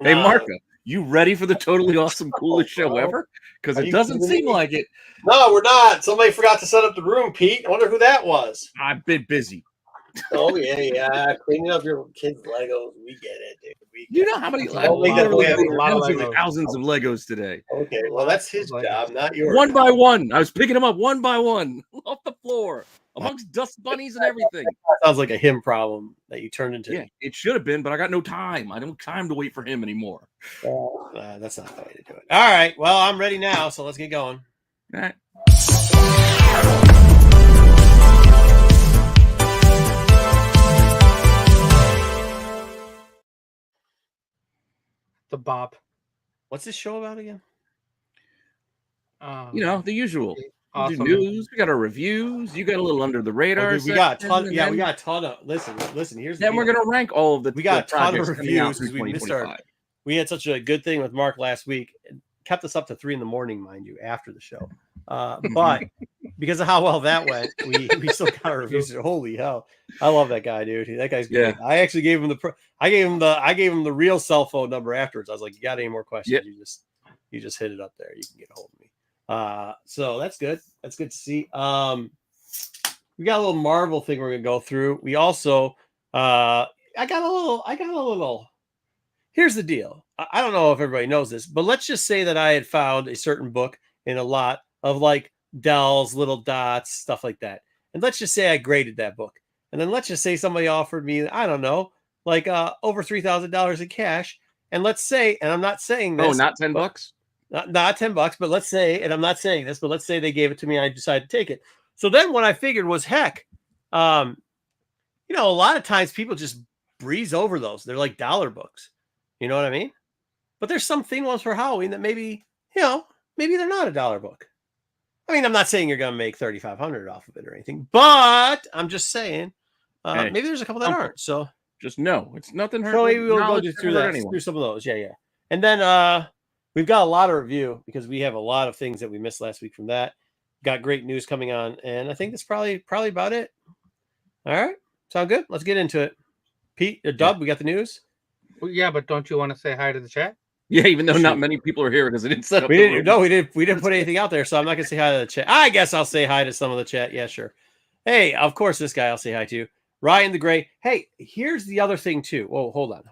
Hey, Marco, you ready for the totally awesome, coolest show ever? Because it doesn't seem like it. No, we're not. Somebody forgot to set up the room, Pete. I wonder who that was. I've been busy. Oh, yeah. Cleaning up your kids' Legos. We get it, dude. You know how many thousands of Legos today. Okay, well, that's his job, not yours. One by one. I was picking them up one by one off the floor amongst dust bunnies and everything. Sounds like a him problem that you turned into. Yeah, it should have been, but I got no time. I don't have time to wait for him anymore. That's not the way to do it. All right, well, I'm ready now, so let's get going. All right. The Bop. What's this show about again? You know, the usual. Awesome. We do news. We got our reviews. You got a little under the radar. We got a ton. Yeah, we got a ton of. Listen. Here's. Then we're gonna rank all of the. We got a ton of reviews because we missed our. We had such a good thing with Mark last week. It kept us up to 3 a.m, mind you, after the show. But because of how well that went, we still got our reviews. Holy hell! I love that guy, dude. That guy's great. Yeah. I actually gave him I gave him the real cell phone number afterwards. I was like, "You got any more questions? Yep. You just hit it up there. You can get a hold of me." So that's good. That's good to see. We got a little Marvel thing we're gonna go through. We also, I got a little. Here's the deal. I don't know if everybody knows this, but let's just say that I had found a certain book in a lot of like Dells, Little Dots, stuff like that. And let's just say I graded that book. And then let's just say somebody offered me, I don't know, like over $3,000 in cash. And let's say, and I'm not saying this. Oh, not $10? Not $10, but let's say, and I'm not saying this, but let's say they gave it to me and I decided to take it. So then what I figured was, heck, you know, a lot of times people just breeze over those. They're like dollar books. You know what I mean? But there's some thing ones for Halloween that maybe, you know, maybe they're not a dollar book. I mean, I'm not saying you're going to make $3,500 off of it or anything, but I'm just saying maybe there's a couple that aren't. So just no, it's nothing. So maybe we'll go through that, through some of those. Yeah. And then we've got a lot of review because we have a lot of things that we missed last week from that. Got great news coming on, and I think that's probably about it. All right, sound good? Let's get into it. Pete, Dub, we got the news. Well, yeah, but don't you want to say hi to the chat? Yeah, even though not many people are here because it didn't set up. We didn't put anything out there, so I'm not gonna say hi to the chat. I guess I'll say hi to some of the chat. Yeah, sure. Hey, of course, this guy I'll say hi to. Ryan the Gray. Hey, here's the other thing too. Whoa, hold on.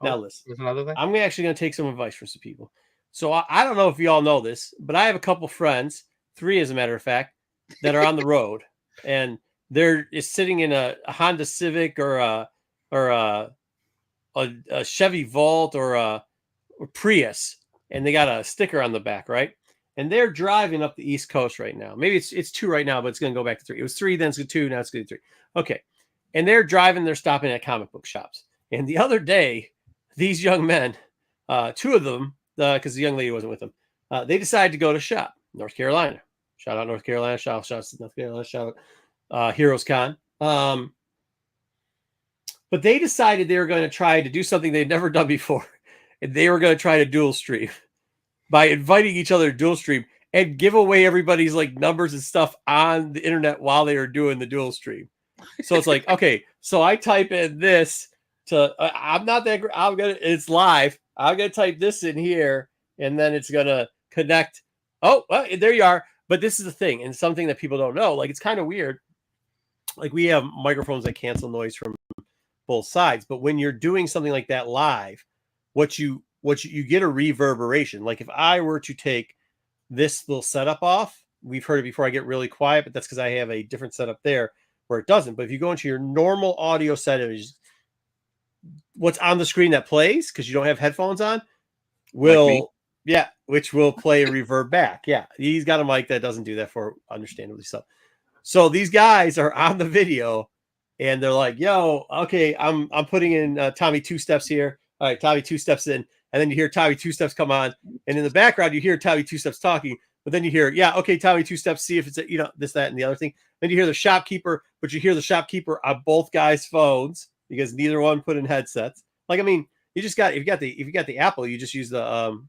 Now listen. There's another thing. I'm actually gonna take some advice from some people. So I don't know if you all know this, but I have a couple friends, 3 as a matter of fact, that are on the road, and they're sitting in a Honda Civic or a Chevy Volt or a Prius, and they got a sticker on the back, right? And they're driving up the East Coast right now. Maybe it's 2 right now, but it's going to go back to 3. It was 3, then it's 2, now it's going to 3. Okay. And they're driving, they're stopping at comic book shops. And the other day, these young men, 2 of them, because the young lady wasn't with them, they decided to go to shop, North Carolina. Shout out North Carolina, shout out North Carolina, shout out Heroes Con. But they decided they were going to try to do something they'd never done before. And they were going to try to dual stream by inviting each other to dual stream and give away everybody's like numbers and stuff on the internet while they were doing the dual stream. So it's like, okay, so I type in this to, it's live. I'm going to type this in here and then it's going to connect. Oh, well, there you are. But this is the thing. And something that people don't know, like, it's kind of weird. Like, we have microphones that cancel noise from both sides, but when you're doing something like that live, what you get a reverberation. Like if I were to take this little setup off, we've heard it before, I get really quiet, but that's because I have a different setup there where it doesn't. But if you go into your normal audio settings, what's on the screen that plays, because you don't have headphones on, which will play a reverb back. Yeah, he's got a mic that doesn't do that for understandably so. So these guys are on the video and they're like, yo, okay, I'm putting in Tommy 2 steps here. All right, Tommy 2 steps in, and then you hear Tommy 2 steps come on, and in the background you hear Tommy 2 steps talking, but then you hear, yeah, okay, Tommy 2 steps, see if it's this, that, and the other thing. Then you hear the shopkeeper, but you hear the shopkeeper on both guys' phones because neither one put in headsets. Like, I mean, you just got if you got the Apple, you just use the what are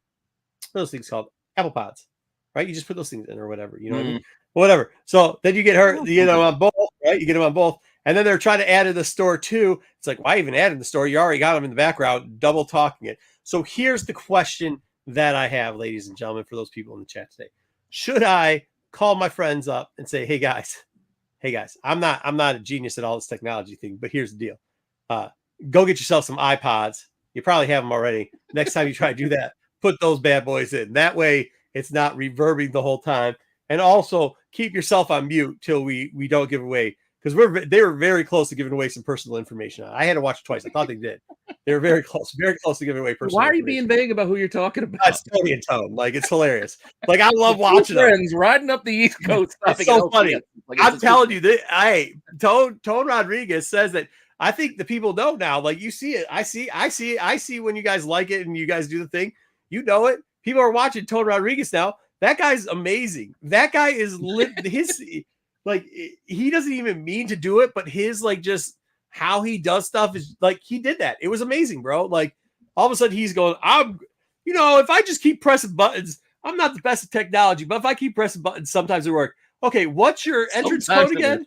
those things called? Apple Pods, right? You just put those things in or whatever, you know what I mean? Whatever. So then you get her, on both, right? You get them on both. And then they're trying to add in the store too. It's like, why even add in the store? You already got them in the background, double talking it. So here's the question that I have, ladies and gentlemen, for those people in the chat today. Should I call my friends up and say, hey guys, I'm not a genius at all this technology thing, but here's the deal. Go get yourself some iPods. You probably have them already. Next time you try to do that, put those bad boys in. That way it's not reverbing the whole time. And also keep yourself on mute till we don't give away, because they were very close to giving away some personal information. I had to watch it twice. I thought they did. They were very close to giving away personal. Why are you being vague about who you're talking about? It's Tony and Tone. Like, it's hilarious. Like, I love watching them. Friends riding up the East Coast. It's so funny. Like, I'm telling you, Tone Rodriguez says that. I think the people know now. Like, you see it. I see when you guys like it and you guys do the thing. You know it. People are watching Tone Rodriguez now. That guy's amazing. That guy is like, he doesn't even mean to do it, but his like just how he does stuff is like, he did that. It was amazing, bro. Like, all of a sudden he's going, if I just keep pressing buttons, I'm not the best at technology, but if I keep pressing buttons, sometimes it works. Okay, what's your entrance code again?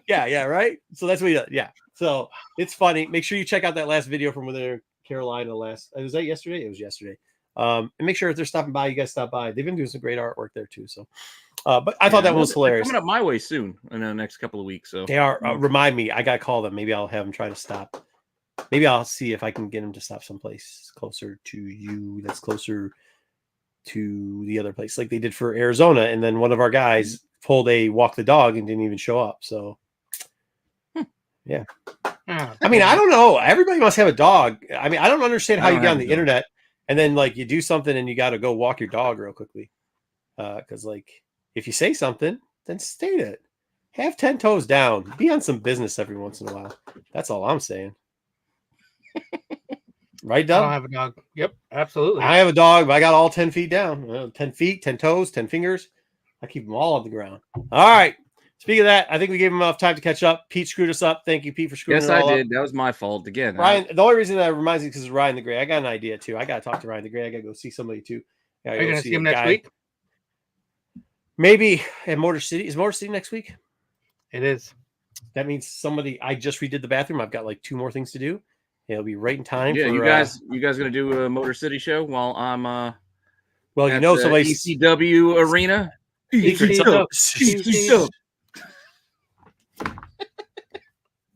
Yeah, right. So that's what he does. Yeah. So it's funny. Make sure you check out that last video from when they're in Carolina was that yesterday? It was yesterday. And make sure if they're stopping by, you guys stop by. They've been doing some great artwork there too. So, but I thought that one was hilarious. Coming up my way soon in the next couple of weeks. So they are. Remind me, I gotta call them. Maybe I'll have them try to stop. Maybe I'll see if I can get them to stop someplace closer to you. That's closer to the other place, like they did for Arizona. And then one of our guys pulled a walk the dog and didn't even show up. So, yeah. I mean, I don't know. Everybody must have a dog. I mean, I don't understand how you get on the internet and then like you do something and you got to go walk your dog real quickly. Because like if you say something, then state it. Have 10 toes down. Be on some business every once in a while. That's all I'm saying. Right, Doug? I don't have a dog. Yep, absolutely. I have a dog, but I got all 10 feet down. 10 feet, 10 toes, 10 fingers. I keep them all on the ground. All right. Speaking of that, I think we gave him enough time to catch up. Pete screwed us up. Thank you, Pete, for screwing us up. Yes, I did. That was my fault again. Ryan, the only reason that reminds me because of Ryan the Gray. I got an idea too. I got to talk to Ryan the Gray. I got to go see somebody too. Are you going to see him next week? Maybe at Motor City. Is Motor City next week? It is. That means I just redid the bathroom. I've got like 2 more things to do. It'll be right in time. Yeah, for, you guys going to do a Motor City show while I'm well, you know, somebody ECW arena.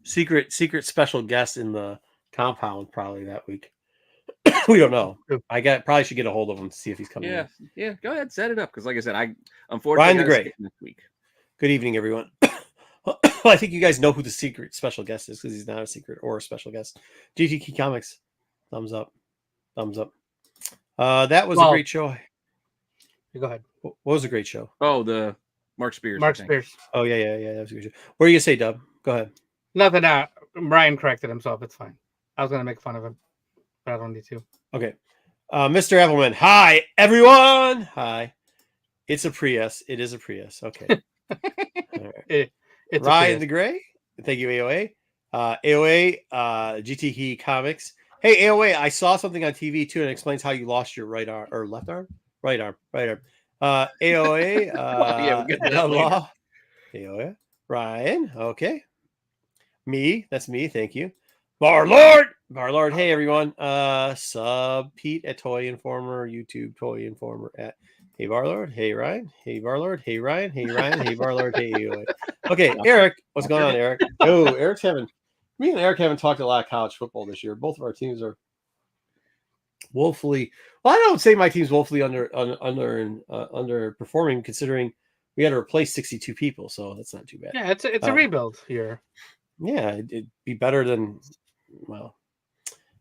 Secret special guest in the compound probably that week. We don't know. Probably should get a hold of him to see if he's coming. Yeah. Go ahead, set it up because, like I said, I unfortunately Ryan the Great next week. Good evening, everyone. I think you guys know who the secret special guest is because he's not a secret or a special guest. GTK Comics, thumbs up. That was a great show. Go ahead. What was a great show? Oh, the Mark Spears. Oh yeah. That was a good show. What are you gonna say, Dub? Go ahead. Nothing. Brian corrected himself. It's fine. I was gonna make fun of him, but I don't need to. Okay. Mr. Appleman. Hi, everyone. Hi. It's a Prius. It is a Prius. Okay. All right. It's Ryan the Gray. Thank you, AOA. AOA, GTK Comics. Hey, AOA, I saw something on TV too, and it explains how you lost your right arm or left arm? Right arm. AOA. We'll get that later. AOA. Ryan. Okay. Me. That's me. Thank you. Barlord. Hey, everyone. Sub Pete at Toy Informer. YouTube Toy Informer at Hey Barlord. Hey Ryan. Hey Barlord. Hey Ryan. Hey Ryan. Hey Barlord. Hey AOA. Okay, Eric. What's going on, Eric? Oh, me and Eric haven't talked a lot of college football this year. Both of our teams are woefully. Well, I don't say my team's woefully underperforming, considering we had to replace 62 people, so that's not too bad. Yeah, it's a rebuild here. Yeah, it'd be better than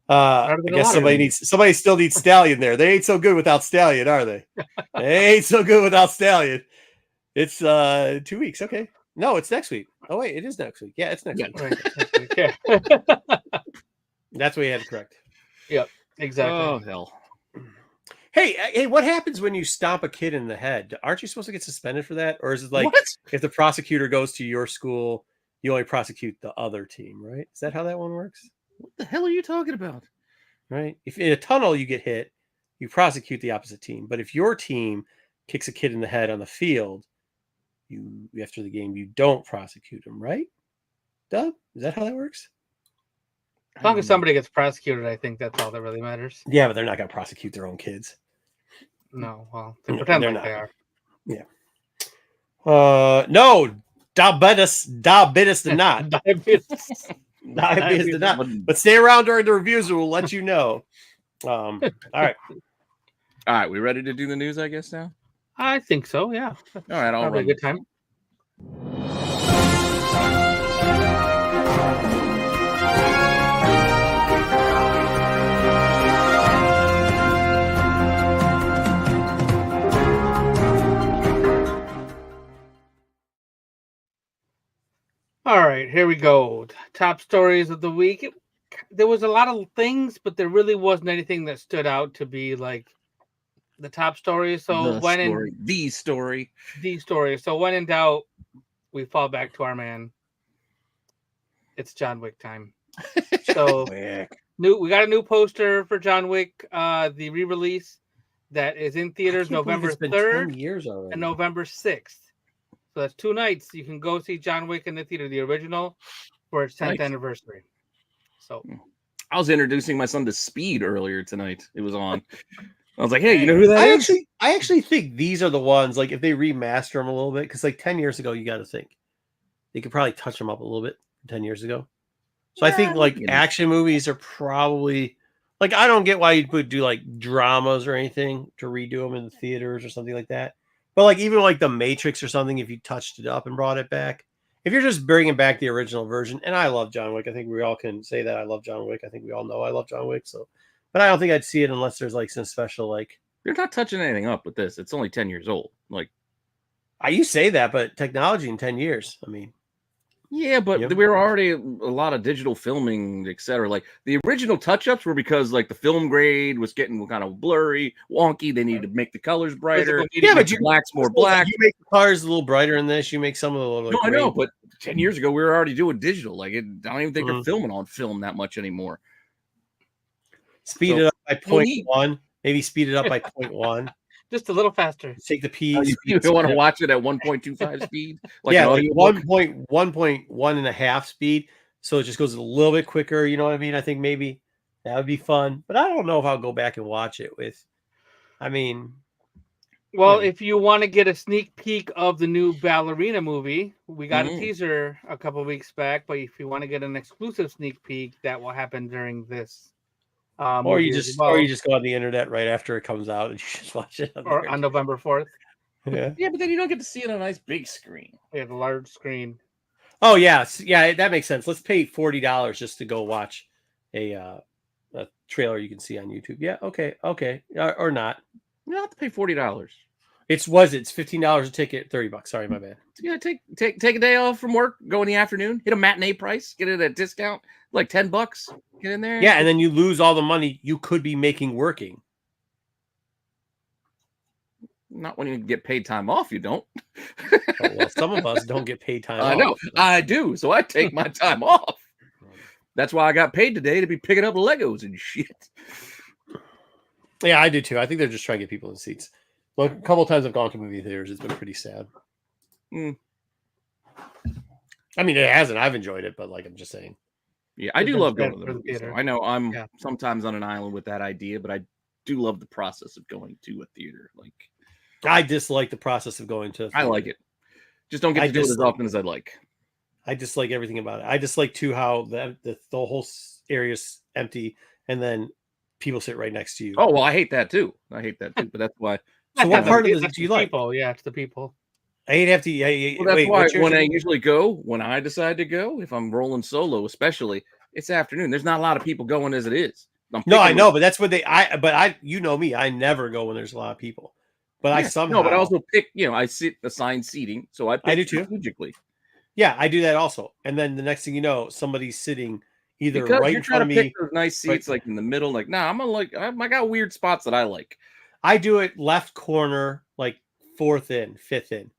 I guess somebody still needs Stallion there. They ain't so good without Stallion, are they? They ain't so good without Stallion. It's 2 weeks. Okay. No, it's next week. Oh wait, it is next week. Yeah, it's next week. Right. Okay. That's what you had to correct. Yep, exactly. Oh hell. Hey, what happens when you stomp a kid in the head? Aren't you supposed to get suspended for that? Or is it like if the prosecutor goes to your school, you only prosecute the other team, right? Is that how that one works? What the hell are you talking about? Right? If in a tunnel you get hit, you prosecute the opposite team. But if your team kicks a kid in the head on the field, after the game, you don't prosecute him, right? dub. Is that how that works? As long as somebody gets prosecuted, I think that's all that really matters. Yeah, but they're not going to prosecute their own kids. No, well, they pretend like they are. Yeah. No, diabetes did not. Diabetes did not. But stay around during the reviews and we'll let you know. All right. All right, we ready to do the news, I guess, now? I think so, yeah. All right, I'll Probably a run good this. time. All right, here we go. Top stories of the week. There was a lot of things, but there really wasn't anything that stood out to be like the top story. So The story. So when in doubt, we fall back to our man. It's John Wick time. So we got a new poster for John Wick, the re-release that is in theaters November 3rd and November 6th. So that's 2 nights. You can go see John Wick in the theater, the original, for its 10th anniversary. So I was introducing my son to Speed earlier tonight. It was on. I was like, hey, you know who that is? I actually think these are the ones, like, if they remaster them a little bit, because like 10 years ago, you got to think they could probably touch them up a little bit 10 years ago. So I think like action movies are probably like, I don't get why you would do like dramas or anything to redo them in the theaters or something like that. But like even like The Matrix or something, if you touched it up and brought it back, if you're just bringing back the original version, and I love John Wick, I think we all can say that I love John Wick. I think we all know I love John Wick. So, but I don't think I'd see it unless there's like some special like. You're not touching anything up with this. It's only 10 years old. Like, you say that, but technology in 10 years. I mean. Yeah, but we were already a lot of digital filming, etc. Like the original touch-ups were because like the film grade was getting kind of blurry, wonky. They needed to make the colors brighter. Yeah, but black's more black. You make the colors a little brighter in this. You make some of the little. No, I know, but 10 years ago we were already doing digital. Like I don't even think they're filming on film that much anymore. Speed it up by 0.1. Maybe speed it up by 0.1. Just a little faster. Take the P. You want to watch it at 1.25 speed? Like yeah, like 1.1.5 speed. So it just goes a little bit quicker. You know what I mean? I think maybe that would be fun. But I don't know if I'll go back and watch it with. I mean. Well, if you want to get a sneak peek of the new Ballerina movie, we got a teaser a couple weeks back. But if you want to get an exclusive sneak peek, that will happen during this. Or you just go on the internet right after it comes out and you just watch it on November 4th. Yeah, but then you don't get to see it on a nice big screen. Yeah, the large screen. Oh yeah, that makes sense. Let's pay $40 just to go watch a trailer you can see on YouTube. Yeah, okay, or not. You don't have to pay $40. It's $15 a ticket, $30. Sorry, my bad. Yeah, take a day off from work, go in the afternoon, hit a matinee price, get it at a discount, like $10. Get in there. Yeah, and then you lose all the money you could be making working. Not when you get paid time off, you don't. Well, some of us don't get paid time off. I know, I do. So I take my time off. That's why I got paid today to be picking up Legos and shit. Yeah, I do too. I think they're just trying to get people in seats. Well, a couple of times I've gone to movie theaters. It's been pretty sad. I mean, it hasn't. I've enjoyed it, but like I'm just saying. Yeah, I do love going to the movies. I know I'm sometimes on an island with that idea, but I do love the process of going to a theater. Like, I dislike the process of going to a theater. I like it. Just don't get to do it as often as I'd like. I dislike everything about it. I dislike too how the whole area's empty and then people sit right next to you. Oh well, I hate that too. But that's why. So what part of this do you like? People, yeah, it's the people. I'd have to. Well, that's why when I usually go, when I decide to go, if I'm rolling solo, especially, it's afternoon. There's not a lot of people going as it is. No, I know, but that's what you know me. I never go when there's a lot of people. But I somehow. No, but I also pick. I sit assigned seating, so I do too. Strategically. Yeah, I do that also. And then the next thing you know, somebody's sitting either because right in front of me. Pick those nice seats, like in the middle. Like, nah, I got weird spots that I like. I do it left corner, like 4th in, 5th in.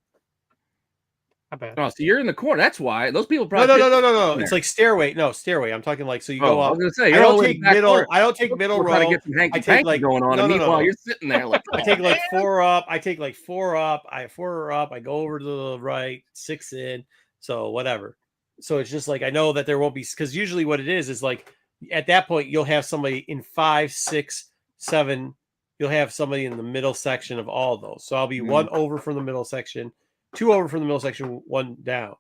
Not bad. Oh, so you're in the corner. That's why those people probably. No. It's like stairway. No, stairway. I'm talking like so you go up. I was gonna say I don't take middle. I don't take middle row. To get some hanky like going on. Meanwhile, you're sitting there like. I take like 4 up. I take like 4 up. I 4 up. I go over to the right, 6 in. So whatever. So it's just like I know that there won't be, because usually what it is like at that point you'll have somebody in 5, 6, 7. You'll have somebody in the middle section of all of those. So I'll be one over from the middle section, 2 over from the middle section, 1 down.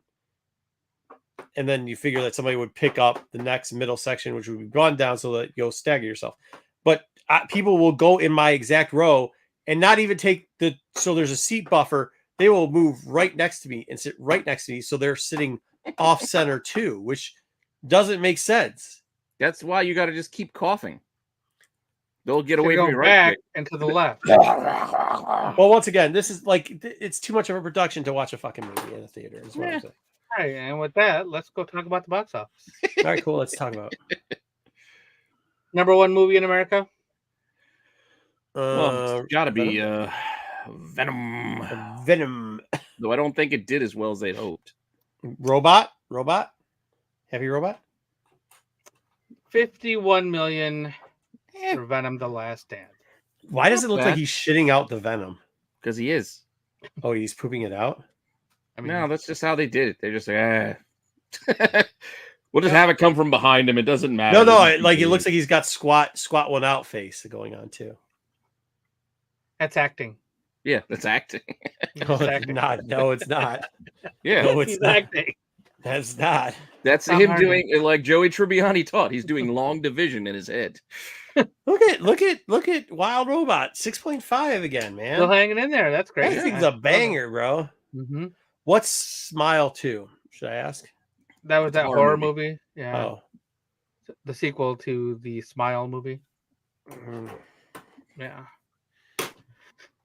And then you figure that somebody would pick up the next middle section, which would be 1 down, so that you'll stagger yourself. But people will go in my exact row and not even take so there's a seat buffer. They will move right next to me and sit right next to me. So they're sitting off center too, which doesn't make sense. That's why you got to just keep coughing. They'll get away from you right back and to the left. Well, once again, this is like, it's too much of a production to watch a fucking movie in a theater. Is what I'm saying. All right, and with that, let's go talk about the box office. All right, cool. Let's talk about number 1 movie in America. Well, it's got to be Venom. Venom. Though I don't think it did as well as they'd hoped. Robot, Heavy Robot. 51 million for Venom: The Last Stand. Why does it look like he's shitting out the venom? Because he is. Oh, he's pooping it out? I mean, no, that's just how they did it. They're just like, we'll just have it come from behind him. It doesn't matter. No, it looks like he's got squat one out face going on too. That's acting. Yeah, that's acting. No, it's not. No, it's not. Yeah, no, it's not. Acting. That's not. That's him doing like Joey Tribbiani taught. He's doing long division in his head. Look at Wild Robot 6.5 again, man. Still hanging in there. That's great. That thing's a banger, bro. Mm-hmm. What's Smile 2? Should I ask? That was that horror movie. Yeah. Oh. The sequel to the Smile movie. Mm-hmm. Yeah.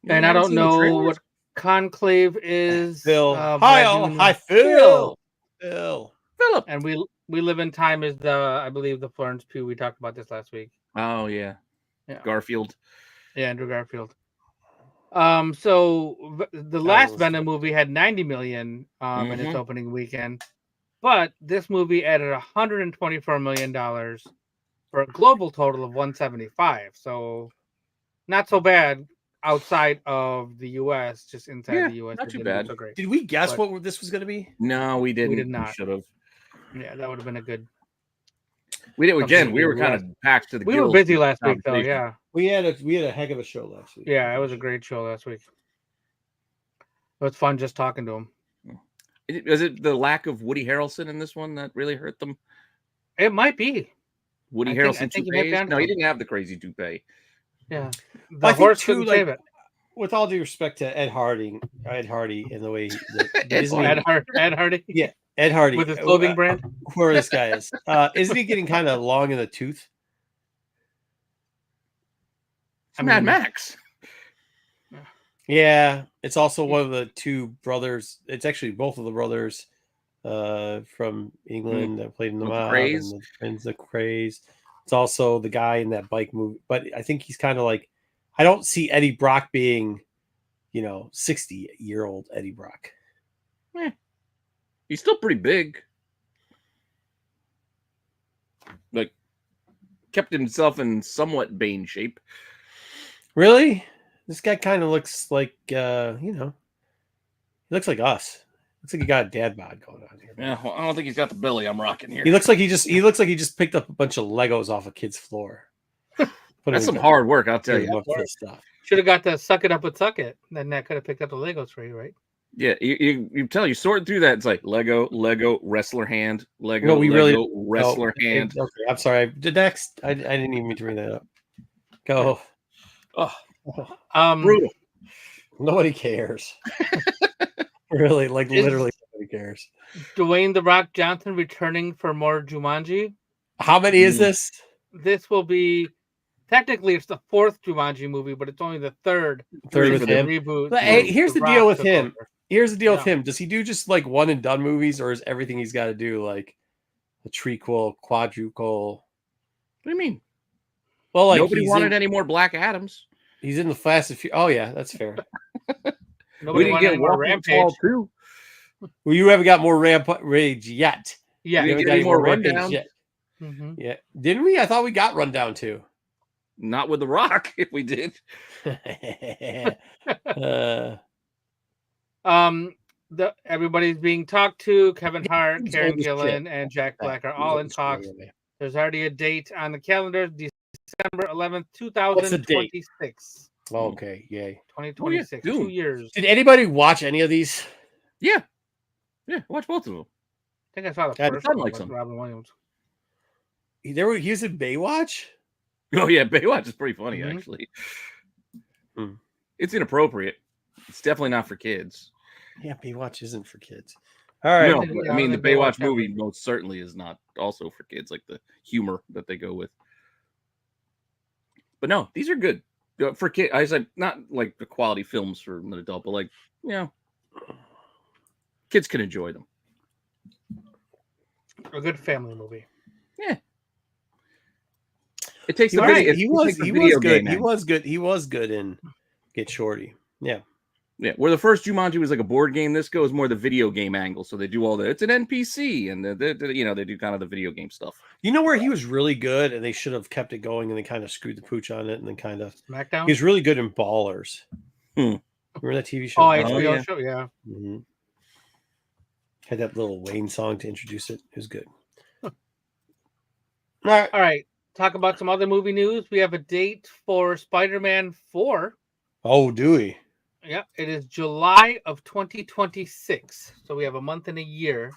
And I don't know what Conclave is. Phil. Hi, Phil. Philip. And We Live in Time is I believe the Florence Pugh. We talked about this last week. Oh yeah. Garfield. Yeah, Andrew Garfield. So the last Venom movie had 90 million in its opening weekend, but this movie added $124 million for a global total of 175. So not so bad outside of the U.S. Just inside the U.S. Not too bad. So great. Did we guess what this was going to be? No, we didn't. We did not. We should have. Yeah, that would have been a good. We did again. We were kind of packed to the. We were busy last week, though. Yeah, we had a heck of a show last week. Yeah, it was a great show last week. It was fun just talking to him. Is it the lack of Woody Harrelson in this one that really hurt them? It might be. Woody Harrelson toupees? No, he didn't have the crazy toupee. Yeah, the horse couldn't save it. With all due respect to Ed Hardy, and the way Ed Hardy, yeah, Ed Hardy with his clothing brand. Whoever this guy is, isn't he getting kind of long in the tooth? Mad Max. Yeah, it's also one of the 2 brothers. It's actually both of the brothers from England that played in the mob and the twins, the Craze. It's also the guy in that bike movie, but I think he's kind of like, I don't see Eddie Brock being, 60-year-old Eddie Brock. He's still pretty big. Like, kept himself in somewhat Bane shape. Really? This guy kind of looks like, he looks like us. Looks like he got a dad bod going on here. Yeah, well, I don't think he's got the belly I'm rocking here. He looks like he just picked up a bunch of Legos off a kid's floor. That's some hard work, I'll tell you. Should have got to Suck It Up and Suck It. Then that could have picked up the Legos for you, right? Yeah, you sorting through that. It's like Lego, wrestler hand, Lego, no, we Lego, really, wrestler hand. Okay, I'm sorry. The next, I didn't even mean to bring that up. Go. Brutal. Nobody cares. Really, literally nobody cares. Dwayne "The Rock" Johnson returning for more Jumanji. How many is this? This will be technically it's the 4th Jumanji movie, but it's only the third with him. Reboot. But, hey, here's the deal with him. Here's the deal with him. Does he do just like one and done movies, or is everything he's got to do like a trequel, quadruple? What do you mean? Well, like nobody wanted any more Black Adams. He's in the Fast and Furious. Oh yeah, that's fair. Nobody we didn't get more Rampage too. Well, you haven't got more Rampage yet. Yeah, we didn't get any more Rundown yet. Mm-hmm. Yeah, didn't we? I thought we got Rundown too. Not with The Rock. If we did. everybody's being talked to. Kevin Hart, He's Karen old as shit. Gillan, and Jack Black are all in talks. There's already a date on the calendar, December 11th, 2026. Okay, yay. 2026, 2 years. Did anybody watch any of these? Yeah, watch both of them. I think I saw the God, first one like with some. Robin Williams. He was in Baywatch? Oh, yeah, Baywatch is pretty funny, actually. It's inappropriate. It's definitely not for kids. Yeah, Baywatch isn't for kids. All right. No, I mean, the Baywatch movie most certainly is not also for kids, like the humor that they go with. But no, these are good. For kids, I said not like the quality films for an adult, but like, kids can enjoy them. A good family movie. Yeah. It takes the video. He was good. He was good in Get Shorty. Yeah. Yeah, where the first Jumanji was like a board game, this goes more the video game angle. So they do all it's an NPC, and they do kind of the video game stuff. You know where he was really good, and they should have kept it going, and they kind of screwed the pooch on it, and then kind of SmackDown. He's really good in Ballers. Remember that TV show? Oh, HBO show, yeah. Mm-hmm. Had that little Wayne song to introduce it. It was good. All right. Talk about some other movie news. We have a date for Spider-Man 4. Oh, do we? Yeah, it is July of 2026. So we have a month and a year.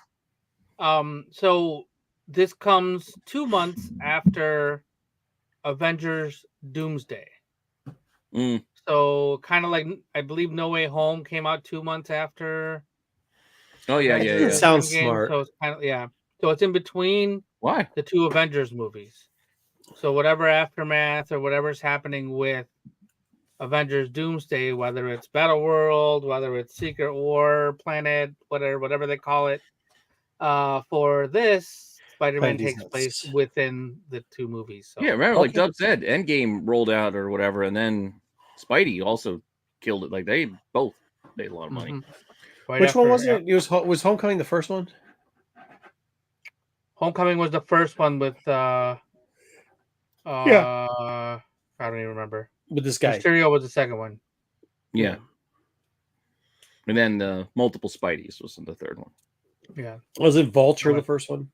So this comes 2 months after Avengers Doomsday. So kind of like, I believe No Way Home came out 2 months after. Oh, yeah. It sounds smart. So it's kind of, so it's in between the two Avengers movies. So whatever aftermath or whatever's happening with Avengers Doomsday, whether it's Battle World, whether it's Secret War Planet, whatever they call it, for this, Spider-Man takes place within the two movies. So. Yeah, remember, like Doug said, Endgame rolled out or whatever, and then Spidey also killed it. Like they both made a lot of money. Which one was it? Was Homecoming the first one? Homecoming was the first one with I don't even remember. With this guy. Mysterio was the second one. Yeah. And then multiple Spideys was the third one. Yeah. Was it Vulture the first one?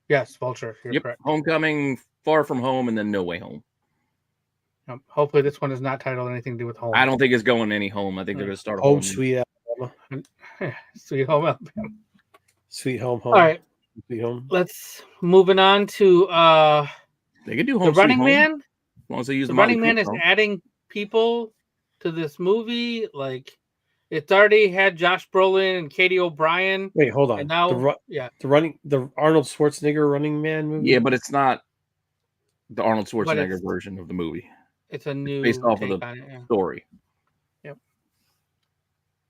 Yes, Vulture. You're correct. Homecoming, Far From Home, and then No Way Home. Hopefully this one is not titled anything to do with home. I don't think it's going any home. I think they're going to start Home Sweet Alabama. Sweet Home Alabama. Sweet Home Home. All right. Sweet Home. Let's moving on to they could do Home The Running Man. As long as they use The Running Man is adding people to this movie. Like it's already had Josh Brolin and Katie O'Brien. Wait, hold on. And now, the Arnold Schwarzenegger Running Man movie. Yeah, but it's not the Arnold Schwarzenegger version of the movie. It's a new based off of the story. Yep.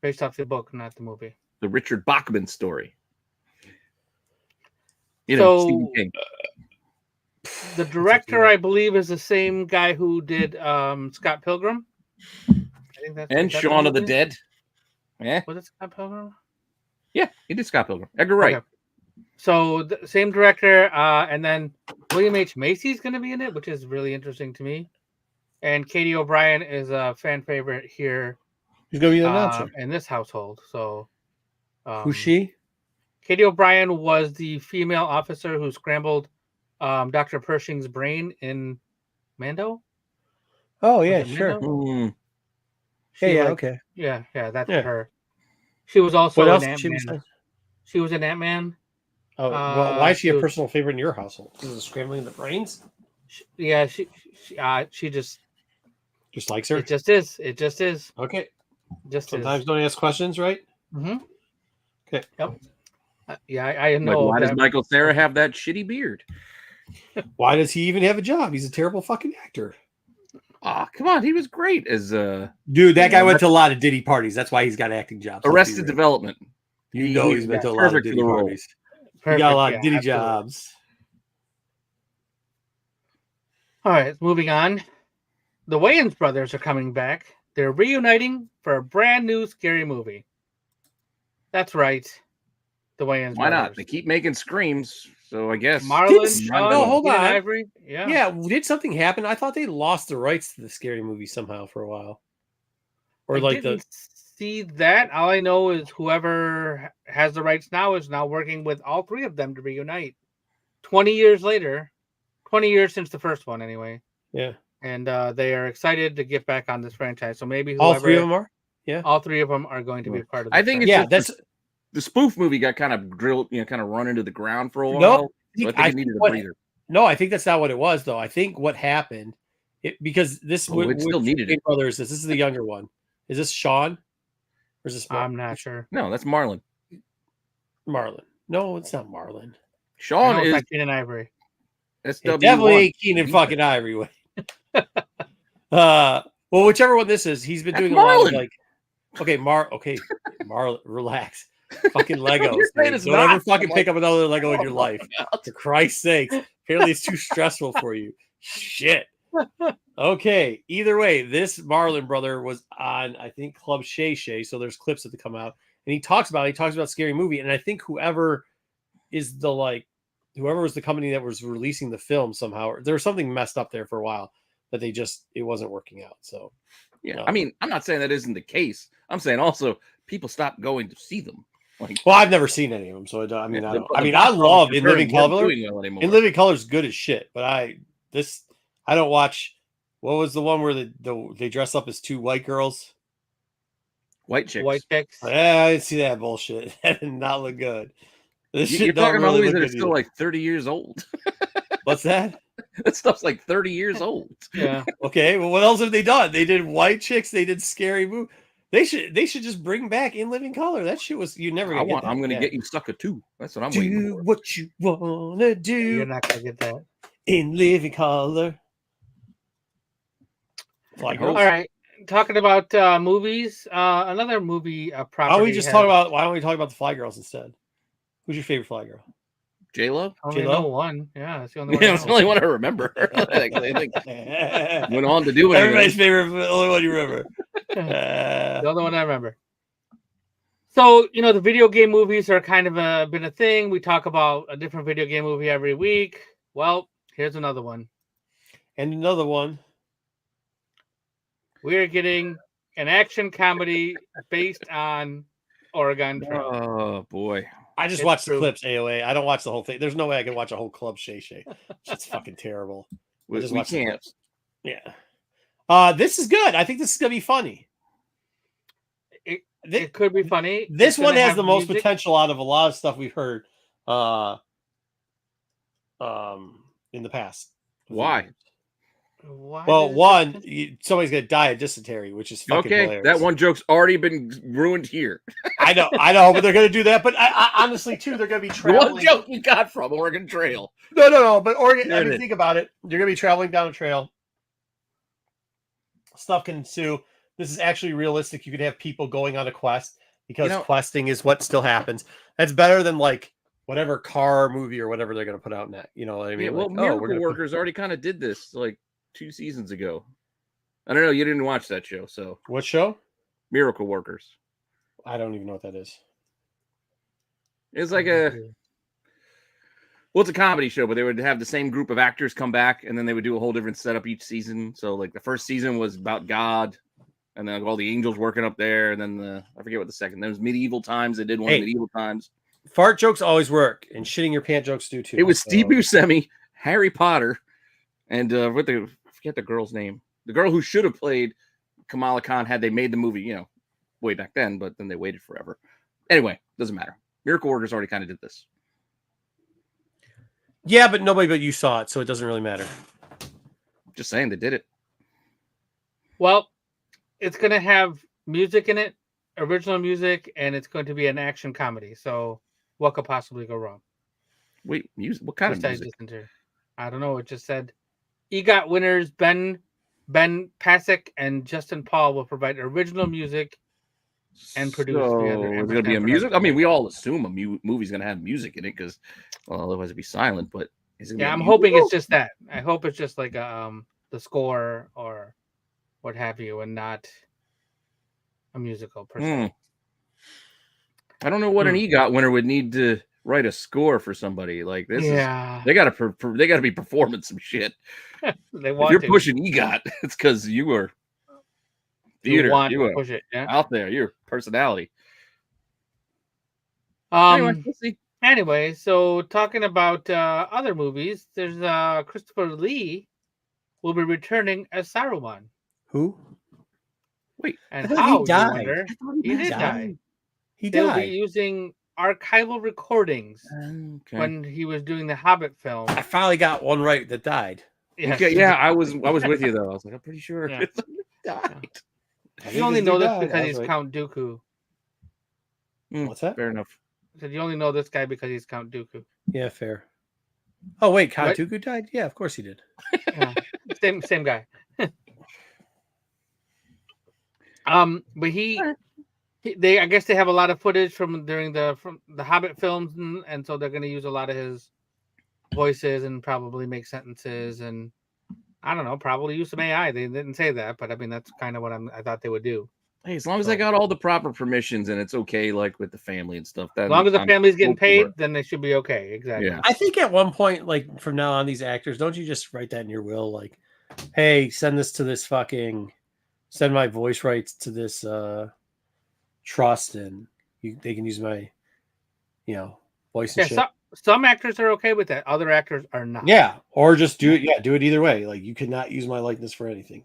Based off the book, not the movie. The Richard Bachman story. Stephen King. The director, I believe, is the same guy who did Scott Pilgrim. I think that's Shaun of the Dead. Yeah. Was it Scott Pilgrim? Yeah, he did Scott Pilgrim. Edgar Wright. Okay. So the same director, and then William H. Macy's going to be in it, which is really interesting to me. And Katie O'Brien is a fan favorite here. He's going to be an announcer in this household. So, who's she? Katie O'Brien was the female officer who scrambled Dr. Pershing's brain in Mando. Oh yeah, sure. Okay. Yeah, that's her. She was also in Ant-Man. She was in Ant-Man. Oh, well, why is she a personal favorite in your household? Is it scrambling the brains? She just likes her. It just is. Okay. Sometimes don't ask questions, right? Mm-hmm. Okay. Yep. I know. Why does Michael Cera have that shitty beard? Why does he even have a job? He's a terrible fucking actor. Come on, he was great as dude. That guy went to a lot of Diddy parties. That's why he's got acting jobs. Arrested Development. He's been to a lot of Diddy parties. He got a lot of Diddy jobs. All right, moving on. The Wayans brothers are coming back. They're reuniting for a brand new scary movie. That's right. The Wayans brothers. Why not? They keep making screams, so I guess. Marlon, Sean, hold on. Ivory. Yeah. Did something happen? I thought they lost the rights to the scary movie somehow for a while. Or I like didn't see that. All I know is whoever has the rights now is now working with all three of them to reunite. 20 years later, 20 years since the first one, anyway. Yeah. And they are excited to get back on this franchise. So maybe all three of them are. Yeah. All three of them are going to be a part of. I think yeah, that's the spoof movie got kind of drilled, kind of run into the ground for a while. No, so I think it needed a breather. No, I think that's not what it was, though. I think what happened, because this still needed it. Brothers. This is the younger one. Is this Sean? Or is this? I'm not sure. No, that's Marlon. Marlon. No, it's not Marlon. Sean is Keenan Ivory. That's definitely Keenan fucking Ivory. Well, whichever one this is, he's been doing a lot of like. Okay, Marlon, relax. Fucking Legos. Don't ever fucking pick up another Lego in your life. For Christ's sake. Apparently it's too stressful for you. Shit. Okay. Either way, this Marlon brother was on, I think, Club Shay Shay. So there's clips that come out. And he talks about Scary Movie. And I think whoever was the company that was releasing the film somehow, there was something messed up there for a while that it wasn't working out. So yeah, I mean, I'm not saying that isn't the case. I'm saying also people stopped going to see them. Like, well, I've never seen any of them, so I love In Living Color. In Living Color is good as shit, but I don't watch. What was the one where they dress up as two white girls? White chicks. Yeah, I didn't see that bullshit. That did not look good. You're talking about movies that are still like 30 years old. What's that? That stuff's like 30 years old. Yeah. Okay. Well, what else have they done? They did White Chicks. They did Scary Movie. They should just bring back In Living Color. That shit was I'm gonna get you Sucker 2. That's what I'm waiting for. Do what you wanna do. You're not gonna get that. In Living Color. All right. Talking about movies, another movie property. Why don't we talk about the Fly Girls instead? Who's your favorite Fly Girl? J-Lo? J-Lo? One. Yeah, that's the only one. Yeah, it's the only one I remember. I think went on to do it. Everybody's favorite, the only one you remember. The only one I remember. So, the video game movies are kind of been a thing. We talk about a different video game movie every week. Well, here's another one. And another one. We're getting an action comedy based on Oregon Trail. Oh, boy. I just watched the clips, AOA. I don't watch the whole thing. There's no way I can watch a whole Club Shay Shay. It's fucking terrible. We can't. Yeah. This is good. I think this is going to be funny. It could be funny. This one has the most potential out of a lot of stuff we've heard in the past. Why? Well, one, somebody's going to die of dysentery, which is fucking hilarious. That one joke's already been ruined here. I know, but they're going to do that. But I honestly, too, they're going to be traveling. What joke you got from Oregon Trail? No. But Oregon, think about it. You're going to be traveling down a trail. Stuff can ensue. This is actually realistic. You could have people going on a quest because questing is what still happens. That's better than like whatever car movie or whatever they're going to put out next. You know what I mean? Yeah, well, Miracle Workers already kind of did this like 2 seasons ago. I don't know. You didn't watch that show, so what show? Miracle Workers. I don't even know what that is. It's like it's a comedy show, but they would have the same group of actors come back, and then they would do a whole different setup each season. So, like the first season was about God, and then all the angels working up there, and then I forget what the second. There was medieval times. They did one medieval times. Fart jokes always work, and shitting your pants jokes do too. It was Steve Buscemi, Harry Potter, and I forget the girl's name. The girl who should have played Kamala Khan had they made the movie, way back then, but then they waited forever. Anyway, doesn't matter. Miracle Workers already kind of did this. Yeah, but nobody but you saw it, so it doesn't really matter. Just saying, they did it. Well, it's going to have music in it, original music, and it's going to be an action comedy. So what could possibly go wrong? Wait, music? What kind of music? I don't know. It just said EGOT winners Ben Pasek and Justin Paul will provide original music and produce together. It's going to be a music? I mean, we all assume a movie's going to have music in it because, otherwise it'd be silent. But I'm hoping it's just that. I hope it's just like the score or what have you, and not a musical per se. I don't know what an EGOT winner would need to write a score for somebody like this. Yeah, they got to be performing some shit. If you're pushing EGOT, it's because you are Theater, want you to are push it. Yeah. out there. Your personality. Anyway, we'll see. Anyway, so talking about other movies, there's Christopher Lee will be returning as Saruman. Who? Wait, And I thought how, he died. you wonder? He did die. He They'll be died. using archival recordings Okay. when he was doing the Hobbit film. I finally got one right that died. Yes. Okay, yeah, I was with you though. I was like, I'm pretty sure Yeah. it's died. You only know this because he's Count Dooku. What's that? Fair enough. I said you only know this guy because he's Count Dooku. Yeah, fair. Oh wait, Count What? Dooku died? Yeah, of course he did. Yeah. Same guy. But they I guess they have a lot of footage from the Hobbit films, and so they're going to use a lot of his voices and probably make sentences, and I don't know, probably use some AI. They didn't say that, but I mean that's kind of what I thought they would do. Hey, as long as they got all the proper permissions and it's okay, like with the family and stuff. As long as the family's getting paid, then they should be okay. Exactly. Yeah. I think at one point, like from now on, these actors, don't you just write that in your will? Like, hey, send my voice rights to this trust, and they can use my, voice and shit. Some actors are okay with that. Other actors are not. Yeah, or just do it. Yeah, do it either way. Like, you cannot use my likeness for anything.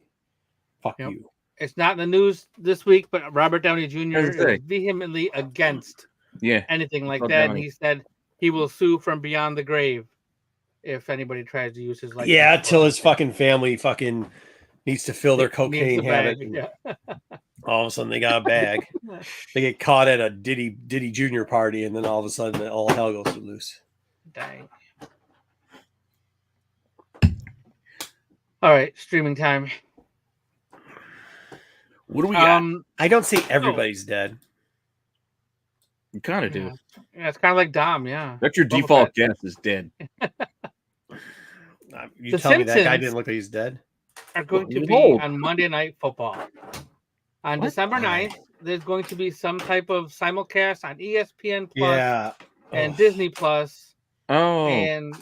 Fuck you. It's not in the news this week, but Robert Downey Jr. is vehemently against anything like that. And he said he will sue from beyond the grave if anybody tries to use his likeness. Yeah, till his fucking family fucking needs to fill their cocaine habit. Yeah. All of a sudden they got a bag. They get caught at a Diddy Jr. party, and then all of a sudden all hell goes loose. Dang. All right, streaming time. What do we got? I don't say everybody's dead. You kind of do. Yeah, it's kind of like Dom. Yeah, That's your default guess is dead. You tell me that guy didn't look like he's dead. Are going to be on Monday Night Football. On December 9th, there's going to be some type of simulcast on ESPN Plus and Disney Plus. Oh. And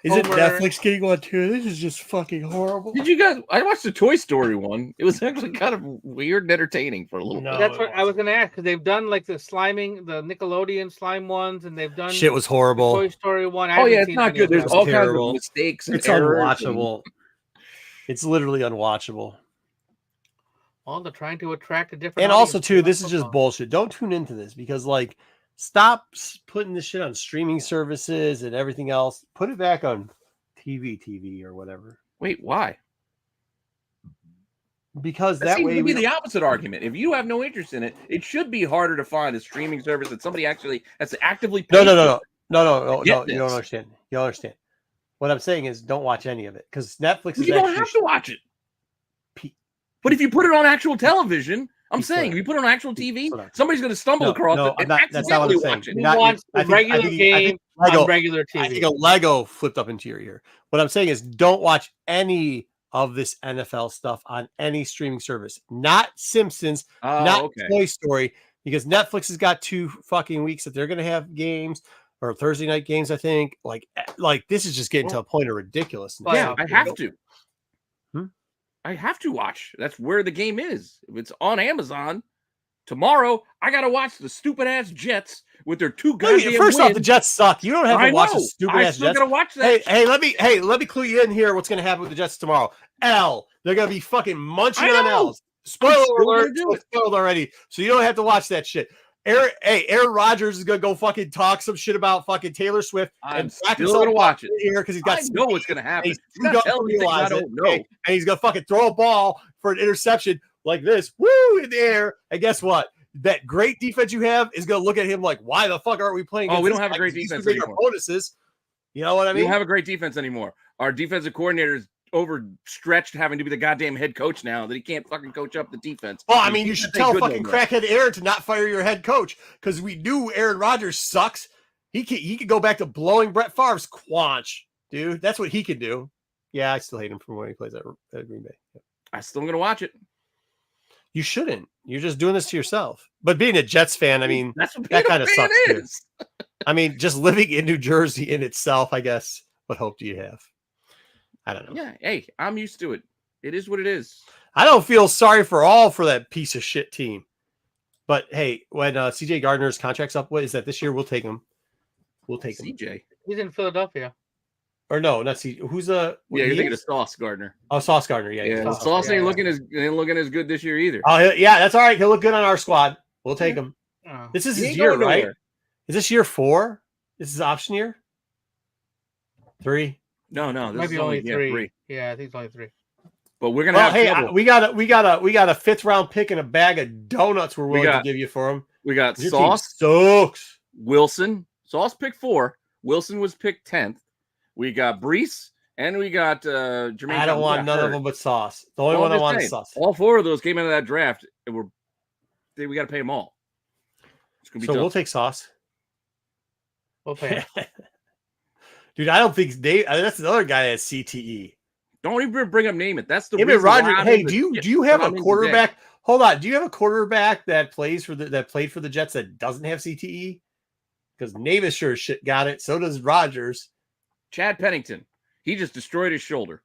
is it Netflix getting one too? This is just fucking horrible. Did you guys? I watched the Toy Story one. It was actually kind of weird and entertaining for a little bit. That's what I was going to ask, because they've done like the Nickelodeon slime ones, and they've done shit was horrible. Toy Story one. It's not good. There's all kinds of mistakes. It's unwatchable. It's literally unwatchable. Well, they're trying to attract a different. And also, too, this is just bullshit. Don't tune into this because, like, stop putting this shit on streaming services and everything else. Put it back on TV or whatever. Wait, why? Because that way would be the opposite argument. If you have no interest in it, it should be harder to find a streaming service that somebody actually has to actively pay. No. You don't understand. You don't understand. What I'm saying is, don't watch any of it because Netflix is. You don't have to watch it. But if you put it on actual television, I'm saying if you put it on actual TV, somebody's going to stumble across it and that's not what I'm saying. Watch it. He wants regular game on regular TV. I think a Lego flipped up into your ear. What I'm saying is, don't watch any of this NFL stuff on any streaming service. Not Simpsons, not Toy Story, because Netflix has got 2 fucking weeks that they're going to have games. Or Thursday night games, I think. Like this is just getting to a point of ridiculousness. Yeah, I have to. I have to watch. That's where the game is. If it's on Amazon tomorrow, I gotta watch the stupid ass Jets with their 2 goddamn First off, the Jets suck. You don't have to watch the stupid ass Jets. Gotta watch that. Hey, let me clue you in here. What's gonna happen with the Jets tomorrow? They're gonna be fucking munching on L's. Spoiler alert! Spoiled already, so you don't have to watch that shit. Aaron Rodgers is gonna go fucking talk some shit about fucking Taylor Swift. I'm still gonna watch it here because he's got. I know what's gonna happen. He's gonna realize it. And he's gonna fucking throw a ball for an interception like this, woo, in the air. And guess what? That great defense you have is gonna look at him like, why the fuck aren't we playing? We don't have a great defense anymore. Bonuses. You know what I mean? We don't have a great defense anymore. Our defensive coordinator is overstretched having to be the goddamn head coach now that he can't fucking coach up the defense. Well, I mean, you should tell fucking crackhead Aaron to not fire your head coach because we knew Aaron Rodgers sucks. He could go back to blowing Brett Favre's quanch, dude. That's what he could do. Yeah, I still hate him from when he plays at Green Bay. Yeah. I'm still gonna watch it. You shouldn't. You're just doing this to yourself. But being a Jets fan, I mean, that's what that kind of sucks. Is. I mean, just living in New Jersey in itself, I guess. What hope do you have? I don't know. Yeah, hey, I'm used to it. It is what it is. I don't feel sorry for that piece of shit team. But hey, when CJ Gardner's contract's up, what is that this year? We'll take him. We'll take him. CJ. He's in Philadelphia. Or no, not CJ. Who's Yeah, you're thinking of Sauce Gardner. Oh, Sauce Gardner. Yeah. Sauce ain't looking as good this year either. Oh, yeah, that's all right. He'll look good on our squad. We'll take him. Oh. This is his year, right? Is this year 4? This is option year? 3? No, this might be is only 3. 3. Yeah, I think it's only 3. But we're gonna have trouble. We got a 5th round pick and a bag of donuts we're willing to give you for him. We got Your Sauce, sucks. Wilson. Sauce picked 4. Wilson was picked 10th. We got Brees and we got Jermaine. I don't want none of them but Sauce. The only one I want is Sauce. All 4 of those came out of that draft, and we got to pay them all. It's gonna be tough. We'll take Sauce. We'll pay. Dude, I don't think Dave. That's another guy that has CTE. Don't even bring up name it. That's the reason. Roger, hey, do you have a quarterback? Today. Hold on. Do you have a quarterback that played for the Jets that doesn't have CTE? Because Navis sure as shit got it. So does Rodgers. Chad Pennington. He just destroyed his shoulder.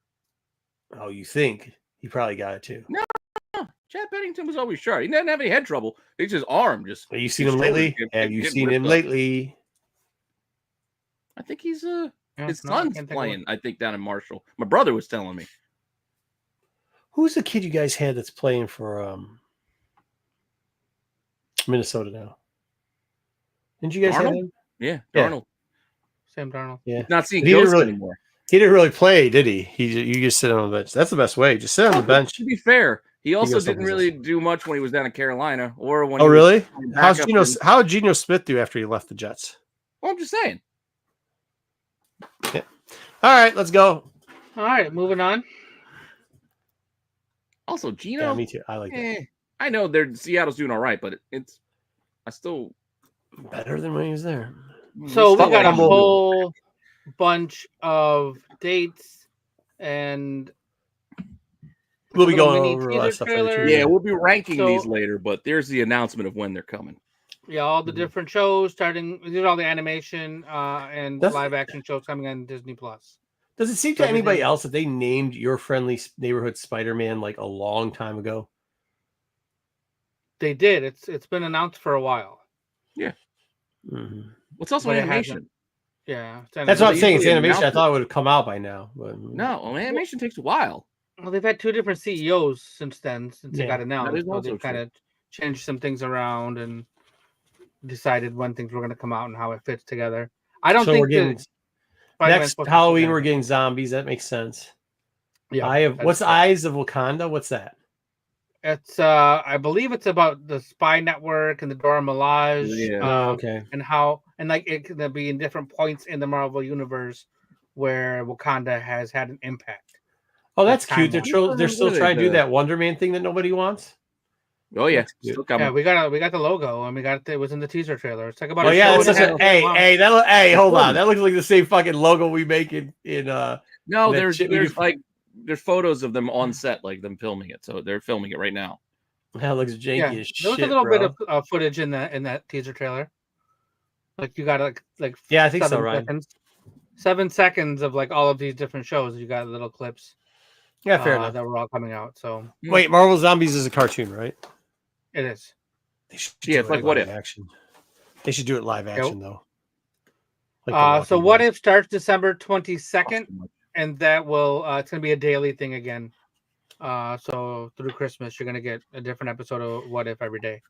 Oh, you think he probably got it too? No. Chad Pennington was always sharp. He didn't have any head trouble. It's his arm just. Have you seen him lately? Have you seen him lately? I think he's his son's playing. I think down in Marshall. My brother was telling me. Who's the kid you guys had that's playing for Minnesota now? Didn't you guys have him? Yeah, Darnold. Sam Darnold. Yeah, he's not seeing ghosts anymore. He didn't really play, did he? You just sit on the bench. That's the best way. Just sit on the bench. To be fair, he also didn't really do much when he was down in Carolina or when. Oh, really? How did Geno Smith do after he left the Jets? Well, I'm just saying. Yeah. All right, let's go. All right, moving on. Also, Geno. Yeah, me too. I like that. I know Seattle's doing all right, but I still better than when he was there. So we got a whole bunch of dates, and we'll be going over a lot of stuff later. Yeah, we'll be ranking these later, but there's the announcement of when they're coming. Yeah, all the different shows starting. We did all the animation and live action shows coming on Disney Plus. Does it seem to anybody else that they named Your Friendly Neighborhood Spider-Man like a long time ago? They did. It's been announced for a while. Yeah. Mm-hmm. It's also animation. Yeah. That's what I'm saying. It's animation. I thought it would have come out by now. But... No, animation takes a while. Well, they've had 2 different CEOs since then, since it got announced. That is also they've kind of changed some things around and decided when things were going to come out and how it fits together. I don't think we're getting next Halloween we're getting zombies. That makes sense. Yeah. What's the Eyes of Wakanda? What's that? It's I believe it's about the spy network and the Dora Milaje. Yeah. Okay. And how like it could be in different points in the Marvel universe where Wakanda has had an impact. Oh, that's cute. They're still trying to do that Wonder Man thing that nobody wants. Oh yeah, still coming. Yeah, we got the logo and it was in the teaser trailer. It's like about. Oh yeah, hey, hold on. That looks like the same fucking logo we make in No, there's photos of them on set, like them filming it. So they're filming it right now. That looks janky as shit. There was a little bit of footage in that teaser trailer. Like you got like I think so, right? 7 seconds of like all of these different shows. You got little clips. Yeah, fair enough. That were all coming out. So wait, Marvel Zombies is a cartoon, right? It is. It's like What If action. They should do it live action though. So What If starts December 22nd, and that will it's gonna be a daily thing again. So through Christmas, you're gonna get a different episode of What If every day.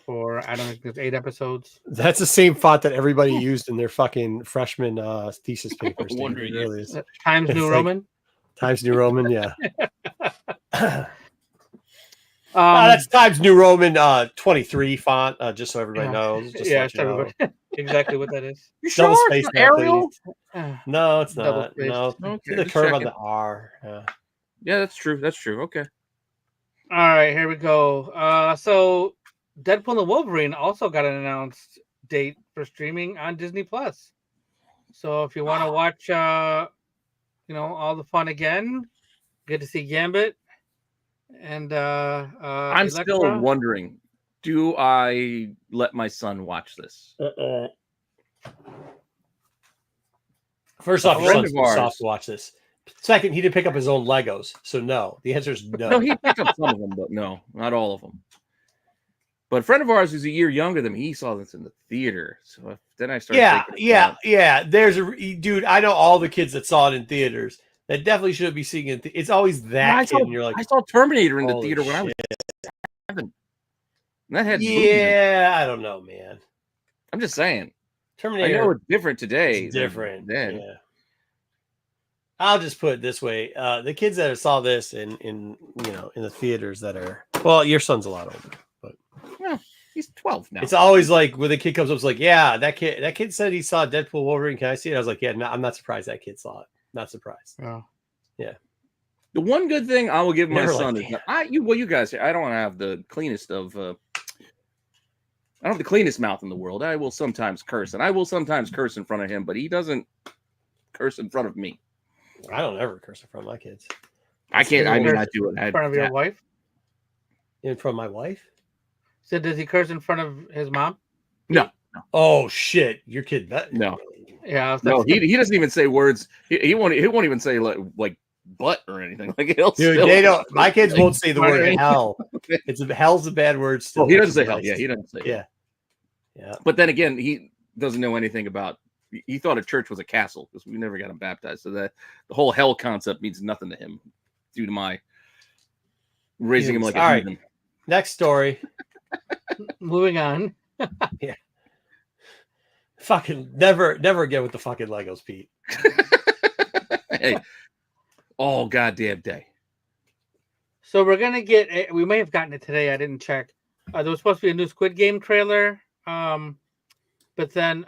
For I don't think there's 8 episodes. That's the same font that everybody used in their fucking freshman thesis papers. Times New Roman. Times New Roman, yeah. That's Times New Roman 23 font, just so everybody knows. Just everybody. Exactly what that is. You sure it's Arial? No, it's not. No, okay, the curve on the R. Yeah, that's true. That's true. Okay. All right, here we go. So Deadpool and Wolverine also got an announced date for streaming on Disney Plus. So if you want to watch, all the fun again, good to see Gambit. And I'm still wondering, do I let my son watch this? First off, your son's too soft to watch this. Second, he did pick up his own Legos, so no. The answer is no. No, he picked up some of them, but no, not all of them. But a friend of ours who's a year younger than me, he saw this in the theater. So then I started Yeah. There's dude, I know all the kids that saw it in theaters that definitely shouldn't be seeing it. It's always that kid, and you're like, I saw Terminator in the holy theater when I was shit. 7. And that had Yeah, I don't know, man. I'm just saying. Terminator. I know it's different today. It's different. Then. Yeah. I'll just put it this way: the kids that saw this in the theaters that are your son's a lot older, but he's 12 now. It's always like when the kid comes up, it's like, yeah, that kid said he saw Deadpool Wolverine. Can I see it? I was like, yeah, no, I'm not surprised that kid saw it. Not surprised. Oh. Yeah. The one good thing I will give my Never son like, is you guys. I don't have the cleanest of. I don't have the cleanest mouth in the world. I will sometimes curse, and I will sometimes curse in front of him, but he doesn't curse in front of me. I don't ever curse in front of my kids. I can't. I mean, I do it in front of your wife. In front of my wife. So does he curse in front of his mom? No. Oh shit, your kid. No. Yeah. No, he doesn't even say words. He won't even say like butt or anything. Like dude, they don't. My kids won't say the word hell. Hell's a bad word. Still, he doesn't say hell. Yeah, he doesn't say. Yeah. But then again, he doesn't know anything about. He thought a church was a castle because we never got him baptized. So that the whole hell concept means nothing to him due to my raising him like a heathen. Next story. Moving on. Yeah. Fucking never again with the fucking Legos, Pete. Hey, all goddamn day. So we're gonna get. We may have gotten it today. I didn't check. There was supposed to be a new Squid Game trailer, but then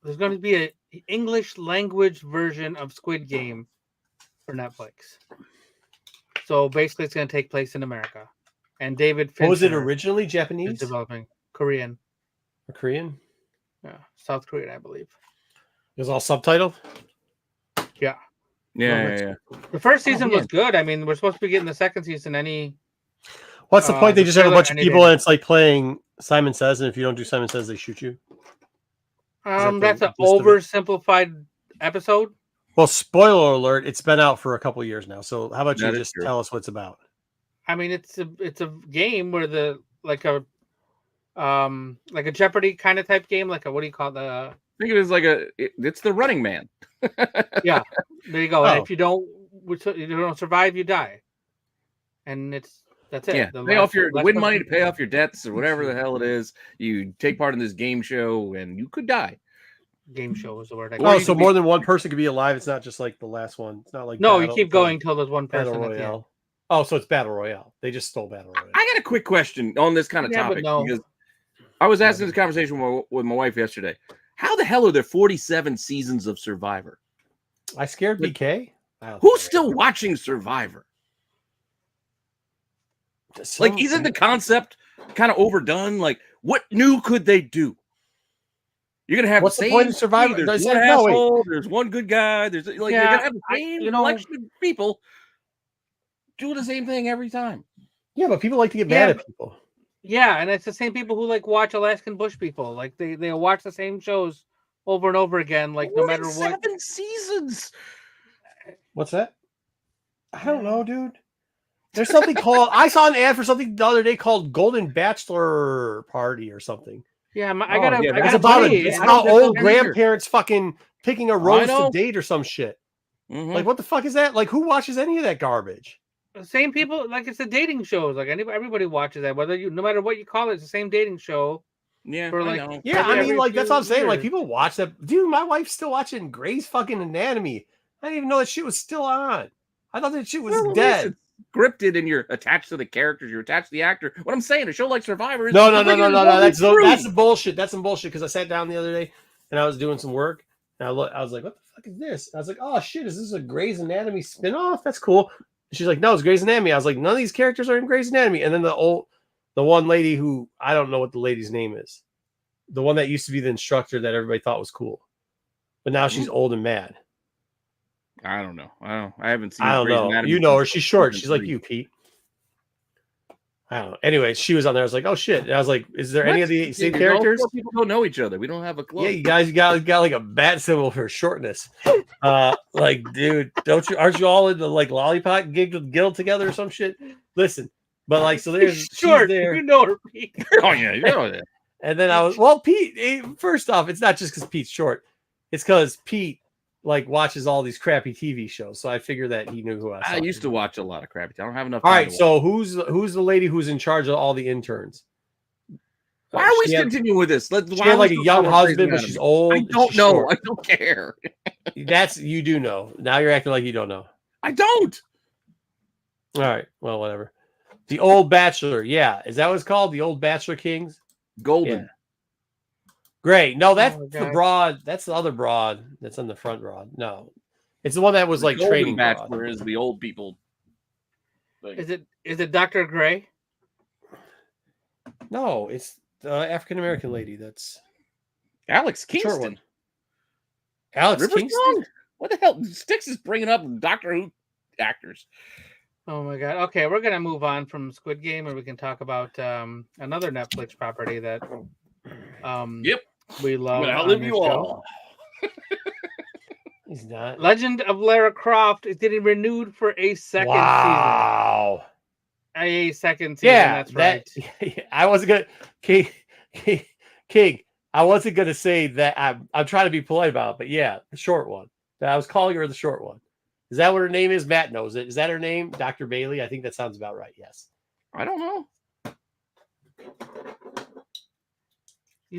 there's going to be an English language version of Squid Game for Netflix. So basically, it's going to take place in America. And David Fincher. What was it originally? Japanese? Developing Korean. Or Korean? Yeah, South Korean, I believe. It was all subtitled? Yeah. Yeah. The first season was good. I mean, we're supposed to be getting the second season What's the point? They just have a bunch of people and it's like playing Simon Says, and if you don't do Simon Says, they shoot you? That's an oversimplified episode. Well, spoiler alert, it's been out for a couple of years now. So how about you just tell us what it's about? I mean, it's a game where like a Jeopardy kind of type game, like a what do you call the? I think it is it's the Running Man. Yeah, there you go. And if you don't survive, you die. And that's it. Yeah, win money to pay off your debts or whatever the hell it is. You take part in this game show and you could die. Game show is the word. So more than one person could be alive. It's not just like the last one. It's not like you keep going until there's one person. Battle Royale. Oh, so it's Battle Royale. They just stole Battle Royale. I got a quick question on this kind of topic because I was asking this conversation with my wife yesterday. How the hell are there 47 seasons of Survivor? I scared BK. Who's still watching Survivor? Like, isn't the concept kind of overdone? Like, what new could they do? You're gonna have what's the point of Survivor? There's one asshole. There's one good guy. There's you're gonna have the same collection of people do the same thing every time. Yeah, but people like to get mad at people. Yeah, and it's the same people who like watch Alaskan Bush People. Like they watch the same shows over and over again. Like no matter what. 7 seasons. What's that? I don't know, dude. There's something called. I saw an ad for something the other day called Golden Bachelor Party or something. Yeah, it's about old grandparents fucking picking a rose to date or some shit. Mm-hmm. Like, what the fuck is that? Like, who watches any of that garbage? The same people, like it's the dating shows. Like everybody watches that. No matter what you call it, it's the same dating show. Yeah, I mean, like that's what I'm saying. Like people watch that. Dude, my wife's still watching Grey's fucking Anatomy. I didn't even know that shit was still on. I thought that shit was dead. Scripted and you're attached to the characters, you're attached to the actor. What I'm saying, a show like Survivor is no. That's some bullshit. That's some bullshit. Because I sat down the other day and I was doing some work and I was like, what the fuck is this? I was like, oh shit, is this a Grey's Anatomy spinoff? That's cool. And she's like, no, it's Grey's Anatomy. I was like, none of these characters are in Grey's Anatomy. And then the one lady who I don't know what the lady's name is, the one that used to be the instructor that everybody thought was cool, but now she's old and mad. I don't know. I haven't seen. I don't know. You know her. She's short. She's like you, Pete. I don't know. Anyway, she was on there. I was like, oh shit. And I was like, is there any of the same You know, characters? people don't know each other. We don't have a club. Yeah, you guys got like a bat symbol for shortness. Like, dude, aren't you all in the like lollipop guild together or some shit? Listen, but like, so there's short. She's there. You know her, Pete. Oh yeah, you know that. And then I was, well, Pete, first off, it's not just because Pete's short. It's because Pete like watches all these crappy TV shows. So I figured that he knew who I was. I used to watch a lot of crappy. I don't have enough. All right, so who's the lady who's in charge of all the interns? Why are we continuing with this? She had like a young husband, but she's old. I don't know. Short. I don't care. You do know. Now you're acting like you don't know. I don't. All right. Well, whatever. The Old Bachelor. Yeah. Is that what it's called? The Old Bachelor Kings? Golden. Yeah. Great. No, that's the broad. That's the other broad that's on the front broad. No. It's the one that was like training Bachelor broad. Is the old people. Is it Dr. Gray? No, it's the African American lady. That's Alex Kingston. Alex Kingston? What the hell? Styx is bringing up Doctor Who actors. Oh my god. Okay, we're gonna move on from Squid Game, and we can talk about another Netflix property that we love. I'll live you all. He's not. Legend of Lara Croft is getting renewed for a second season. Wow. A second season. Yeah, that's right. I wasn't gonna King. I wasn't gonna say that. I'm trying to be polite about it, but yeah, the short one. I was calling her the short one. Is that what her name is? Matt knows it. Is that her name? Dr. Bailey? I think that sounds about right. Yes. I don't know.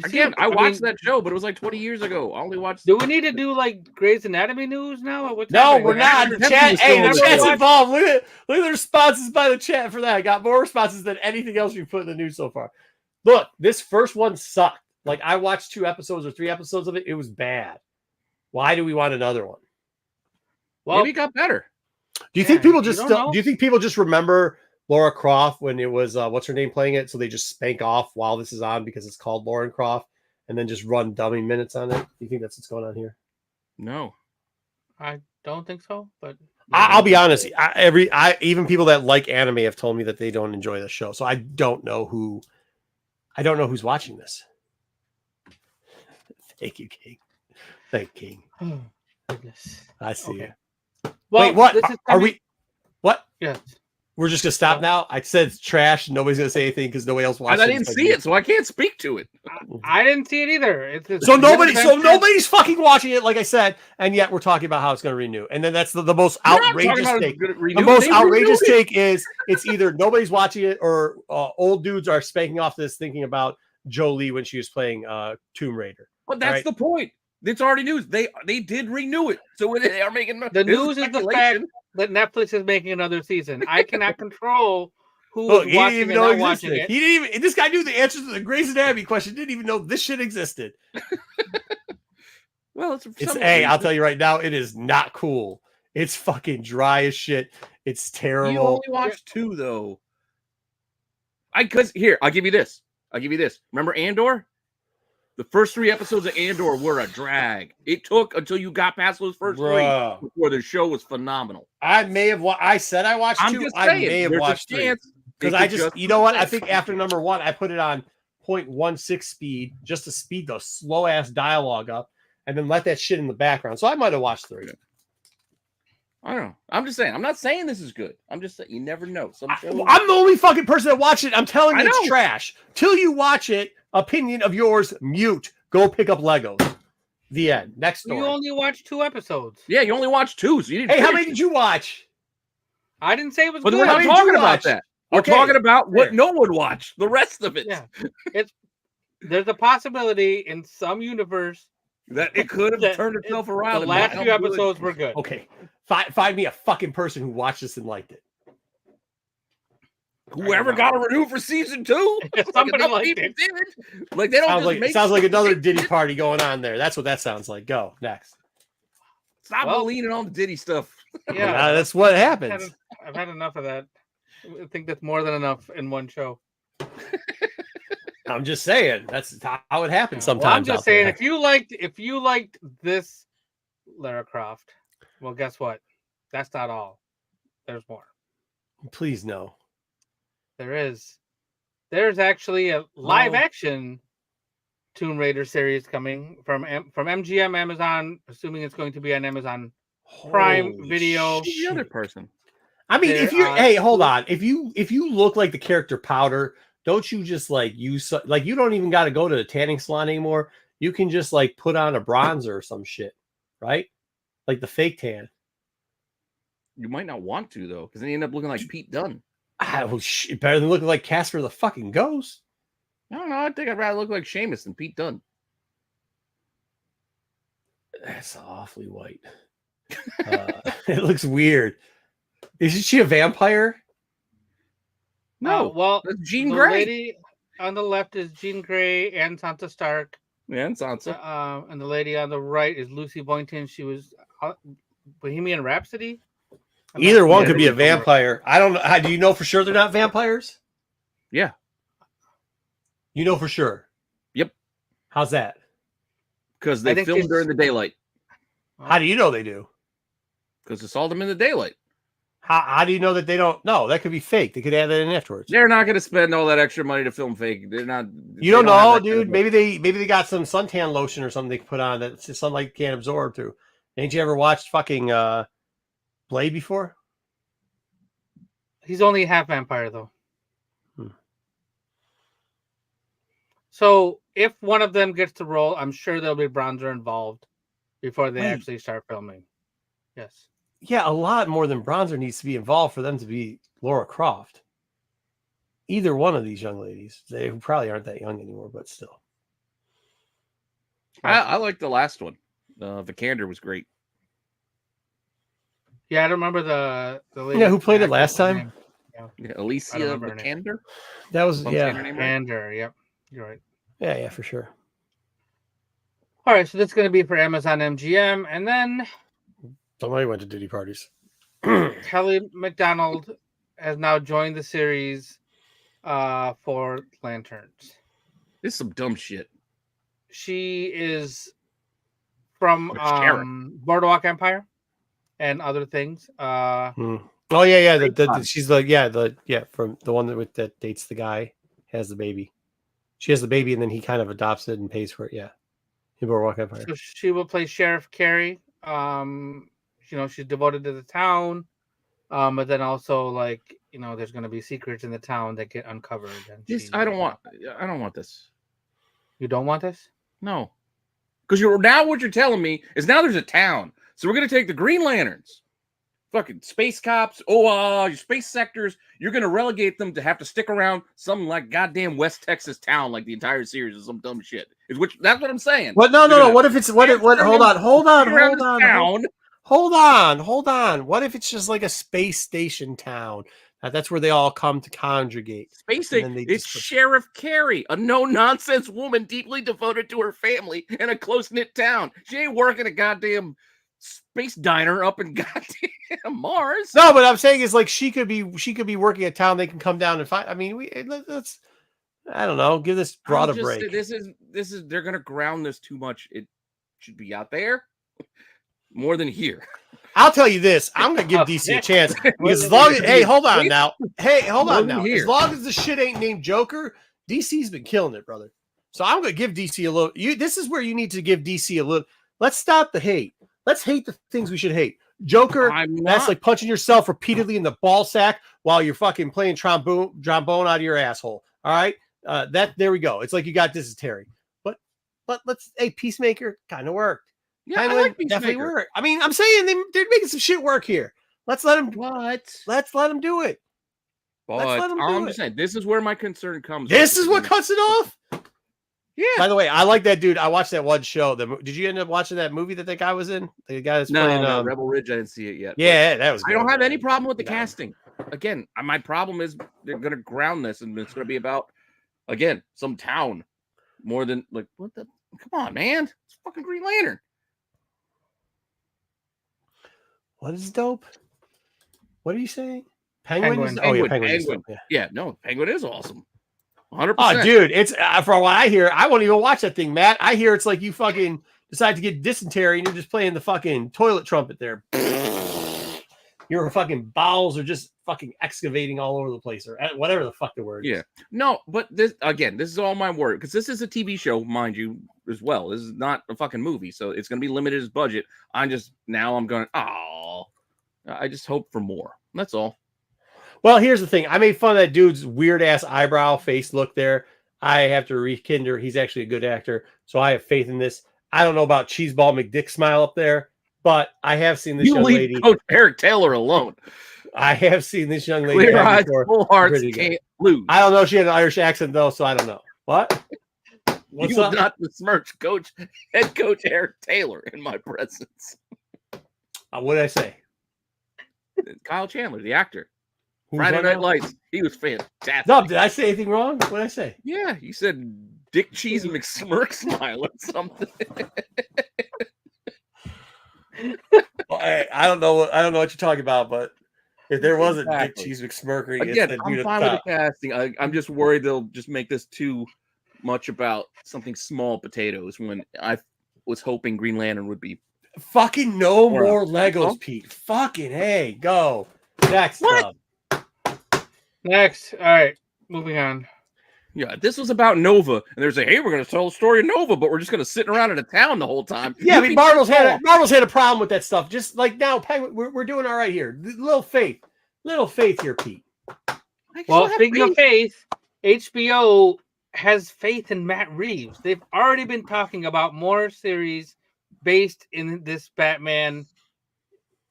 Again, I watched that show, but it was like 20 years ago. I only watched. Do we need to do like Grey's Anatomy news now? No, we're not. The chat, the chat's involved. Look at the responses by the chat for that. I got more responses than anything else we've put in the news so far. Look, this first one sucked. Like I watched 2 episodes or 3 episodes of it. It was bad. Why do we want another one? Well, maybe it got better. Do you think people just do you think people just remember Lara Croft when it was what's her name playing it, so they just spank off while this is on because it's called Lauren Croft, and then just run dummy minutes on it? Do you think that's what's going on here? No, I don't think so. But I'll be honest. Even people that like anime have told me that they don't enjoy the show, so I don't know who's watching this. Thank you, King. Thank you, King. Oh, goodness. I see you. Well, wait, what? Are we? What? Yes. We're just gonna stop now. I said it's trash. Nobody's gonna say anything because nobody else watched it. I didn't see it, so I can't speak to it. I didn't see it either. So nobody's fucking watching it, like I said, and yet we're talking about how it's gonna renew. And then that's the most outrageous take. The most outrageous take is it's either nobody's watching it or old dudes are spanking off this thinking about Jolie when she was playing Tomb Raider. But that's the point. It's already news. They did renew it, so they are making the news is the fact that Netflix is making another season. I cannot control who is watching and not watching it. He didn't even. This guy knew the answers to the Grey's Anatomy question. Didn't even know this shit existed. Well, it's hey, I'll tell you right now, it is not cool. It's fucking dry as shit. It's terrible. You only watched 2 though. I'll give you this. Remember Andor? The first 3 episodes of Andor were a drag. It took until you got past those first 3 before the show was phenomenal. I may have. I said I watched 2. I may have watched 3 because I just. You know what? I think after number 1, I put it on 0.16 speed just to speed the slow ass dialogue up, and then let that shit in the background. So I might have watched 3. I don't know. I'm just saying. I'm not saying this is good. I'm just saying you never know. I'm the only fucking person that watched it. I'm telling you, it's trash. Till you watch it. Opinion of yours, mute. Go pick up Legos. The end. Next story. You only watched 2 episodes. Yeah, you only watched 2. So you didn't. Hey, how many did you watch? I didn't say it was good. But we're not talking about that. We're talking about what no one watched. The rest of it. Yeah. There's a possibility in some universe that it could have turned itself around. The last few episodes were good. Okay. Find me a fucking person who watched this and liked it. Whoever got a renew for season 2, somebody liked it. Like they don't. Sounds like another Diddy party going on there. That's what that sounds like. Go next. Stop leaning on the Diddy stuff. Yeah, that's what happens. I've had enough of that. I think that's more than enough in one show. I'm just saying that's how it happens sometimes. Well, I'm just saying if you liked this Lara Croft, well, guess what? That's not all. There's more. Please no. There is there's actually a live action Tomb Raider series coming from MGM Amazon, assuming it's going to be on Amazon Prime Video. Who's the other person? I mean, if you hold on, if you look like the character Powder, don't you just like use like you don't even got to go to the tanning salon anymore. You can just like put on a bronzer or some shit, right? Like the fake tan. You might not want to though, because then you end up looking like Pete Dunne. Better than looking like Casper the fucking Ghost. I don't know. I think I'd rather look like Sheamus than Pete Dunne. That's awfully white. It looks weird. Isn't she a vampire? No. Well, that's Jean the Grey. lady on the left is Jean Grey and Sansa Stark. Yeah, and Sansa. And the lady on the right is Lucy Boynton. She was Bohemian Rhapsody. Either one could be a vampire. I don't know. Do you know for sure they're not vampires? Yeah. You know for sure? Yep. How's that? Because they filmed during the daylight. How do you know they do? Because it's all them in the daylight. How do you know that they don't? No, that could be fake. They could add that in afterwards. They're not going to spend all that extra money to film fake. They're not. You don't know, dude. Maybe they got some suntan lotion or something they can put on that sunlight can't absorb through. Ain't you ever watched fucking Blade before? He's only half vampire though. So if one of them gets the role, I'm sure there'll be bronzer involved before they actually start filming. Yes. Yeah, a lot more than bronzer needs to be involved for them to be Laura Croft. Either one of these young ladies. They probably aren't that young anymore, but still. I like the last one. Vikander was great. Yeah, I don't remember the lady. Yeah, who played it last time? Yeah, Alicia Vikander. That was Vikander. Yep, you're right. Yeah, for sure. All right, so this is going to be for Amazon MGM, and then somebody went to duty parties. Kelly MacDonald has now joined the series for Lanterns. This is some dumb shit. She is from Boardwalk Empire and other things. Oh yeah. She's from the one that dates the guy, has the baby. She has the baby, and then he kind of adopts it and pays for it. Yeah, in Boardwalk Empire. So she will play Sheriff Carey. She's devoted to the town, but then also there's going to be secrets in the town that get uncovered. And I don't want this. You don't want this? No, because what you're telling me is now there's a town, so we're going to take the Green Lanterns, fucking space cops, your space sectors. You're going to relegate them to have to stick around some like goddamn West Texas town like the entire series is some dumb shit. That's what I'm saying. But no. What if it's hold on. What if it's just like a space station town? That's where they all come to conjugate. Space station. It's Sheriff Carey, a no-nonsense woman deeply devoted to her family in a close-knit town. She ain't working a goddamn space diner up in goddamn Mars. No, but I'm saying is like she could be working a town. They can come down and find. I mean, let's. I don't know. Give this broad a break. This is. They're gonna ground this too much. It should be out there more than here. I'll tell you this. I'm gonna give DC a chance because hold on now. As long as the shit ain't named Joker, DC's been killing it, brother. So I'm gonna give DC a little. This is where you need to give DC a little. Let's stop the hate. Let's hate the things we should hate. Joker, that's like punching yourself repeatedly in the ball sack while you're fucking playing trombone out of your asshole. All right, there we go. It's like you got dysentery. But let's Peacemaker kind of worked. Yeah, I like definitely work. I mean, I'm saying they're making some shit work here. Let's let them. Let's let them do it. But I'm just saying, this is where my concern comes. This is what cuts it off. Yeah. By the way, I like that dude. I watched that one show. Did you end up watching that movie that guy was in? The guy that's playing Rebel Ridge. I didn't see it yet. Yeah, that was good. I don't have any problem with the casting. Again, my problem is they're going to ground this, and it's going to be about some town more than like what the. Come on, man! It's fucking Green Lantern. What is dope? What are you saying? Penguin. Penguin. Yeah, no, Penguin is awesome. 100%. Oh, dude, it's from what I hear, I won't even watch that thing, Matt. I hear it's like you fucking decide to get dysentery and you're just playing the fucking toilet trumpet there. your fucking bowels are just fucking excavating all over the place, or whatever the fuck the word is. Yeah. No, but this is all my word, because this is a TV show, mind you, as well. This is not a fucking movie, so it's going to be limited as budget. I'm going, oh, I just hope for more. That's all. Well, here's the thing. I made fun of that dude's weird ass eyebrow face look there. I have to rekindle. He's actually a good actor, so I have faith in this. I don't know about Cheeseball McDick smile up there, but I have seen this young lady. Coach Eric Taylor alone. I have seen this young lady. Clear eyes, full hearts, can't lose. I don't know if she had an Irish accent though, so I don't know. What? What's you up? Will not besmirch head coach Eric Taylor in my presence. What did I say? Kyle Chandler, the actor. Friday Night Lights. He was fantastic. No, did I say anything wrong? What did I say? Yeah, you said Dick Cheese McSmirk smile or something. Well, I don't know. I don't know what you're talking about, but if there was a Dick Cheese McSmirker, again, I'm fine with the casting. I'm just worried they'll just make this too much about something small potatoes when I was hoping Green Lantern would be. Fucking no more Legos, Pete. Fucking hey, go next. Next. All right, moving on. Yeah, this was about Nova, and there's hey, we're going to tell the story of Nova, but we're just going to sit around in a town the whole time. Yeah, I mean, Marvel's had a problem with that stuff. Just like now, Penguin, we're doing all right here. Little faith here, Pete. Well, speaking of faith, HBO has faith in Matt Reeves. They've already been talking about more series based in this Batman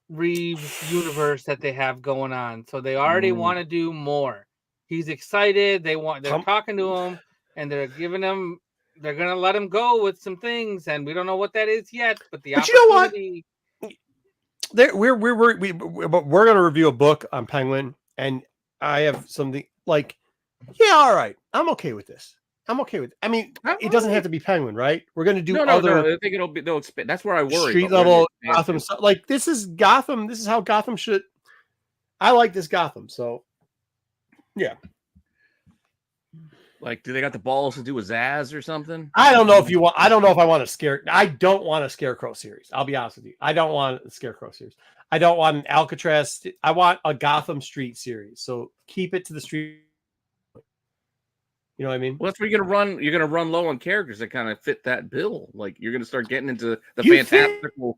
Reeves universe that they have going on. So they already want to do more. He's excited. They're talking to him, and they're giving him. They're gonna let him go with some things, and we don't know what that is yet. But you know what? We're gonna review a book on Penguin, and I have something like, yeah, all right, I'm okay with this. I'm okay with it. I mean, it doesn't have to be Penguin, right? We're gonna do other. No, I think they'll expand. That's where I worry. Street level Gotham. Like this is Gotham. This is how Gotham should. I like this Gotham. So. Yeah. Like, do they got the balls to do a Zaz or something? I don't know if you want. I don't know if I want I don't want a Scarecrow series. I'll be honest with you. I don't want a Scarecrow series. I don't want an Alcatraz. I want a Gotham Street series. So keep it to the street. You know what I mean? Well, that's where you're gonna run low on characters that kind of fit that bill. Like you're gonna start getting into the fantastical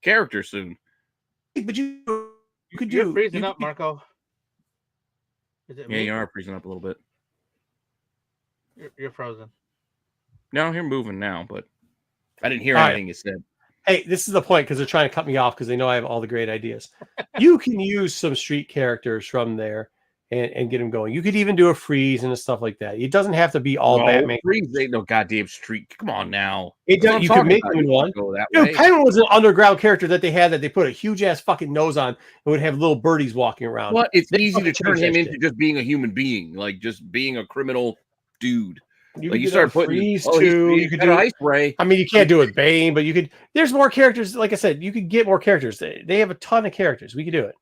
characters soon. But you could do. You're freezing up, Marco. Yeah, you are freezing up a little bit. You're frozen. No, you're moving now, but I didn't hear anything you said. Hey, this is the point because they're trying to cut me off because they know I have all the great ideas. You can use some street characters from there and get them going. You could even do a freeze and stuff like that. It doesn't have to be all Batman. Freeze ain't no goddamn street. Come on now. You could make one. Penguin was an underground character that they had that they put a huge ass fucking nose on and would have little birdies walking around. Well, it's easy to turn him into just being a human being, like just being a criminal dude. You start putting freeze too. You could do ice ray. I mean, you can't do it Bane, but you could. There's more characters. Like I said, you could get more characters. They have a ton of characters. We could do it.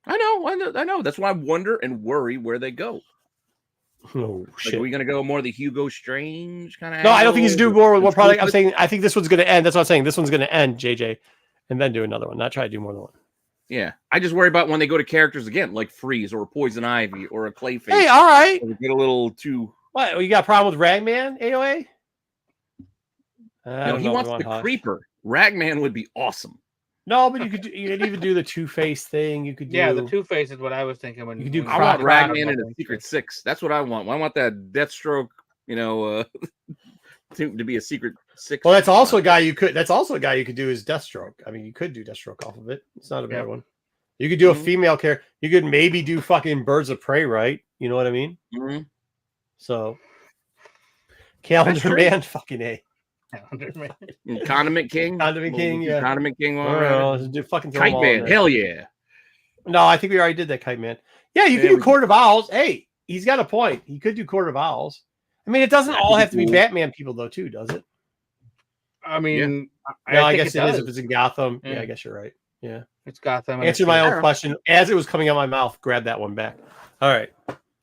I know. That's why I wonder and worry where they go. Oh shit! Are we going to go more the Hugo Strange kind of? No, I don't think he's doing more with one product. I'm saying I think this one's going to end. That's what I'm saying. This one's going to end, JJ, and then do another one. Not try to do more than one. Yeah, I just worry about when they go to characters again, like Freeze or Poison Ivy or a Clayface. Hey, all right. Or get a little too. What? You got a problem with Ragman, AOA? No, he wants the Creeper. Ragman would be awesome. No, but you could even do the Two-Face thing. You could do the Two-Face is what I was thinking when you could do. I want Ragman in a Secret Six. That's what I want. I want that Deathstroke, to be a Secret Six. Well, that's also a guy you could do is Deathstroke. I mean, you could do Deathstroke off of it. It's not a bad one. You could do a female character. You could maybe do fucking Birds of Prey, right? You know what I mean? Mm-hmm. So, Calendar Man, fucking A. Condiment King, yeah. Condiment King. Fucking Kite Man, hell yeah. No, I think we already did that, Kite Man. Yeah, you could do Court of Owls. Hey, he's got a point. He could do Court of Owls. I mean, it doesn't all have to be Batman people, though, too, does it? I mean, I guess it is if it's in Gotham. Yeah, I guess you're right. Yeah, it's Gotham. Answer my own question as it was coming out of my mouth. Grab that one back. All right.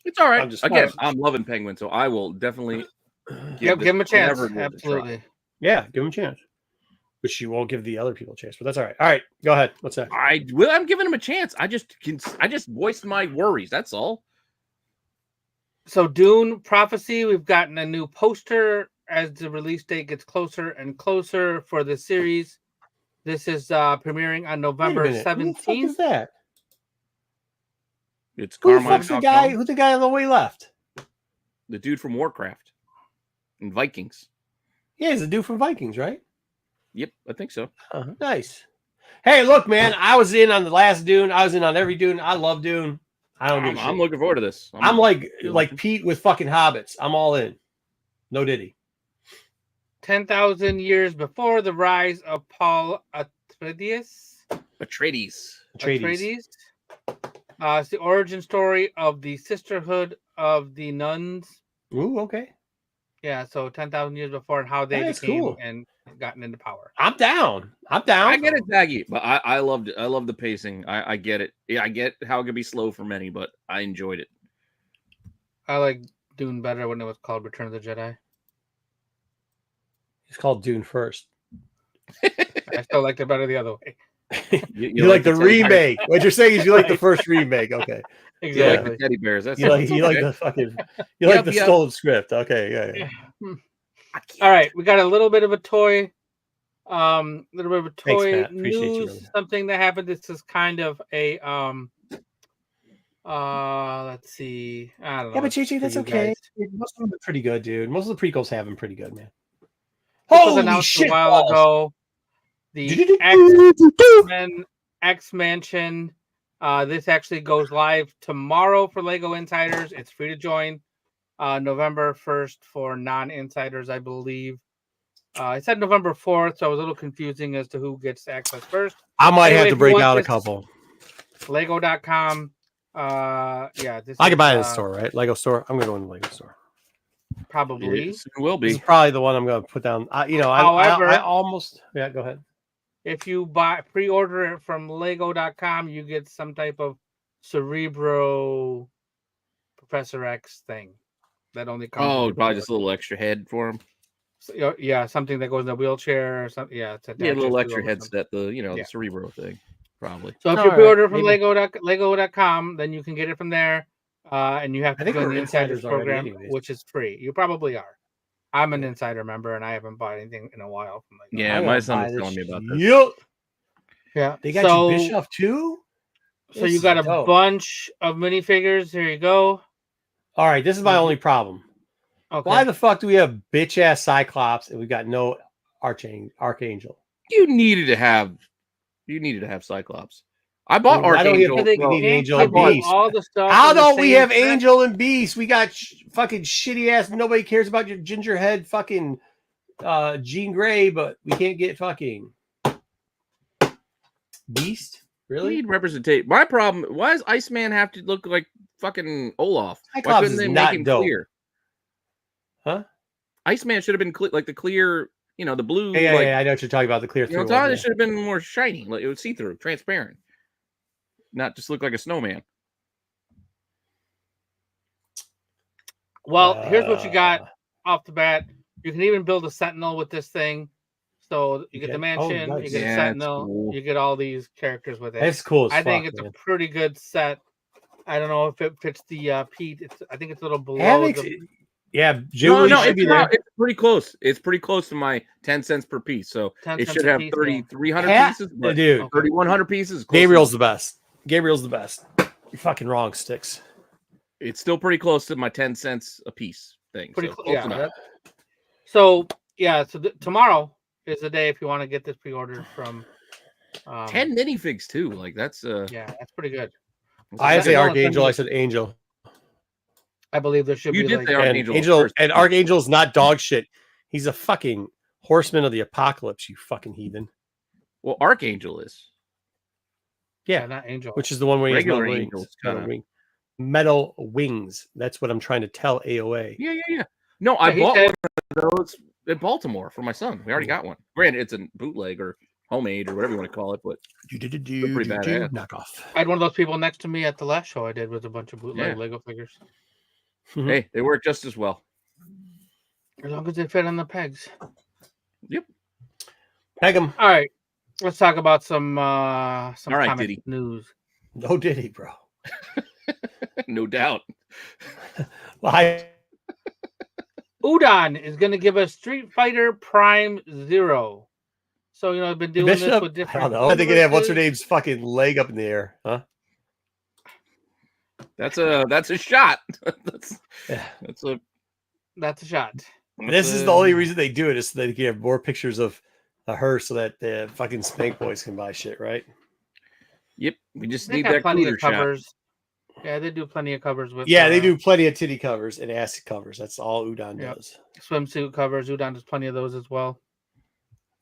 It's all right. I'm loving Penguin, so I will definitely give him a chance. Absolutely. Yeah, give him a chance. Which you won't give the other people a chance, but that's all right. All right, go ahead. What's that? I'm giving him a chance. I just voiced my worries. That's all. So Dune Prophecy, we've gotten a new poster as the release date gets closer and closer for the series. This is premiering on November 17th. Who the fuck is that? It's Who the Carmine fuck's the guy? Who's the guy on the way left? The dude from Warcraft and Vikings. Yeah, he's the dude from Vikings, right? Yep, I think so. Nice. Hey, look, man, I was in on the last Dune. I was in on every Dune. I love Dune. I'm looking forward to this. I'm like Pete with fucking hobbits. I'm all in. No Diddy. 10,000 years before the rise of Paul Atreides. It's the origin story of the Sisterhood of the Nuns. Ooh, okay. Yeah, so 10,000 years before and how they became and gotten into power. I'm down. I get it, Zaggy, but I loved it. I love the pacing. I get it. Yeah, I get how it could be slow for many, but I enjoyed it. I like Dune better when it was called Return of the Jedi. It's called Dune first. I still liked it better the other way. you like the remake. What you're saying is you like the first remake. Okay. Exactly. You like the teddy bears. That's you like the fucking like the stolen script. Okay, yeah. All right, we got a little bit of a toy. Little bit of a toy Thanks, news. Really. Something that happened. This is kind of a let's see. I don't know. Yeah, but JJ, that's okay. Most of them are pretty good, dude. Most of the prequels have them pretty good, man. This was announced a while ago. The X Mansion. This actually goes live tomorrow for Lego Insiders. It's free to join. November 1st for non-insiders, I believe. It said November 4th, so I was a little confusing as to who gets access first. I might have to break out a couple. Lego.com. I can buy it in the store, right? Lego store. I'm gonna go in the Lego store. Probably. It will be. This is probably the one I'm gonna put down. However, I almost go ahead. If you pre-order it from Lego.com, you get some type of Cerebro Professor X thing that only comes. Oh, probably just a little extra head for him. So, yeah, something that goes in the wheelchair or something. Yeah, it's a little extra headset. The Cerebro thing, probably. So if you pre-order from Lego.com, then you can get it from there, and you have to join the Insiders program, which is free. You probably are. I'm an Insider member, and I haven't bought anything in a while from Lego. Yeah, my son was telling me about this. Yep. Yeah, they got you Bischoff too. So you got a bunch of minifigures. Here you go. All right, this is my only problem. Okay. Why the fuck do we have bitch ass Cyclops and we got no Archangel? You needed to have Cyclops. I bought Archangel. We need Angel and Beast. All the stuff. How don't we have Angel and Beast? We got fucking shitty ass. Nobody cares about your ginger head fucking Jean Grey, but we can't get fucking Beast. Really? We need representation. My problem. Why does Iceman have to look like fucking Olaf? Cyclops why couldn't they make him clear? Huh? Iceman should have been like the clear. The blue. Yeah, I know what you're talking about. The clear through. It should have been more shiny. Like it was see through, transparent. Not just look like a snowman. Well, here's what you got off the bat. You can even build a Sentinel with this thing. So you get the mansion, you get a Sentinel, cool. You get all these characters with it. It's cool. I think it's a pretty good set. I don't know if it fits the Pete. I think it's a little below. Julie it's pretty close. It's pretty close to my 10 cents per piece. So it should have 3,300 pieces. Dude, 3,100 pieces. Gabriel's the best. You're fucking wrong, Sticks. It's still pretty close to my 10 cents a piece thing. So tomorrow is the day if you want to get this pre-ordered from 10 minifigs too. Like that's that's pretty good. I didn't say Archangel, I said Angel. I believe there should be Archangel. And Archangel's not dog shit. He's a fucking horseman of the apocalypse, you fucking heathen. Well, Archangel is. Yeah, not Angel. Which is the one where he has metal wings. That's what I'm trying to tell AOA. Yeah. No, I bought one of those in Baltimore for my son. We already got one. Granted, it's a bootleg or homemade or whatever you want to call it, but pretty bad knockoff. I had one of those people next to me at the last show I did with a bunch of bootleg Lego figures. Hey, they work just as well. As long as they fit on the pegs. Yep. Peg him. All right, let's talk about some right, comic Diddy. news. No Diddy, bro. No doubt. Well, Udon is going to give us Street Fighter Prime 0. So I've been doing this with I different. don't know. I think it have what's her name's fucking leg up in the air, huh? That's a shot. That's That's a shot. This is the only reason they do it is so they can have more pictures of her so that the fucking Spank Boys can buy shit, right? Yep. We just They need got that plenty of cooter shot. covers. Yeah, they do plenty of covers with. Yeah, they do plenty of titty covers and ass covers. That's all Udon does. Swimsuit covers. Udon does plenty of those as well.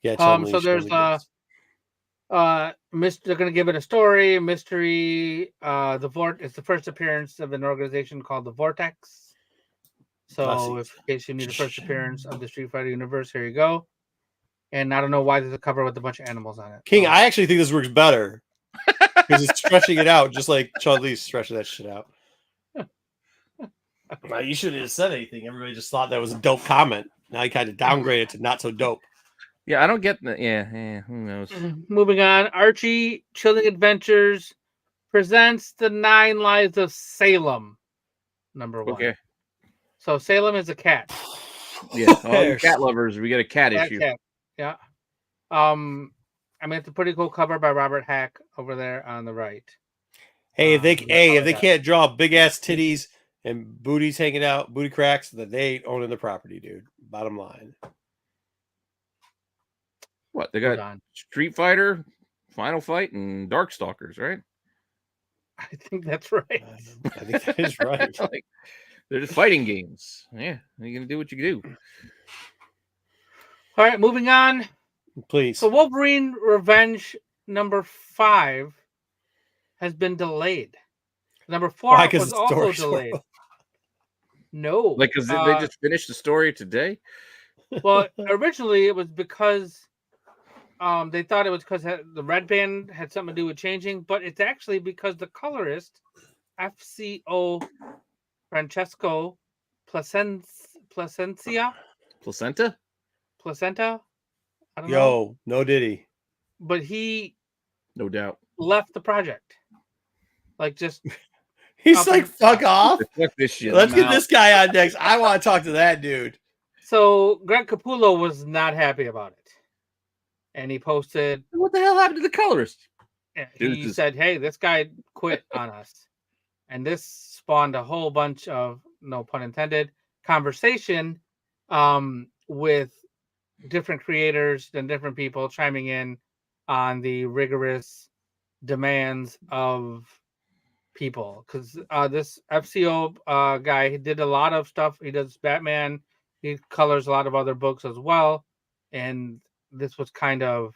Yeah. So there's they're going to give it a story, mystery. It's the first appearance of an organization called the Vortex. So, in case you need a first appearance of the Street Fighter universe, here you go. And I don't know why there's a cover with a bunch of animals on it. King, I actually think this works better because it's stretching it out, just like Chun-Li's stretching that shit out. Well, you shouldn't have said anything. Everybody just thought that was a dope comment. Now you kind of downgrade it to not so dope. Yeah, I don't get that. Yeah, who knows? Moving on, Archie Chilling Adventures presents The 9 Lives of Salem, #1. Okay. So Salem is a cat. Yeah, all you cat lovers, we get a cat issue. Cat. Yeah. It's a pretty cool cover by Robert Hack over there on the right. Hey, if they can't draw big ass titties and booties hanging out, booty cracks, then they ain't owning the property, dude. Bottom line. What they got? Street Fighter, Final Fight, and Darkstalkers, right? I think that's right. I think that is right. They're just fighting games. Yeah, you're gonna do what you do. All right, moving on. Please. So Wolverine Revenge #5 has been delayed. #4 was also delayed. No, because they just finished the story today. Well, originally it was because they thought it was because the red band had something to do with changing, but it's actually because the colorist FCO Francesco Placenta. I don't know. No Diddy. But he, no doubt, left the project. He's like, fuck off. Fuck this shit. Let's get this guy on next. I want to talk to that dude. So Greg Capullo was not happy about it. And he posted, what the hell happened to the colorist? He said, hey, this guy quit on us. And this spawned a whole bunch of, no pun intended, conversation with different creators and different people chiming in on the rigorous demands of people. Because this FCO guy, he did a lot of stuff. He does Batman. He colors a lot of other books as well. And this was kind of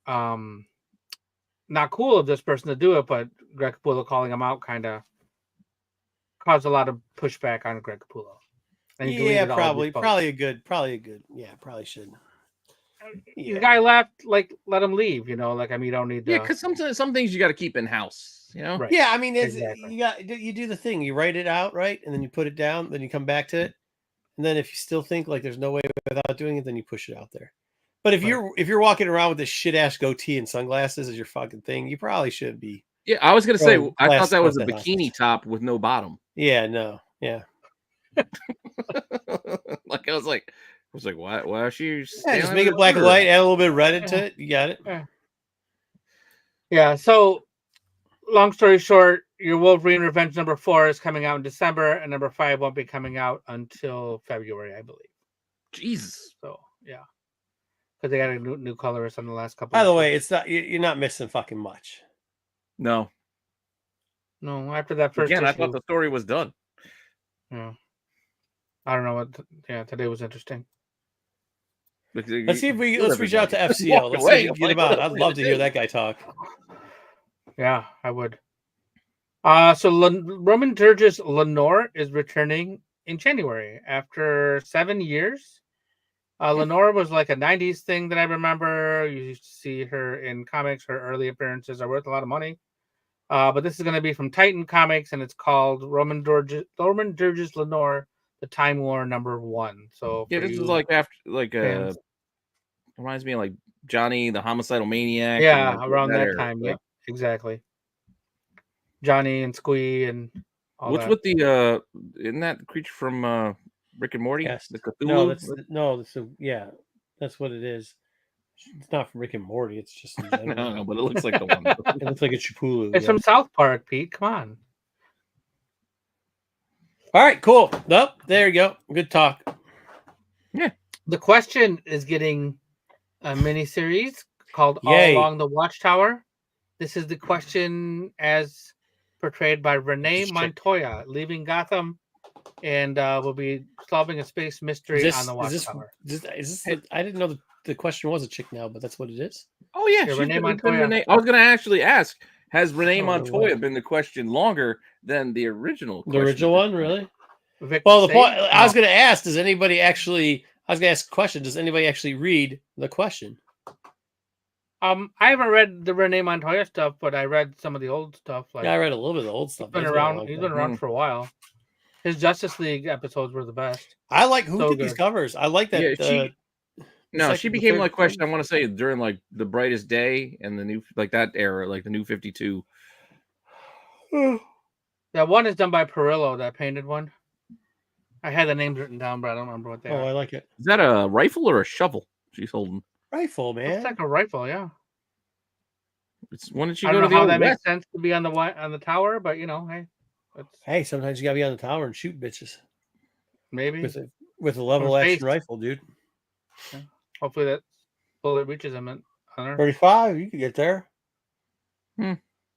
not cool of this person to do it, but Greg Capullo calling him out kind of caused a lot of pushback on Greg Capullo. And yeah, probably a good. Yeah, probably should. The guy left, let him leave. You don't need. Yeah, because some things you got to keep in house. Right. Yeah, I mean, you do the thing. You write it out, right, and then you put it down. Then you come back to it, and then if you still think like there's no way without doing it, then you push it out there. But if you're walking around with this shit ass goatee and sunglasses as your fucking thing, you probably should be. Yeah, I was gonna say I thought that was a bikini top with no bottom. Yeah, no, yeah. I was like, why is she? Yeah, just make it black and white, add a little bit of red into it. You got it. Yeah. So, long story short, your Wolverine Revenge #4 is coming out in December, and #5 won't be coming out until February, I believe. Jesus. So yeah. Because they got a new colorist on the last couple. By the way, it's not you're not missing fucking much. No. After that first issue, I thought the story was done. Yeah. I don't know what. Today was interesting. Let's reach out to FCO. Let's see if we can get him out. I'd love to hear that guy talk. Yeah, I would. So Roman Durgis Lenore is returning in January after 7 years. Lenore was like a 90s thing that I remember. You used to see her in comics. Her early appearances are worth a lot of money. But this is going to be from Titan Comics, and it's called Roman Durgis Lenore, The Time War #1. So yeah, this is like after reminds me of like Johnny the homicidal maniac. Yeah, and, like, around that era. time. Like, Yep, exactly. Johnny and Squee and all what's that. with the isn't that the creature from Rick and Morty? Yes. The Cthulhu? That's what it is. It's not from Rick and Morty. It's just in general. No, but it looks like the one. It looks like a Chipulu. It's from South Park, Pete. Come on. All right, cool. Nope, there you go. Good talk. Yeah. The Question is getting a mini-series called Yay. All Along the Watchtower. This is The Question as portrayed by Renee Montoya, leaving Gotham, and will be solving a space mystery on the Watchtower. I didn't know the Question was a chick now, but that's what it is. Oh yeah, Yeah, she's Renee been Montoya. Renee. I was going to actually ask: has Renee Oh, Montoya wow. been the Question longer than the original? The original one, really? Vic Well, the Sage? point I was No. going to ask: does anybody actually? I was going to ask a question. Does anybody actually read the Question? I haven't read the Renee Montoya stuff, but I read some of the old stuff. Like, Yeah, I read a little bit of the old stuff. he's been It's a around. long He's time. been around for a while. His Justice League episodes were the best. I like who So did these good. covers. I like that. Yeah, No, like she the became third like Question. I one. want to say during like the Brightest Day and the new like that era, like the New 52. That one is done by Perillo, that painted one. I had the names written down, but I don't remember what they Oh, are. I like it. Is that a rifle or a shovel she's holding? Rifle, man. Looks like a rifle, yeah. It's when did she I go don't to know the how old that West? makes sense to be on the tower, but you know, hey, it's Hey, sometimes you gotta be on the tower and shoot bitches maybe. with a level From action space. rifle, dude. Hopefully that bullet reaches him on her. 35, you could get there. Hmm.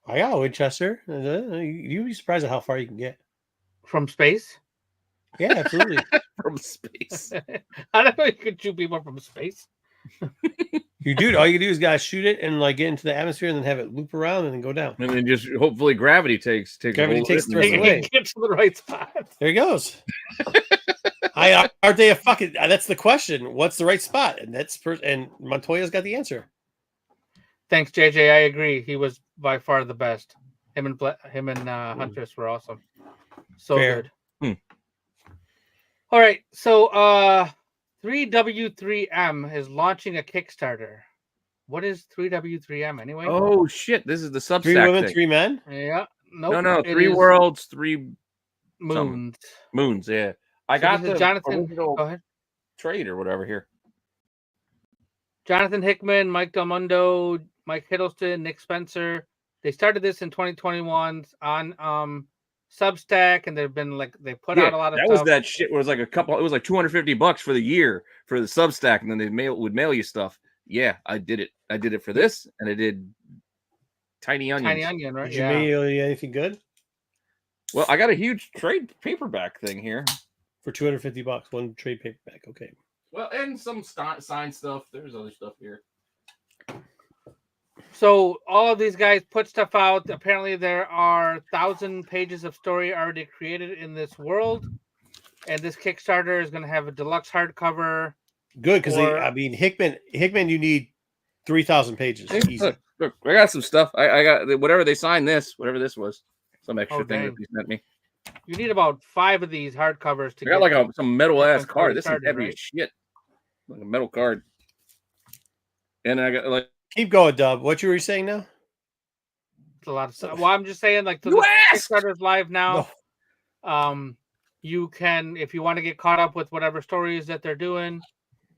I got a Winchester. You'd be surprised at how far you can get. From space? Yeah, absolutely. From space. I don't know you could shoot people from space. You do. All you do is gotta shoot it and like get into the atmosphere and then have it loop around and then go down. And then just hopefully gravity takes Gravity a hold takes of the it. rest away. Get to the right spot. There he goes. Aren't they a fucking? That's the question. What's the right spot? And and Montoya's got the answer. Thanks, JJ. I agree. He was by far the best. Him and Huntress were awesome. So Fair. good. Hmm. All right. So 3W3M is launching a Kickstarter. What is 3W3M anyway? Oh shit! This is the Substack 3 women, thing. 3 men. Yeah. Nope, No, it 3 is worlds, 3 moons. moons. Yeah, I So got this is the Jonathan. original Go ahead. trade or whatever here. Jonathan Hickman, Mike Del Mundo, Mike Hiddleston, Nick Spencer. They started this in 2021 on Substack, and they've been like they put out a lot of that stuff. was that shit. It was like it was like $250 for the year for the Substack, and then they would mail you stuff. Yeah, I did it. I did it for this, and I did Tiny Onions. Tiny Onion, right? Did you mail anything good Well, I got a huge trade paperback thing here for $250? One trade paperback. Okay. Well, and some signed stuff. There's other stuff here. So all of these guys put stuff out. Apparently, there are 1,000 pages of story already created in this world, and this Kickstarter is going to have a deluxe hardcover. Good, because Hickman, you need 3,000 pages. Easy. Look, I got some stuff. I got whatever they signed this, whatever this was, some extra thing that dang. they sent me. You need about 5 of these hardcovers to I got get like some metal ass card. This is started, heavy right? as shit, like a metal card. And I got like. Keep going, Dub. What you were saying now? It's a lot of stuff. Well, I'm just saying, like, the Kickstarter's live now. No. You can, if you want to get caught up with whatever stories that they're doing,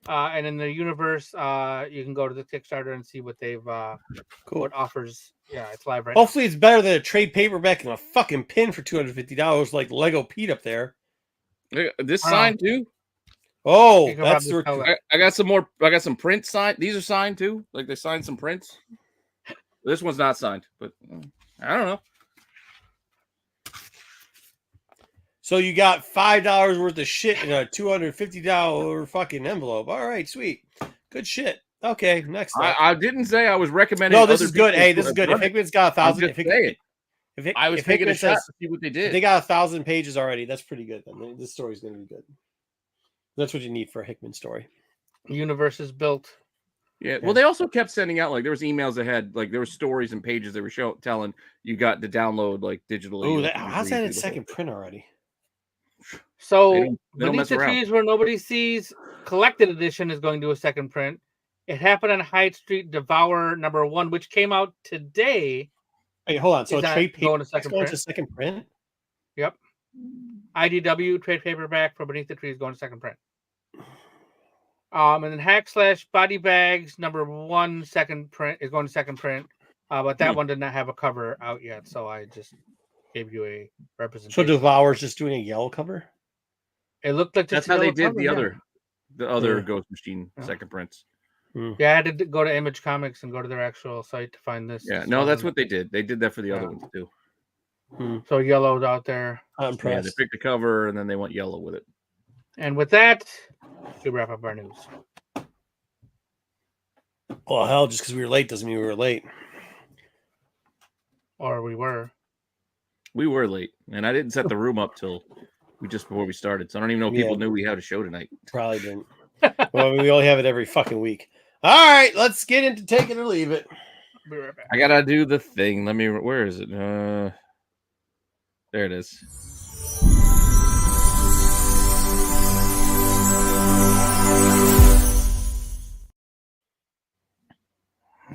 and in the universe, you can go to the Kickstarter and see what they've cool. What offers. Yeah, it's live right Hopefully it's better than a trade paperback and a fucking pin for $250 like Lego Pete up there. This signed too? Oh, that's I got some more. I got some prints signed. These are signed too. Like they signed some prints. This one's not signed, but I don't know. So you got $5 worth of shit in a $250 fucking envelope. All right, sweet. Good shit. Okay, next up. I didn't say I was recommending. No, this is good. Hey, this is good. If Hickman's got 1,000, I was taking a shot to see what they did. If they got 1,000 pages already, that's pretty good. Then this story's going to be good. That's what you need for a Hickman story. Universe is built. Yeah. Well, they also kept sending out like there was emails that had like there were stories and pages that were telling you got to download like digitally. Oh, how's that in second print already? So Beneath the Trees Where Nobody Sees collected edition is going to a second print, It Happened on Hyde Street, Devour #1, which came out today. Hey, hold on. So Is that trade paper going to second going print? to second print? Yep. IDW trade paperback for Beneath the Trees going to second print. And then Hack / Body Bags #1 second print is going to second print. But that one did not have a cover out yet, so I just gave you a representation. So Devour's just doing a yellow cover? It looked like that's just how they yellow did cover, the other Yeah. Ghost Machine Yeah. second prints. Yeah, I had to go to Image Comics and go to their actual site to find this. Yeah, no, that's what they did. They did that for the other ones too. So yellowed out there. I'm Yeah, impressed. they picked the cover and then they went yellow with it. And with that, we wrap up our news. Well, hell, just because we were late doesn't mean we were late. Or we were. We were late, and I didn't set the room up till just before we started. So I don't even know if people knew we had a show tonight. Probably didn't. Well, we only have it every fucking week. All right, let's get into Take It or Leave It. Be right back. I gotta do the thing. Where is it? There it is.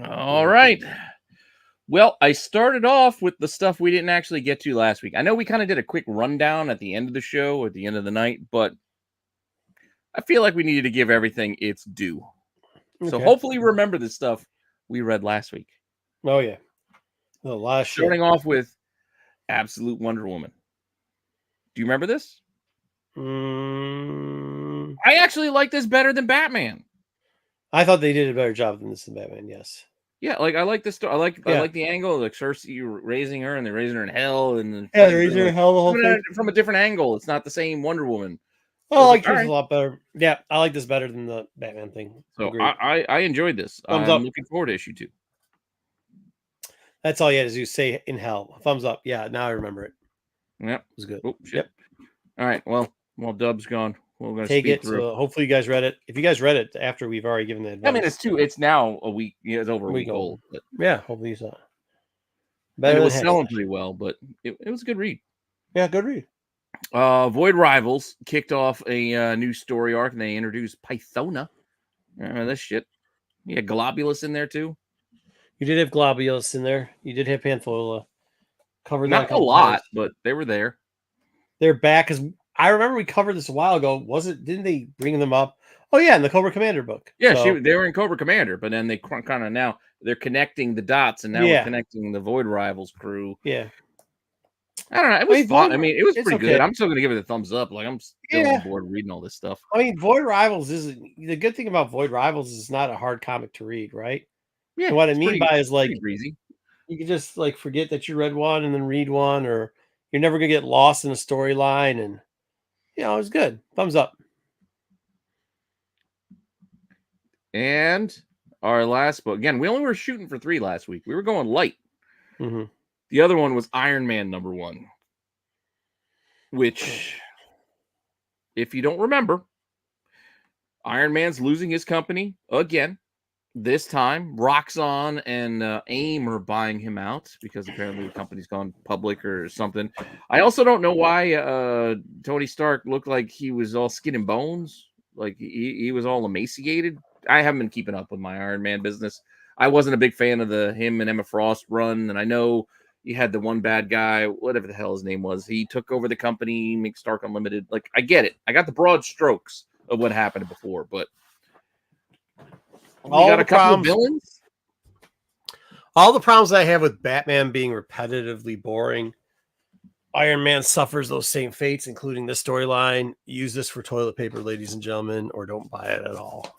All right. Well, I started off with the stuff we didn't actually get to last week. I know we kind of did a quick rundown at the end of the show, at the end of the night, but I feel like we needed to give everything its due. So hopefully you remember the stuff we read last week. Oh, yeah. A lot of shit. Starting off with Absolute Wonder Woman. Do you remember this? I actually like this better than Batman. I thought they did a better job than this in Batman, yes. Yeah, like I like this story. I like the angle of like Cersei raising her, and they're raising her in hell, and they're raising her in hell the whole thing from a different angle. It's not the same Wonder Woman. Oh, I like this a lot better. Yeah, I like this better than the Batman thing. So I enjoyed this. Thumbs I'm up. looking forward to issue 2. That's all you had to do. Say in hell. Thumbs up. Yeah, now I remember it. Yep, it was good. Oh, shit. Yep. All right. Well, while Dub's gone, we're gonna take it. Through. So hopefully you guys read it. If you guys read it after we've already given the advice. I mean, it's now a week. Yeah, it's over a week old. But yeah, hopefully you saw it. Better. It was selling pretty well, but it was a good read. Yeah, good read. Void Rivals kicked off a new story arc, and they introduced Pythona. This shit. You had Globulus in there too. You did have Globulus in there. You did have Panthola. Covered not a lot, but they were there. They're back because I remember we covered this a while ago. Didn't they bring them up? Oh yeah, in the Cobra Commander book. Yeah, they were in Cobra Commander, but then they kind of now they're connecting the dots, and now we're connecting the Void Rivals crew. Yeah. I don't know. It was fun. I mean, it was pretty good. I'm still gonna give it a thumbs up. Like I'm still on board reading all this stuff. I mean, Void Rivals isn't the good thing about Void Rivals is not a hard comic to read, right? Yeah. And what I mean by is like breezy. You can just like forget that you read one and then read one, or you're never gonna get lost in a storyline, and it was good. Thumbs up. And our last book again. We only were shooting for 3 last week. We were going light. Mm-hmm. The other one was Iron Man #1, which, if you don't remember, Iron Man's losing his company again. This time, Roxxon and AIM are buying him out because apparently the company's gone public or something. I also don't know why Tony Stark looked like he was all skin and bones, like he was all emaciated. I haven't been keeping up with my Iron Man business. I wasn't a big fan of him and Emma Frost run, and I know you had the one bad guy, whatever the hell his name was. He took over the company, make Stark Unlimited. Like, I get it. I got the broad strokes of what happened before, but all got a couple of villains. All the problems I have with Batman being repetitively boring, Iron Man suffers those same fates, including this storyline. Use this for toilet paper, ladies and gentlemen, or don't buy it at all.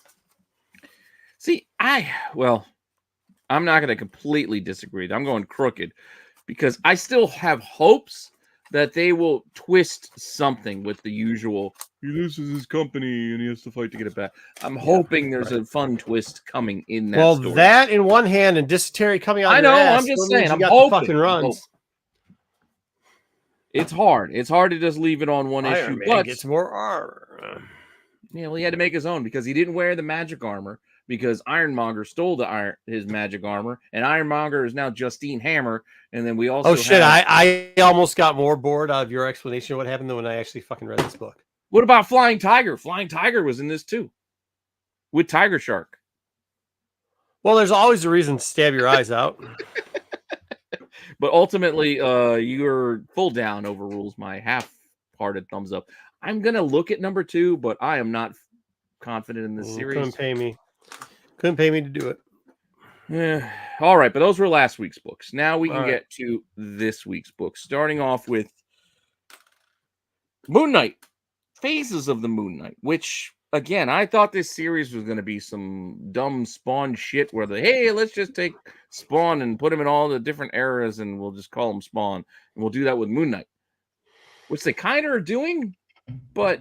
See, I'm not going to completely disagree. I'm going crooked because I still have hopes that they will twist something with the usual, he loses his company and he has to fight to get it back. I'm hoping there's a fun twist coming in that story. That in one hand and dysentery coming out I of know, your ass, I'm just saying, I'm hoping. Fucking runs. It's hard. It's hard to just leave it on one issue. But gets more armor. Yeah, well, he had to make his own because he didn't wear the magic armor because Ironmonger stole his magic armor, and Ironmonger is now Justine Hammer. And then we also I almost got more bored out of your explanation of what happened than when I actually fucking read this book. What about Flying Tiger? Flying Tiger was in this too, with Tiger Shark. Well, there's always a reason to stab your eyes out. But ultimately, your full down overrules my half-hearted thumbs up. I'm gonna look at number 2, but I am not confident in this series. Couldn't pay me to do it. Yeah. All right, but those were last week's books. Now we can All right. get to this week's books, starting off with Moon Knight, Phases of the Moon Knight, which, again, I thought this series was going to be some dumb Spawn shit where hey, let's just take Spawn and put him in all the different eras and we'll just call him Spawn. And we'll do that with Moon Knight, which they kind of are doing, but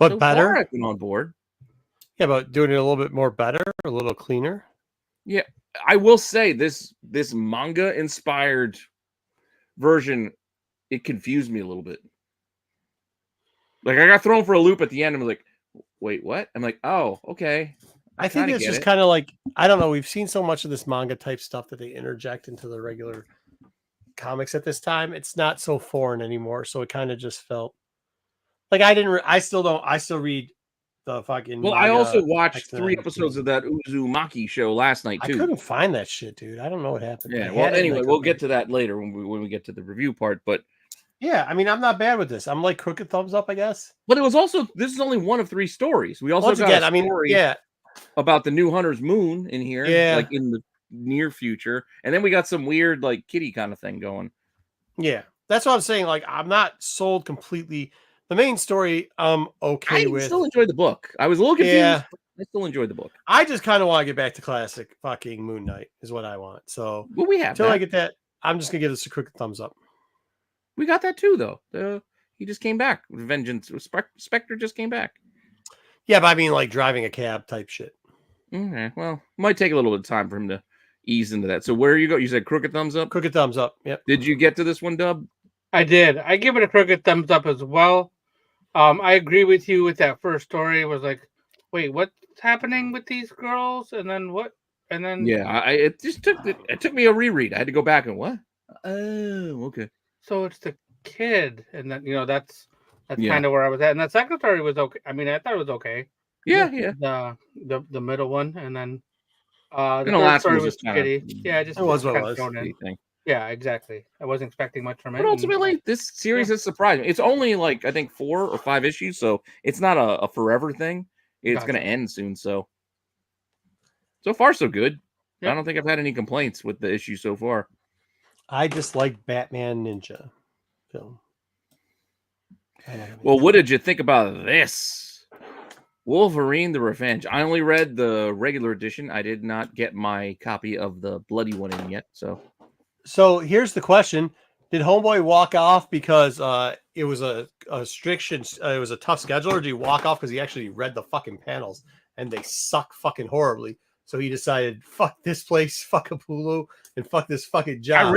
so better. far I've been on board. Yeah, but doing it a little bit more better, a little cleaner. Yeah, I will say this manga-inspired version, it confused me a little bit. Like, I got thrown for a loop at the end. I'm like, wait, what? I'm like, oh, okay. I think it's just kind of like, I don't know. We've seen so much of this manga type stuff that they interject into the regular comics at this time. It's not so foreign anymore. So it kind of just felt like I still read the fucking. Well, I also watched 3 episodes of that Uzumaki show last night, too. I couldn't find that shit, dude. I don't know what happened. Yeah, well, anyway, we'll get to that later when we get to the review part, but. Yeah, I mean, I'm not bad with this. I'm like crooked thumbs up, I guess. But it was also, this is only one of 3 stories. We also got a story about the new Hunter's Moon in here, like in the near future. And then we got some weird, like, kitty kind of thing going. Yeah, that's what I'm saying. Like, I'm not sold completely. The main story, okay with. I still enjoyed the book. I was a little confused, but I still enjoyed the book. I just kind of want to get back to classic fucking Moon Knight is what I want. So, well, we have until I get that, I'm just going to give this a crooked thumbs up. We got that too, though. He just came back. Vengeance. Spectre just came back. Yeah, but I mean, like driving a cab type shit. Okay, well, might take a little bit of time for him to ease into that. So where you go? You said crooked thumbs up? Crooked thumbs up, yep. Did you get to this one, Dub? I did. I give it a crooked thumbs up as well. I agree with you with that first story. It was like, wait, what's happening with these girls? And then what? And then it took me a reread. I had to go back and what? Oh, okay. So it's the kid, and then that's kind of where I was at. And that second story was okay. I mean, I thought it was okay. Yeah. The middle one, and then the last story one was kitty. Yeah, it was what it was. Yeah, exactly. I wasn't expecting much from it. But ultimately, this series is surprising. It's only like I think 4 or 5 issues, so it's not a forever thing. It's going to end soon. So far so good. Yep. I don't think I've had any complaints with the issue so far. I just like Batman Ninja film. Well, what did you think about this? Wolverine the Revenge. I only read the regular edition. I did not get my copy of the bloody one in yet. So here's the question. Did Homeboy walk off because it was a restriction, it was a tough schedule, or did he walk off because he actually read the fucking panels and they suck fucking horribly? So he decided, fuck this place, fuck Hulu, and fuck this fucking job. I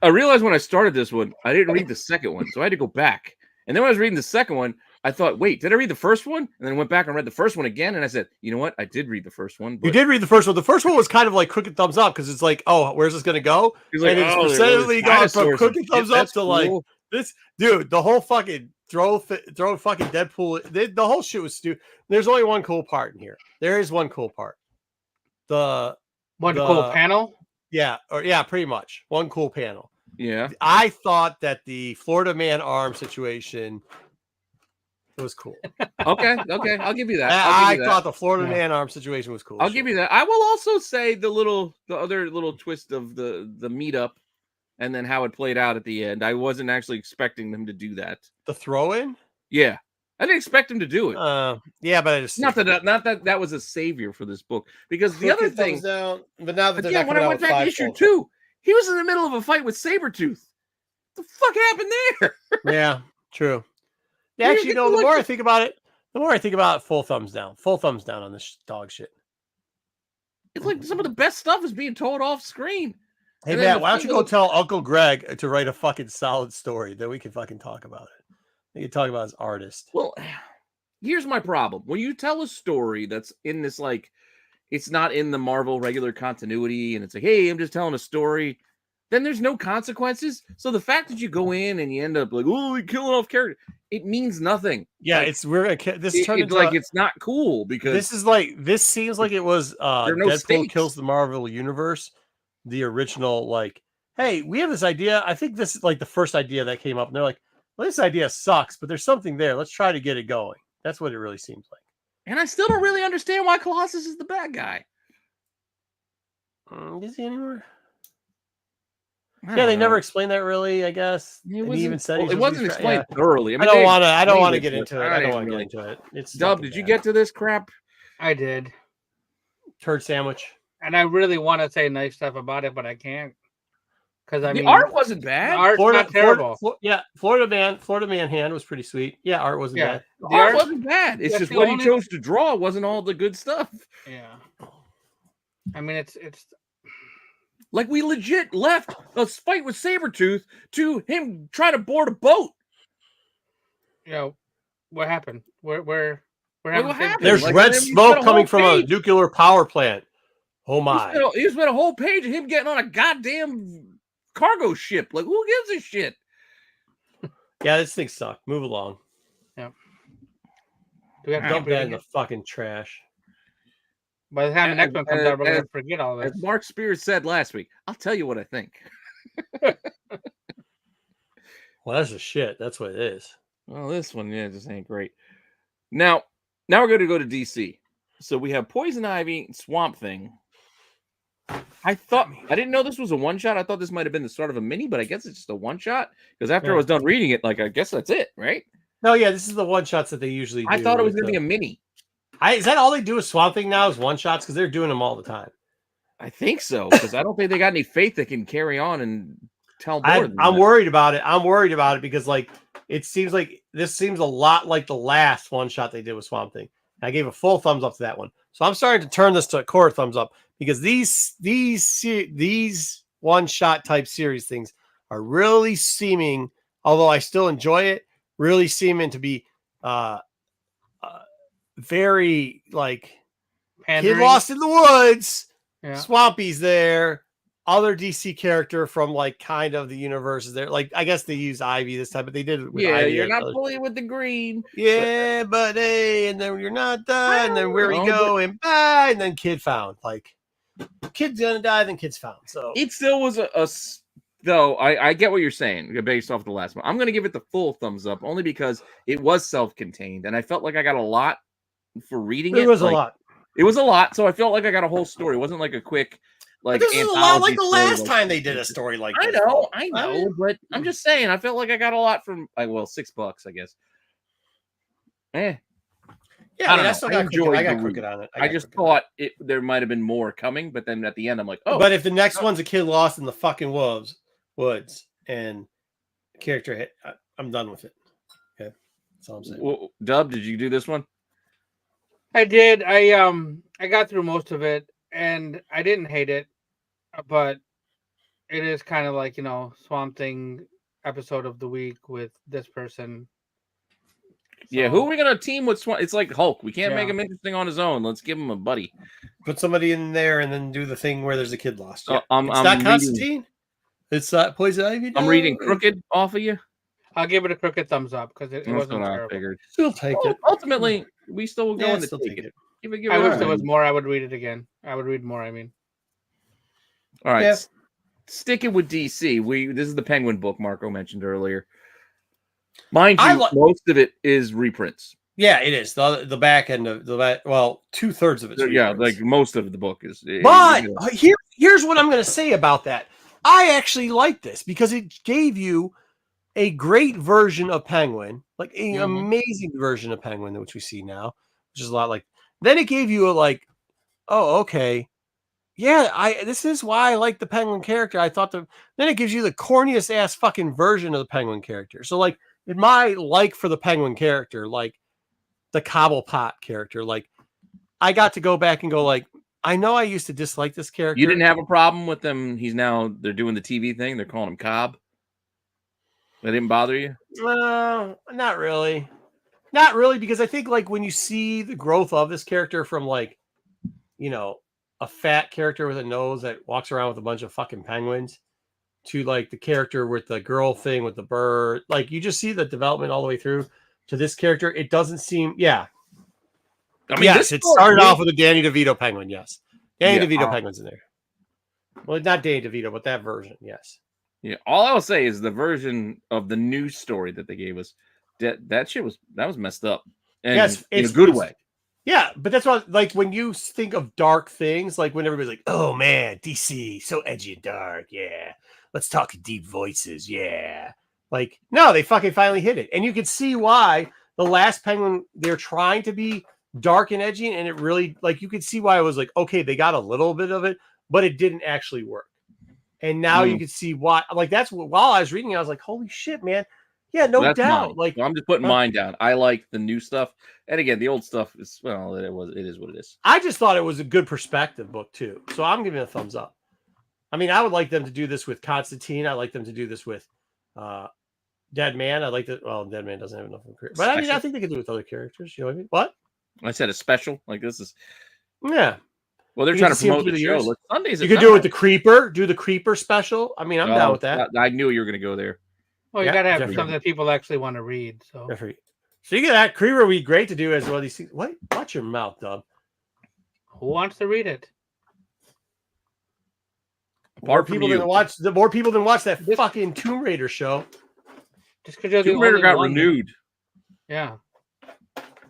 realized when I started this one, I didn't read the second one, so I had to go back. And then when I was reading the second one, I thought, wait, did I read the first one? And then went back and read the first one again, and I said, you know what? I did read the first one. But... You did read the first one. The first one was kind of like crooked thumbs up because it's like, oh, where's this going to go? He's like, and it's percentage gone from crooked thumbs up to like this. Dude, the whole fucking throw fucking Deadpool. The whole shit was stupid. There's only one cool part in here. There is one cool part. Cool panel? Yeah, pretty much. One cool panel. Yeah. I thought that the Florida Man arm situation was cool. Okay. I'll give you that. I thought the Florida Man arm situation was cool. I'll give you that. I will also say the other little twist of the meetup and then how it played out at the end. I wasn't actually expecting them to do that. The throw in? Yeah. I didn't expect him to do it. Yeah, but I just not that was a savior for this book, because the other thing. Down, but now that when I went back to issue 2, he was in the middle of a fight with Sabretooth. What the fuck happened there? Yeah, true. Actually, the more I think about it, full thumbs down. Full thumbs down on this dog shit. It's like some of the best stuff is being told off screen. Hey, Matt, why don't you go tell Uncle Greg to write a fucking solid story, then we can fucking talk about it. You talk about as artist. Well, here's my problem. When you tell a story that's in this, like, it's not in the Marvel regular continuity, and it's like, hey, I'm just telling a story. then there's no consequences. So the fact that you go in and you end up like, oh, we killing off character, it means nothing. Yeah, like, it's we're gonna this it, turned it's into like it's not cool because this seems like it was there are no Deadpool stakes. kills the Marvel Universe, the original, like, hey, we have this idea. I think this is like the first idea that came up, and they're like, well, this idea sucks, but there's something there. Let's try to get it going. That's what it really seems like. And I still don't really understand why Colossus is the bad guy. Is he anymore? I Yeah, they don't never know. explained that really, I guess. It And wasn't, he even said well, he's it supposed to wasn't be explained yeah. thoroughly. I don't want to they get into it. I don't want to get into it. It's Dub, did you get to this crap? I did. turd sandwich? And I really want to say nice stuff about it, but I can't. Because I The mean, art wasn't bad. the art's not terrible. Florida Man hand was pretty sweet. Yeah, art wasn't bad. The art wasn't bad. It's that's just the what only- he chose to draw wasn't all the good stuff. Yeah. I mean, it's Like we legit left a fight with Sabretooth to him trying to board a boat. you know, what happened? We're What having happened? There's Like, red then you smoke spent a coming whole from a page. nuclear power plant. Oh my! You spent a whole page of him getting on a goddamn cargo ship. Like who gives a shit? Yeah, this thing sucked. Move along. Do we have to Dump keep that reading in the it? fucking trash. By the time the next one comes out, we're as- gonna forget all this. As Mark Spears said last week, I'll tell you what I think. Well, that's a shit. That's what it is. Well, this one, yeah, just ain't great. Now we're going to go to DC. So we have Poison Ivy, Swamp Thing. I didn't know this was a one shot. I thought this might have been the start of a mini, but I guess it's just a one shot. Because after I was done reading it, like I guess that's it, right? No, yeah, this is the one shots that they usually do. I thought it was going to be a mini. Is that all they do with Swamp Thing now? Is one shots? Because they're doing them all the time. I think so, because I don't think they got any faith that can carry on and tell more. I'm worried about it. I'm worried about it because like it seems like this seems a lot like the last one shot they did with Swamp Thing. I gave a full thumbs up to that one. So I'm starting to turn this to a core thumbs up because these one shot type series things are really seeming, although I still enjoy it, really seeming to be very like Pandering. Kid Lost in the Woods, Yeah. Swampy's there, other DC character from like kind of the universe is there. Like I guess they used Ivy this time, but they did it with Ivy. You're not fully with the green. Yeah, but hey, and then you're not done, and then where we No, go and bye, and then Kid found. Like Kid's gonna die, then Kid's found. So It still was though. I get what you're saying based off the last one. I'm going to give it the full thumbs up only because it was self-contained and I felt like I got a lot for reading it. it was like, a lot. It was a lot, so I felt like I got a whole story. It wasn't like a quick like. But this is a lot like anthology the story, last like- time they did a story like I this. know, but I'm just saying. I felt like I got a lot from. Well, $6, I guess. Yeah, I don't I know. still I got enjoyed crooked. I got the crooked on it. I just thought there might have been more coming, but then at the end, I'm like, oh. But if the next one's a Kid Lost in the fucking woods and character hit, I'm done with it. Okay, that's all I'm saying. Well, Dub, did you do this one? I did. I got through most of it, and I didn't hate it, but it is kind of like Swamp Thing episode of the week with this person. Yeah, who are we gonna team with? It's like Hulk. We can't make Yeah. him interesting on his own. Let's give him a buddy. Put somebody in there and then do the thing where there's a kid lost. Yeah. I'm It's not reading- Constantine. It's Poison Ivy. I'm reading Crooked off of you. I'll give it a crooked thumbs up because it That's wasn't what I terrible. figured. Still take Well, it. ultimately, we still will go Yeah, in to still take take it. Give it I wish a there was try. more. I would read it again. I would read more. I mean, All right. Yeah. Sticking with DC, this is the Penguin book Marco mentioned earlier. Mind I you, li- most of it is reprints. Yeah, it is the back end of the back. Well, 2/3 of it. Yeah, like most of the book is. But here's what I'm going to say about that. I actually like this because it gave you a great version of Penguin, like an amazing version of Penguin, which we see now, which is a lot like. Then it gave you a like, oh, okay, yeah, this is why I like the Penguin character. I thought then it gives you the corniest ass fucking version of the Penguin character. So like in my like for the Penguin character, like the Cobblepot character, like I got to go back and go like, I know I used to dislike this character. You didn't have a problem with them. They're doing the TV thing. They're calling him Cobb. That didn't bother you? No, not really. Not really, because I think like when you see the growth of this character from like, a fat character with a nose that walks around with a bunch of fucking penguins to like the character with the girl thing with the bird. Like you just see the development all the way through to this character. It doesn't seem, I mean, yes, it started off with a Danny DeVito penguin. Yes, Danny DeVito penguin's in there. Well, not Danny DeVito, but that version. Yes. Yeah. All I'll say is the version of the news story that they gave us, that shit was messed up. And yes, in a good way. Yeah, but that's what, like, when you think of dark things, like when everybody's like, oh man, DC, so edgy and dark. Yeah. Let's talk in deep voices. Yeah. Like, no, they fucking finally hit it. And you can see why the last Penguin, they're trying to be dark and edgy. And it really, like, you could see why it was like, okay, they got a little bit of it, but it didn't actually work. And now you can see why, like, that's what, while I was reading it, I was like, holy shit, man. Yeah, no doubt. Mine. Like, so I'm just putting mine down. I like the new stuff, and again, the old stuff is it is what it is. I just thought it was a good perspective book too, so I'm giving it a thumbs up. I mean, I would like them to do this with Constantine. I like them to do this with Dead Man. I like that. Well, Dead Man doesn't have enough of a career, but I mean, I think they could do it with other characters. You know what I mean? What? I said a special like this is. Yeah. Well, they're trying to promote the show. Look, Sundays. You could do it with the Creeper. Do the Creeper special. I mean, I'm down with that. I knew you were going to go there. Well, you got to have something that people actually want to read. So, Speaking of that, Creeper would be great to do as one of these things. What? Watch your mouth, Dub. Who wants to read it? More people than watch that fucking Tomb Raider show. Just because Tomb Raider got renewed. Yeah.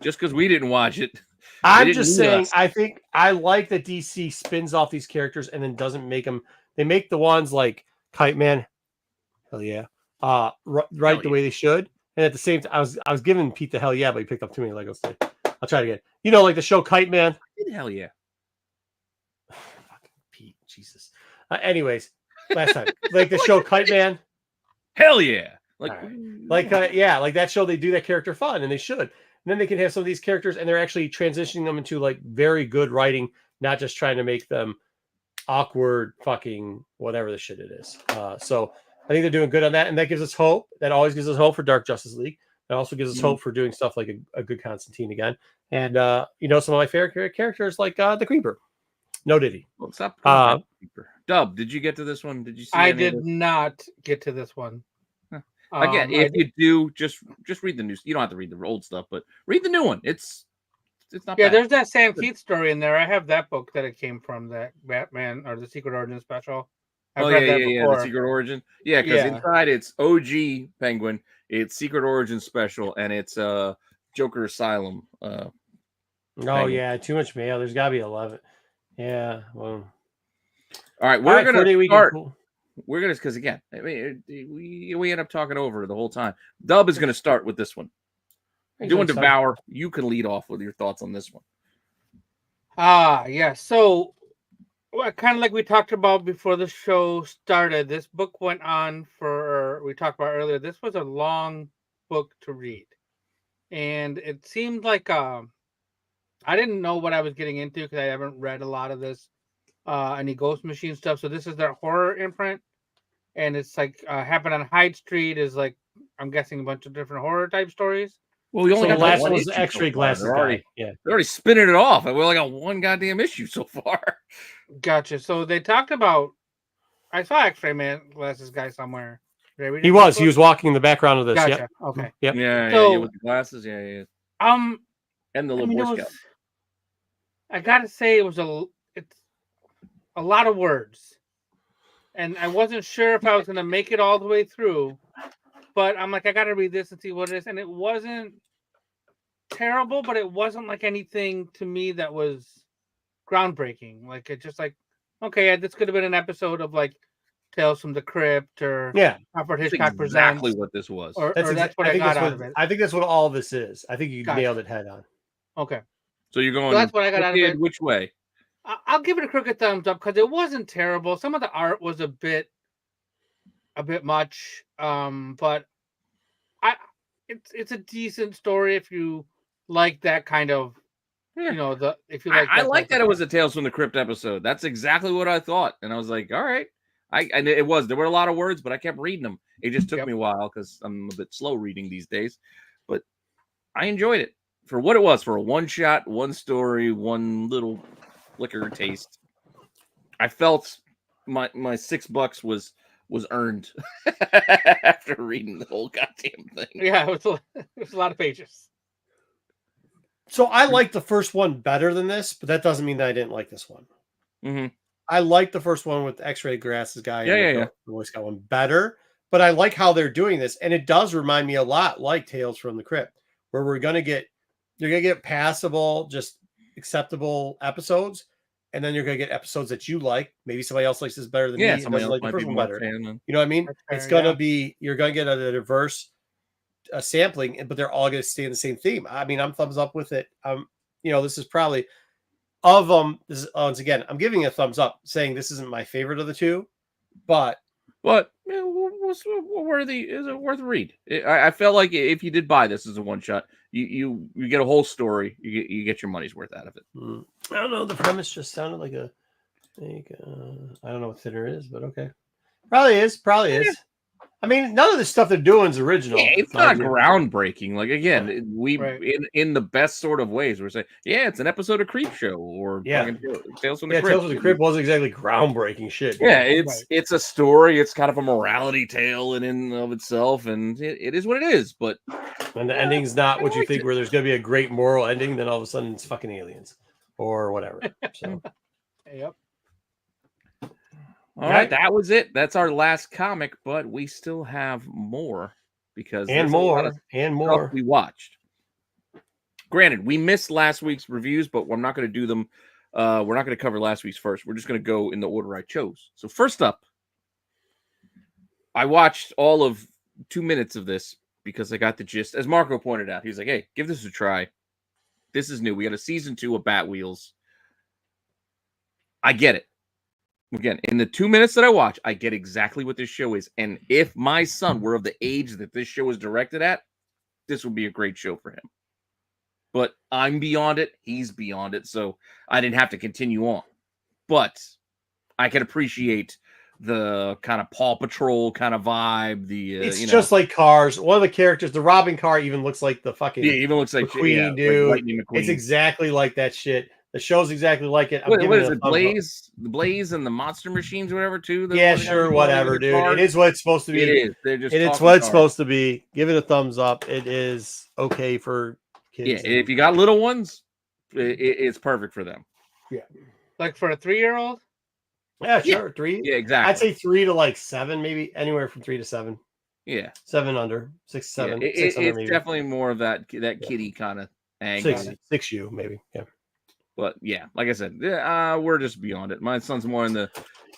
Just because we didn't watch it. I'm just saying. I think I like that DC spins off these characters and then doesn't make them. They make the ones like Kite Man. Hell yeah. Right the way they should. And at the same time, I was giving Pete the hell yeah, but he picked up too many Legos today. I'll try it again. You know, like the show Kite Man. Hell yeah. Fucking Pete, Jesus. Anyways, last time, like the show Kite Man. Hell yeah. Like like that show, they do that character fun, and they should. And then they can have some of these characters, and they're actually transitioning them into like very good writing, not just trying to make them awkward fucking whatever the shit it is. So I think they're doing good on that, and that gives us hope. That always gives us hope for Dark Justice League. It also gives us hope for doing stuff like a good Constantine again. And some of my favorite characters like the Creeper. No Diddy. Well, stop. Dub, did you get to this one? Did you see? I did not get to this one. Again, if you do, just read the news. You don't have to read the old stuff, but read the new one. It's not. Yeah, bad. There's that Sam Keith story in there. I have that book that it came from, that Batman or the Secret Origin special. I've read that before. The Secret Origin. Yeah, because inside it's OG Penguin, it's Secret Origin special, and it's Joker Asylum. Yeah, too much mail. There's got to be 11. Yeah. Well. All right, we're gonna start. We're gonna, because again, I mean, we end up talking over the whole time. Dub is gonna start with this one. Doing Devour. You can lead off with your thoughts on this one. Yeah. So, kind of like we talked about before the show started, this book went on for, we talked about earlier, this was a long book to read. And it seemed like I didn't know what I was getting into because I haven't read a lot of this, any Ghost Machine stuff. So this is their horror imprint. And it's like happened on Hyde Street is like, I'm guessing a bunch of different horror type stories. Well, we only got the last one was the X-ray glasses guy. Yeah, they're already spinning it off, and we only got one goddamn issue so far. Gotcha. So they talked about. I saw X-ray man glasses guy somewhere. He was walking in the background of this. Gotcha. Yep. Okay. Yep. Yeah, with the glasses. Yeah. And the little Boy Scout. I gotta say, it's a lot of words, and I wasn't sure if I was gonna make it all the way through. But I'm like, I got to read this and see what it is. And it wasn't terrible, but it wasn't like anything to me that was groundbreaking. Like, it's just like, okay, this could have been an episode of like Tales from the Crypt or Alfred Hitchcock Presents. Exactly what this was. Or that's what I got out of it. I think that's what all this is. I think you nailed it head on. Okay. So you're going, so that's what I got out of it. Which way? I'll give it a crooked thumbs up because it wasn't terrible. Some of the art was a bit much, but it's a decent story if you like that kind of, if you like. I like that it was a Tales from the Crypt episode. That's exactly what I thought, and I was like, all right. There were a lot of words, but I kept reading them. It just took me a while because I'm a bit slow reading these days, but I enjoyed it for what it was, for a one shot, one story, one little liquor taste. I felt my $6 was was earned after reading the whole goddamn thing. Yeah, it was a lot of pages. So I like the first one better than this, but that doesn't mean that I didn't like this one. Mm-hmm. I like the first one with the X-Ray glasses guy Yeah. the Boy Scout one better, but I like how they're doing this, and it does remind me a lot like Tales from the Crypt, where you're gonna get passable, just acceptable episodes, and then you're gonna get episodes that you like. Maybe somebody else likes this better than me. Yeah, somebody doesn't else like the might first be one more better. fan. You know what I mean? That's fair, It's gonna yeah. be you're gonna get a diverse sampling, but they're all gonna stay in the same theme. I mean, I'm thumbs up with it. This is probably of them. This is once again, I'm giving it a thumbs up, saying this isn't my favorite of the two, but worthy is it worth a read? I felt like if you did buy this as a one shot, you get a whole story. You get your money's worth out of it. I don't know. The premise just sounded like I don't know what thinner is, but okay, probably is. I mean, none of the stuff they're doing is original. Yeah, it's not groundbreaking. Like again, we Right. in the best sort of ways. We're saying, yeah, it's an episode of Creep Show or Yeah. Tales from the Crypt. Tales from the Crypt wasn't exactly groundbreaking shit. Yeah, it's a story. It's kind of a morality tale in and of itself, and it is what it is. But and the ending's not what you think, where there's going to be a great moral ending. Then all of a sudden it's fucking aliens or whatever. So, Yep. All right, that was it. That's our last comic, but we still have more because and more we watched. Granted, we missed last week's reviews, but I'm not going to do them. We're not going to cover last week's first. We're just going to go in the order I chose. So first up, I watched all of 2 minutes of this because I got the gist. As Marco pointed out, he's like, "Hey, give this a try. This is new. We got a season 2 of Bat Wheels." I get it. Again, in the 2 minutes that I watch, I get exactly what this show is. And if my son were of the age that this show is directed at, this would be a great show for him. But I'm beyond it. He's beyond it. So I didn't have to continue on. But I can appreciate the kind of Paw Patrol kind of vibe. It's just like Cars. One of the characters, the Robin car, even looks like the fucking even looks like McQueen, dude. Like Lightning McQueen. It's exactly like that shit. The show's exactly like it. What is it? Blaze? The Blaze and the Monster Machines or whatever, too? Yeah, sure, whatever, dude. It is what it's supposed to be. It is. They're just it's what it's supposed to be. Give it a thumbs up. It is okay for kids. Yeah, if you got little ones, it's perfect for them. Yeah. Like for a 3-year-old? Yeah, sure. 3. Yeah, exactly. I'd say 3 to like 7, maybe anywhere from 3 to 7. Yeah. 7 under. 6, 7. Yeah, 6 under, it's maybe. definitely more of that kiddie kind of angle. 6U, maybe. Yeah. But yeah, like I said, we're just beyond it. My son's more in the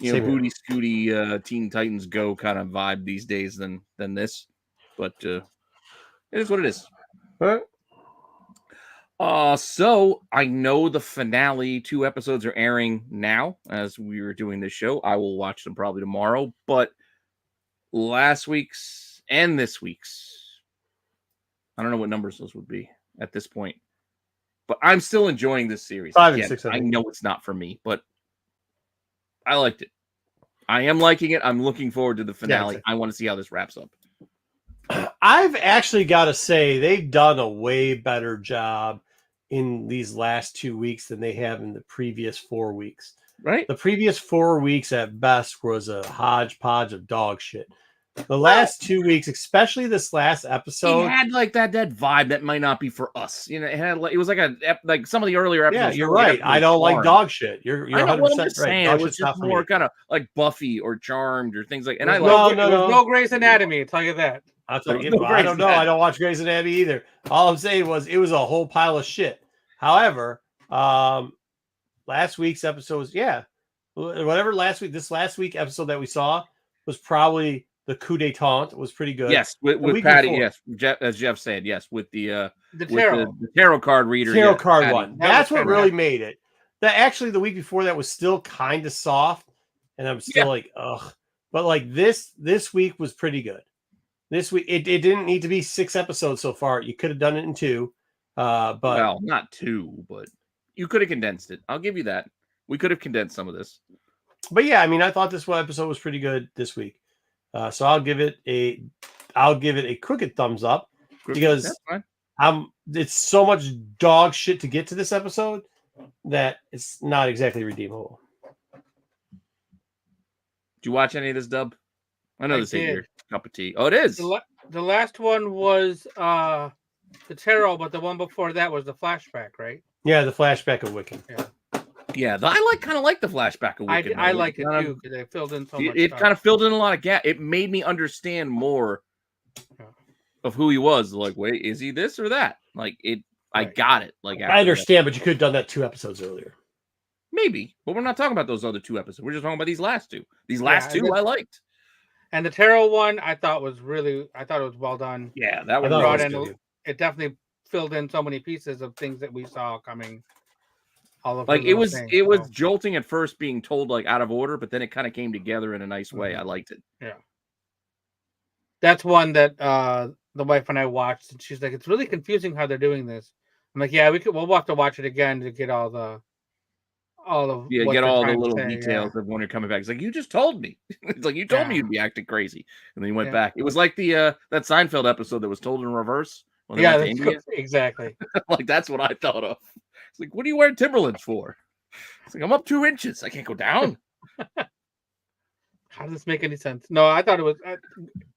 booty scooty Teen Titans Go kind of vibe these days than this. But it is what it is. All right. So I know the finale 2 episodes are airing now as we were doing this show. I will watch them probably tomorrow. But last week's and this week's, I don't know what numbers those would be at this point. But I'm still enjoying this series. 5 and 6. I know it's not for me, but I liked it. I am liking it. I'm looking forward to the finale. I want to see how this wraps up. I've actually got to say they've done a way better job in these last 2 weeks than they have in the previous 4 weeks. Right? The previous 4 weeks at best was a hodgepodge of dog shit. The last 2 weeks, especially this last episode, it had like that vibe that might not be for us. It had it was like some of the earlier episodes. Yeah, you're right. I don't like dog shit. You're 100% right. It was just more kind of like Buffy or Charmed or things like. And no Grey's Anatomy. I'll tell you that. I don't know. I don't watch Grey's Anatomy either. All I'm saying was it was a whole pile of shit. However, last week's episode was this last week episode that we saw was probably the coup d'etat was pretty good. Yes, with Patty. Before. Yes, Jeff, as Jeff said. Yes, with the tarot card reader. Tarot card Patty. One. That's what really made it. That actually the week before that was still kind of soft, and I'm still like, ugh. But like this week was pretty good. This week it didn't need to be 6 episodes so far. You could have done it in 2. But well, not 2, but you could have condensed it. I'll give you that. We could have condensed some of this. But yeah, I mean, I thought this episode was pretty good this week. So I'll give it a crooked thumbs up because it's so much dog shit to get to this episode that it's not exactly redeemable. Did you watch any of this, Dub? I know I this ain't your did. cup of tea. Oh, it is. The last one was the tarot, but the one before that was the flashback, right? Yeah, the flashback of Wiccan. Yeah, I kind of like the flashback of Wiccan. I like it too because they filled in so much. It kind of filled in a lot of gap. It made me understand more of who he was. Like, wait, is he this or that? Like it. I got it. Like I understand, but you could have done that 2 episodes earlier. Maybe, but we're not talking about those other 2 episodes. We're just talking about these last 2. These last 2 I liked. And the tarot one, I thought it was well done. Yeah, that was brought in. It definitely filled in so many pieces of things that we saw coming. All of like it was jolting at first, being told like out of order, but then it kind of came together in a nice way. I liked it. Yeah, that's one that the wife and I watched, and she's like, "It's really confusing how they're doing this." I'm like, "Yeah, we'll have to watch it again to get all of get all the little details of when you're coming back." It's like, you just told me. It's like, you told me you'd be acting crazy, and then you went back. It was like the that Seinfeld episode that was told in reverse when they went to India. Exactly. Like that's what I thought of. It's like, what are you wearing Timberlands for? It's like, I'm up 2 inches. I can't go down. How does this make any sense? No, I thought it was.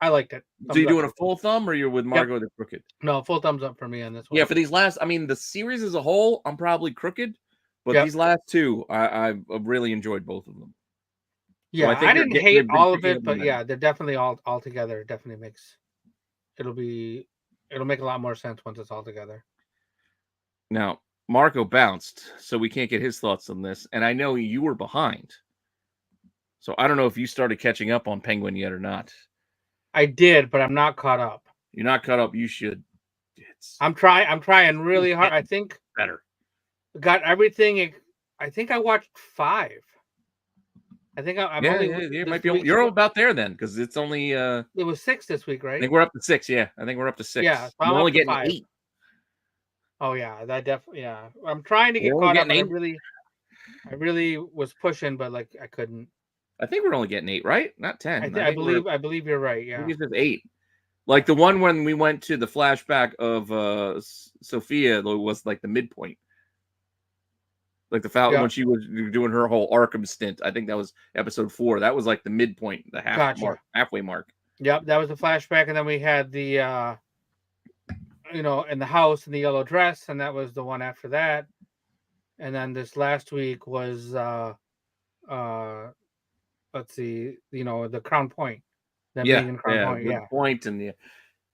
I liked it. So you're doing a full thumb, or you're with Margot the crooked? No, full thumbs up for me on this one. Yeah, for these last, I mean, the series as a whole, I'm probably crooked, but these last 2, I've really enjoyed both of them. Yeah, so I didn't hate all of it, but yeah, they're definitely all together. It definitely makes it'll make a lot more sense once it's all together. Now, Marco bounced, so we can't get his thoughts on this, and I know you were behind. So I don't know if you started catching up on Penguin yet or not. I did, but I'm not caught up. You're not caught up. You should. I'm trying really hard. I think better. Got everything. I think I watched 5. I think I'm you might be. You're about there then, because it's only. It was 6 this week, right? I think we're up to 6. Yeah, I think we're up to 6. Yeah, so I'm only getting 5. 8. Oh yeah, that definitely. Yeah, I'm trying to get caught up. I really was pushing, but like I couldn't. I think we're only getting 8, right? Not 10. I believe you're right. Yeah, I think it's just 8. Like the one when we went to the flashback of Sophia was like the midpoint. Like the Falcon when she was doing her whole Arkham stint. I think that was episode 4. That was like the midpoint, the halfway mark. Yep, that was the flashback, and then we had the in the house in the yellow dress, and that was the one after that. And then this last week was let's see, the Crown Point. Point, and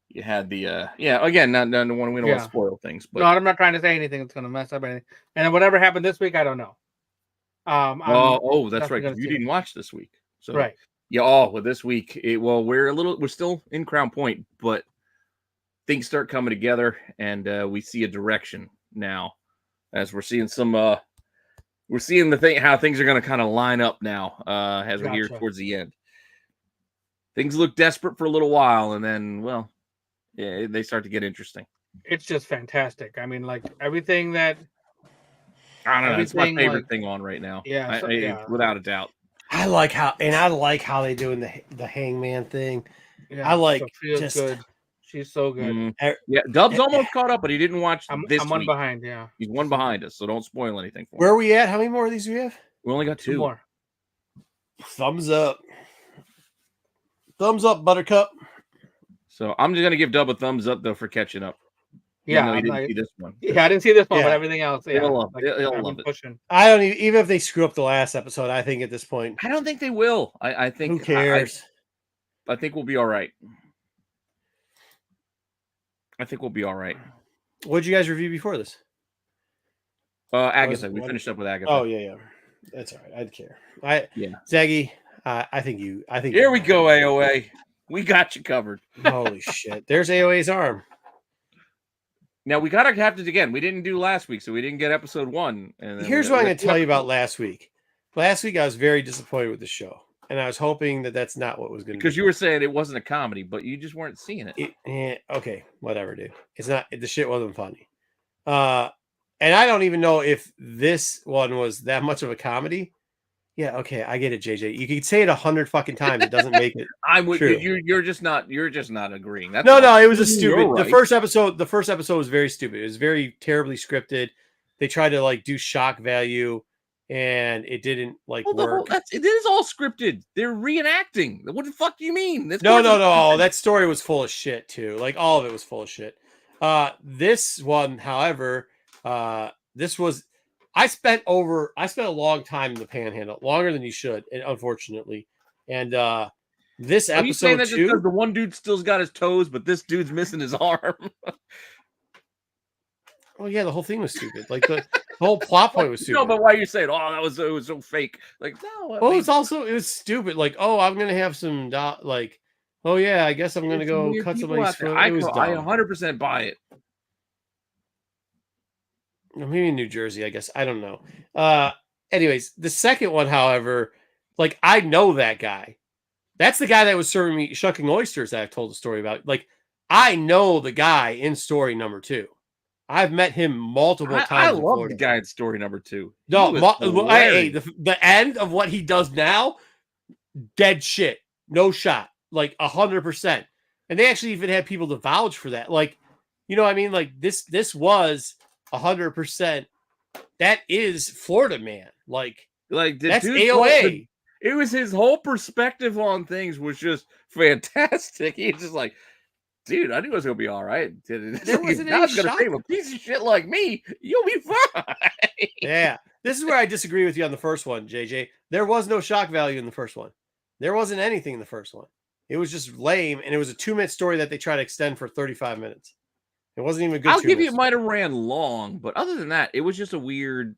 you had the again, not one we don't want to spoil things, but no, I'm not trying to say anything that's going to mess up anything. And then whatever happened this week, I don't know. That's right. You didn't watch this week, so right. Yeah. Well, this week, we're still in Crown Point, but things start coming together, and we see a direction now, as we're seeing how things are going to kind of line up now, as we're here towards the end. Things look desperate for a little while, and then, they start to get interesting. It's just fantastic. I mean, like everything that. I don't know. It's my favorite thing on right now. Yeah, without a doubt. I like how they doing the hangman thing. Yeah, I like just good. She's so good. Yeah, Dub's almost caught up, but he didn't watch this I'm one week. behind, yeah. He's one behind us, so don't spoil anything for him. Where are we at? How many more of these do we have? We only got 2 more. Thumbs up. Thumbs up, Buttercup. So I'm just going to give Dub a thumbs up, though, for catching up. Yeah, he didn't see this one. Yeah, I didn't see this one, but everything else, he'll love it. Pushing. I don't even if they screw up the last episode. I think at this point, I don't think they will. I think who cares? I think we'll be all right. I think we'll be all right. What did you guys review before this? Agatha. We finished up with Agatha. Oh yeah. That's all right. I'd care. Zaggy. I think. Here we go, AOA. We got you covered. Holy shit! There's AOA's arm. Now we gotta have to again. We didn't do last week, so we didn't get episode 1. And here's what I'm going to tell you about last week. Last week I was very disappointed with the show, and I was hoping that that's not what was going to. Because you were saying it wasn't a comedy, but you just weren't seeing it. Okay, whatever, dude. It's not. The shit wasn't funny. And I don't even know if this one was that much of a comedy. Yeah, okay, I get it, JJ. You could say it 100 fucking times. It doesn't make it. I would. True. You're just not agreeing. That's no. It was a stupid. Right. The first episode was very stupid. It was very terribly scripted. They tried to do shock value, and it didn't like Well, work. it is all scripted. They're reenacting. What the fuck do you mean? No. That story was full of shit too. Like all of it was full of shit. This one, however, this was. I spent a long time in the Panhandle, longer than you should, unfortunately. And this Are you saying episode that just because the one dude still's got his toes, but this dude's missing his arm? Oh yeah, the whole thing was stupid. Like the whole plot point was stupid. No, but why are you saying, "Oh, it was so fake"? Like, no. Well, it was stupid. Like, oh, I'm gonna have some like, oh yeah, I guess I'm gonna go cut somebody's foot. I 100% buy it. Maybe in New Jersey, I guess. I don't know. Anyways, the second one, however, like I know that guy. That's the guy that was serving me shucking oysters that I've told the story about. Like, I know the guy in story number 2. I've met him multiple times. I love the guy in story number 2. No, hey, the end of what he does now, dead shit. No shot. Like 100%. And they actually even had people to vouch for that. Like, you know what I mean? Like this was 100%. That is Florida Man. Like that's AOA. It was his whole perspective on things was just fantastic. He's just like, dude, I knew it was gonna be all right. There wasn't any shock. Save a piece of shit like me. You'll be fine. Yeah, this is where I disagree with you on the first one, JJ. There was no shock value in the first one. There wasn't anything in the first one. It was just lame, and it was a 2-minute story that they tried to extend for 35 minutes. It wasn't even a good. I'll give you it might have ran long, but other than that, it was just a weird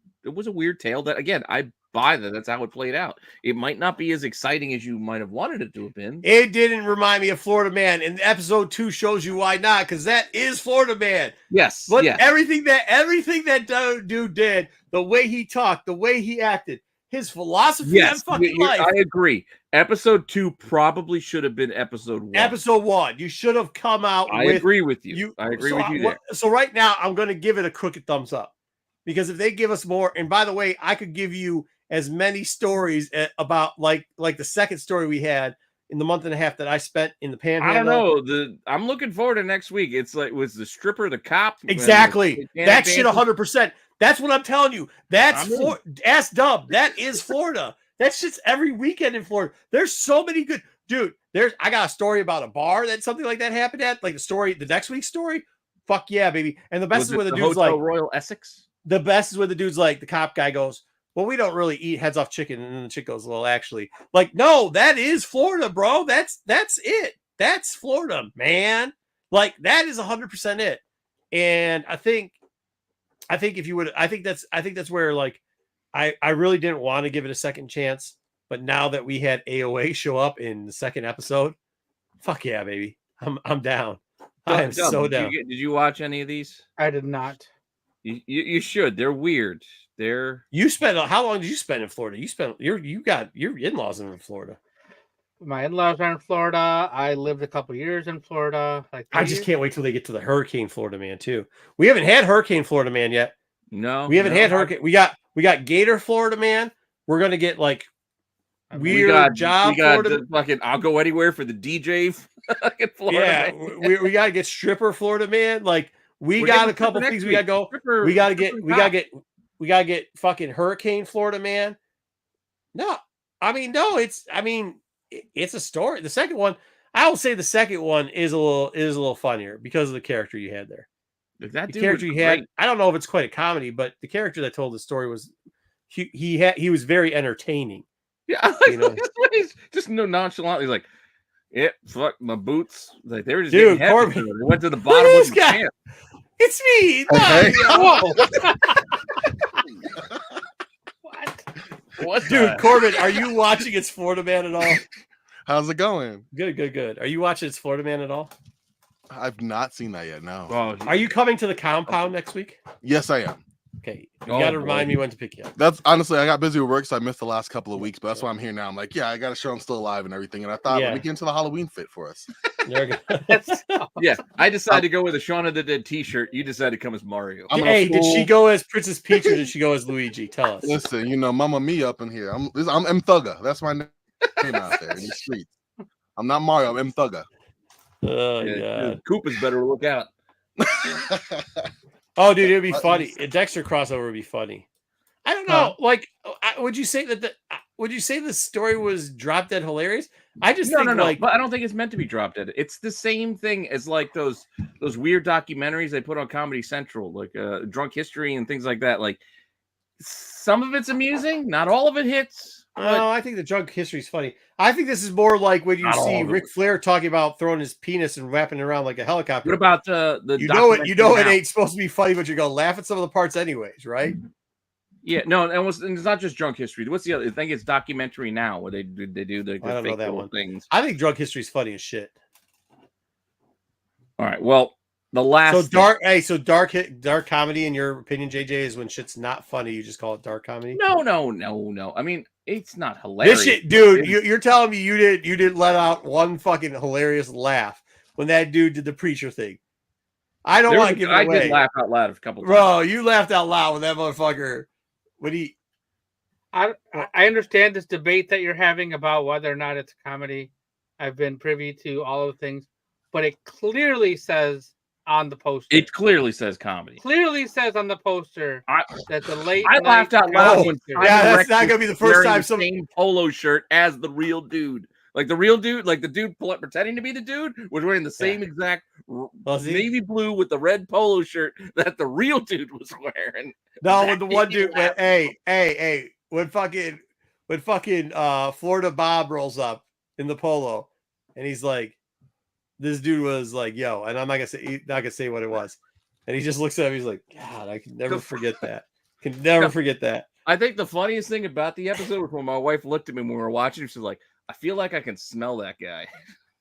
tale that, again, I buy that's how it played out. It might not be as exciting as you might have wanted it to have been. It didn't remind me of Florida Man, and episode 2 shows you why not, because that is Florida Man. Yes. But yes. everything that dude did, the way he talked, the way he acted, his philosophy on fucking life. I agree. Episode 2 probably should have been episode 1. Episode 1. You should have come out I agree with you. I agree with you there. So right now, I'm going to give it a crooked thumbs up. Because if they give us more, and by the way, I could give you as many stories about like the second story we had in the month and a half that I spent in the Panhandle. I don't know. I'm looking forward to next week. It's like, was the stripper the cop? Exactly. That shit 100%. That's what I'm telling you. That's ass dub. That is Florida. That shit's every weekend in Florida. There's so many good dude. I got a story about a bar that something like that happened at. Like the next week's story. Fuck yeah, baby. And the best is where the dude's Hotel like Royal Essex. The best is where the dude's like, the cop guy goes, well, we don't really eat heads off chicken. And then the chick goes, well, actually, like, no, that is Florida, bro. That's it. That's Florida, man. Like, that is 100% it. And I think if you would, I think that's where, like, I really didn't want to give it a second chance. But now that we had AOA show up in the second episode, fuck yeah, baby. I'm down. I am so down. Did you watch any of these? I did not. You should. They're weird. How long did you spend in Florida? You got your in-laws in Florida. My in-laws are in Florida. I lived a couple years in Florida. I just can't wait till they get to the Hurricane Florida Man too. We haven't had Hurricane Florida Man yet. No, we haven't had Hurricane. We got Gator Florida Man. We're gonna get like weird job Florida. Fucking, I'll go anywhere for the DJ. Florida Man. We gotta get stripper Florida Man. Like we got a couple things we gotta go. We gotta get fucking Hurricane Florida Man. No, it's a story. The second one, I will say the second one is a little funnier because of the character you had there. That the character you had, I don't know if it's quite a comedy, but the character that told the story was he was very entertaining. Yeah, he's just nonchalant. He's like, yeah, fuck my boots. Like they were just getting heavy. Corbin, they went to the bottom of the camp. It's me. What? Dude, Corbin, are you watching It's Florida Man at all? How's it going? Good. Are you watching It's Florida Man at all? I've not seen that yet, no. Well, are you coming to the compound next week? Yes, I am. Okay. You got to remind me when to pick you up. That's honestly, I got busy with work, so I missed the last couple of weeks, but that's why I'm here now. I'm like, yeah, I got to show I'm still alive and everything. And I thought, let me get into the Halloween fit for us. Yeah, I decided to go with a Shaun of the Dead t-shirt. You decided to come as Mario. Hey, did she go as Princess Peach or did she go as Luigi? Tell us. Listen, Mama Mia up in here. I'm M Thugga. That's my name out there in the streets. I'm not Mario. I'm M Thugga. Oh, yeah. Koopa's better to look out. Oh, dude, it'd be funny. A Dexter crossover would be funny. I don't know. Like, would you say that would you say the story was drop dead hilarious? I just think like, but I don't think it's meant to be drop dead. It's the same thing as like those weird documentaries they put on Comedy Central, like Drunk History and things like that. Like some of it's amusing, not all of it hits. No, I think the drunk history is funny. I think this is more like when you see Ric Flair talking about throwing his penis and wrapping it around like a helicopter. What about the you know it ain't supposed to be funny, but you're gonna laugh at some of the parts anyways, right? Yeah, no, and it's not just drunk history. What's the other? I think it's documentary now where they do the I don't know that one. things. I think drunk history is funny as shit. All right, well, the last so dark comedy in your opinion, JJ, is when shit's not funny. You just call it dark comedy. No. I mean, it's not hilarious. This shit, dude. You're telling me you didn't let out one fucking hilarious laugh when that dude did the preacher thing. I don't want to give it away. I did laugh out loud a couple times. Bro, you laughed out loud when that motherfucker. I understand this debate that you're having about whether or not it's comedy. I've been privy to all of the things, but it clearly says on the poster. It clearly says comedy. Clearly says on the poster that the late. I laughed out loud. Yeah, that's not gonna be the first time. Same polo shirt as the real dude. Like the real dude, like the dude pretending to be the dude was wearing the same exact navy blue with the red polo shirt that the real dude was wearing. No, when the one dude went, hey, when fucking Florida Bob rolls up in the polo, and he's like, this dude was like, yo, and I'm not gonna say what it was, and he just looks at him, he's like, God, I can never forget that. Forget that. I think the funniest thing about the episode was when my wife looked at me when we were watching. She was like, I feel like I can smell that guy.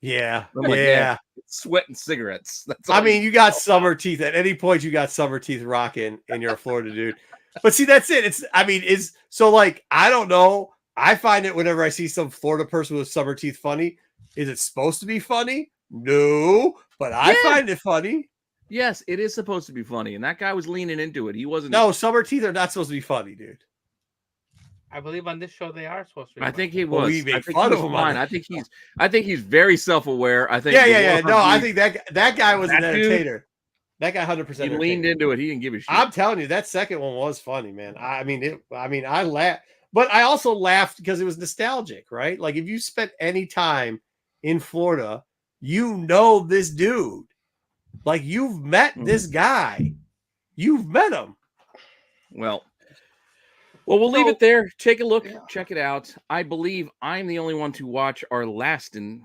Yeah. I'm like, yeah. Sweat and cigarettes. That's I mean, you got summer teeth. At any point, you got summer teeth rocking, and you're a Florida dude. But see, that's it. It's so like, I don't know. I find it whenever I see some Florida person with summer teeth funny. Is it supposed to be funny? No, but I find it funny. Yes, it is supposed to be funny, and that guy was leaning into it. He wasn't. No, summer teeth are not supposed to be funny, dude. I believe on this show they are supposed to be. I think he was. We make fun of him. I think he's very self-aware. I think. Yeah. No, I think that guy was an entertainer. That guy 100%. He leaned into it. He didn't give a shit. I'm telling you, that second one was funny, man. I laughed, but I also laughed because it was nostalgic, right? Like if you spent any time in Florida, you know this dude. Like you've met this guy. You've met him. Well, we'll leave it there. Take a look. Check it out. I believe I'm the only one to watch our last in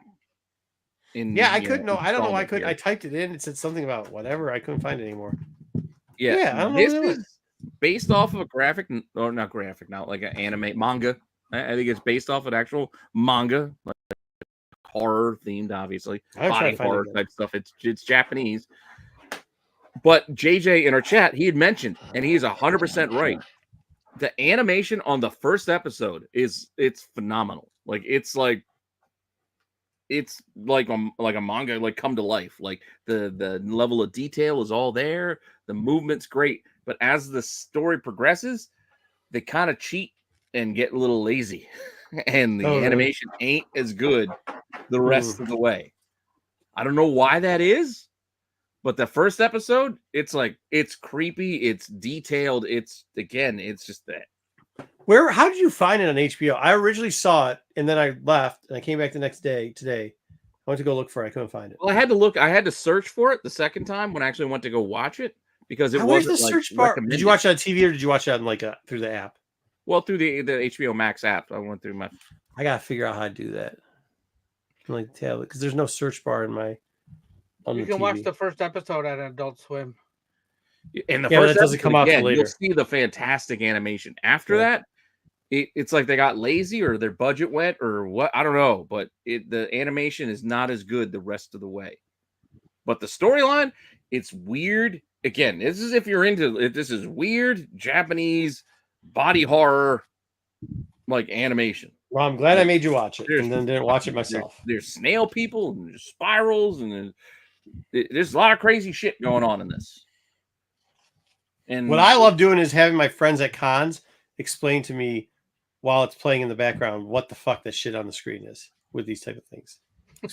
I couldn't know. I don't know why I couldn't. I typed it in. It said something about whatever. I couldn't find it anymore. Yeah. I don't know. This is based off of a like an anime manga. I think it's based off an actual manga, like horror themed, obviously. Body horror type stuff. It's Japanese. But JJ in our chat, he had mentioned, and he's 100% right. The animation on the first episode it's phenomenal. Like it's like a manga, like come to life. Like the level of detail is all there. The movement's great, but as the story progresses, they kind of cheat and get a little lazy, and the animation ain't as good the rest of the way. I don't know why that is, but the first episode, it's creepy, it's detailed, it's just that. How did you find it on HBO? I originally saw it and then I left and I came back the next day today. I went to go look for it. I couldn't find it. Well, I had to search for it the second time when I actually went to go watch it because it wasn't the search bar. Did you watch it on TV or did you watch it on through the app? Well, through the HBO Max app. I went through my. I gotta figure out how to do that. Like the tablet, because there's no search bar in my. You can watch the first episode at Adult Swim. And the first that doesn't come out later. You'll see the fantastic animation. After that, it's like they got lazy or their budget went or what, I don't know. But the animation is not as good the rest of the way. But the storyline, it's weird. Again, this is if you're into it. This is weird Japanese body horror like animation. Well, I'm glad I made you watch it and then didn't watch it myself. There's snail people and there's spirals and there's a lot of crazy shit going on in this. And what I love doing is having my friends at cons explain to me while it's playing in the background what the fuck this shit on the screen is with these type of things.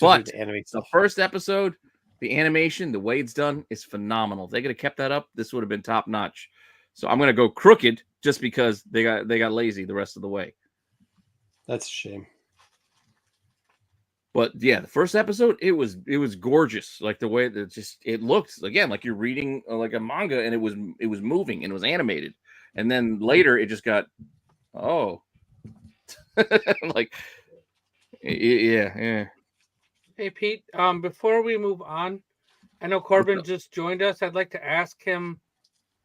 But the first episode, the animation, the way it's done is phenomenal. If they could have kept that up, this would have been top notch. So I'm gonna go crooked just because they got lazy the rest of the way. That's a shame. But yeah, the first episode, it was gorgeous. Like the way that it looked again, like you're reading like a manga, and it was moving and it was animated. And then later it just got like yeah. Hey Pete, before we move on, I know Corbin just joined us. I'd like to ask him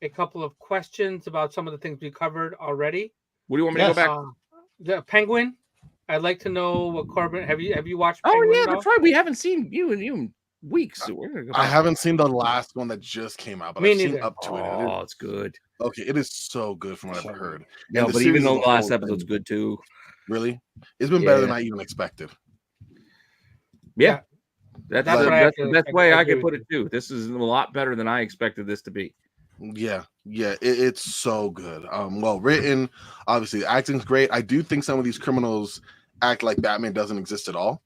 a couple of questions about some of the things we covered already. What do you want me to go back? The Penguin. I'd like to know what Corbin. Have you watched Penguin? Oh yeah, that's right. We haven't seen you in weeks. So I haven't seen the last one that just came out, but I've seen up to it. Oh, it's good. Okay, it is so good from what I've heard. No, but even though the last episode's good too. Really? It's been better than I even expected. Yeah. That's the best way I could put it too. This is a lot better than I expected this to be. Yeah, it's so good. Well written. Obviously, the acting's great. I do think some of these criminals act like Batman doesn't exist at all,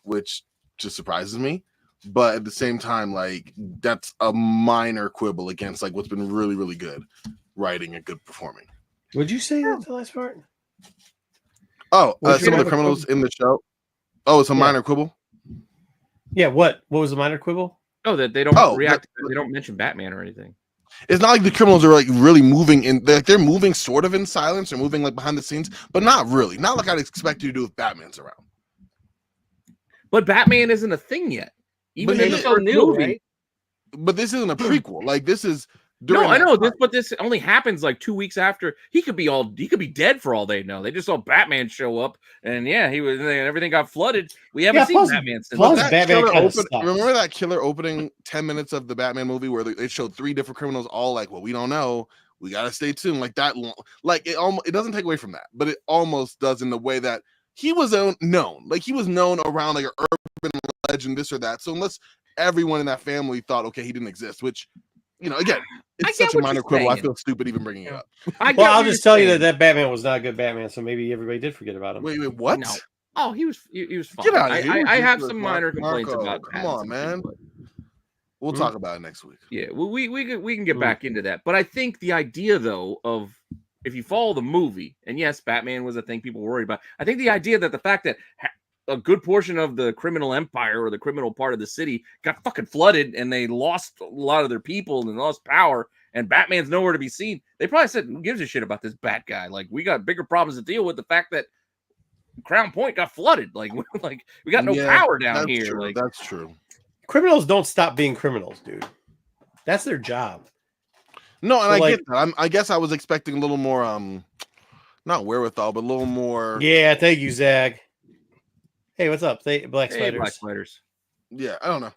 which just surprises me. But at the same time, like that's a minor quibble against like what's been really, really good writing and good performing. Would you say that's the last part? Oh, some of the criminals in the show. Oh, it's a minor quibble. Yeah. What was the minor quibble? Oh, that they don't react. They don't mention Batman or anything. It's not like the criminals are like really moving in. They're moving sort of in silence. They're moving like behind the scenes, but not really. Not like I'd expect you to do if Batman's around. But Batman isn't a thing yet. Even in the first movie, right? But this isn't a prequel. Like this is. No, I know this, but this only happens like 2 weeks after. He could be dead for all they know. They just saw Batman show up, and he was. Everything got flooded. We haven't seen Batman since. Remember that killer opening 10 minutes of the Batman movie where they showed 3 different criminals, all like, well, we don't know. We gotta stay tuned. Like that. Like it doesn't take away from that, but it almost does in the way that he was known. Like he was known around like an urban legend, this or that. So unless everyone in that family thought, okay, he didn't exist, which. Again, it's such a minor quibble. I feel stupid even bringing it up. I'll just tell you that Batman was not a good Batman, so maybe everybody did forget about him. Wait, what? No. Oh, he was fine. Get out of here. I have some minor complaints about. Come on, man. We'll talk about it next week. Yeah, well, we can get back into that. But I think the idea, though, of if you follow the movie, and yes, Batman was a thing people were worried about. I think the idea that the fact that a good portion of the criminal empire or the criminal part of the city got fucking flooded and they lost a lot of their people and lost power and Batman's nowhere to be seen. They probably said, who gives a shit about this bat guy? Like we got bigger problems to deal with. The fact that Crown Point got flooded. Like we got no power down here. True. Like that's true. Criminals don't stop being criminals, dude. That's their job. No, and I get that. I guess I was expecting a little more not wherewithal, but a little more. Yeah, thank you, Zach. Hey, what's up? Black Spiders. Yeah, I don't know.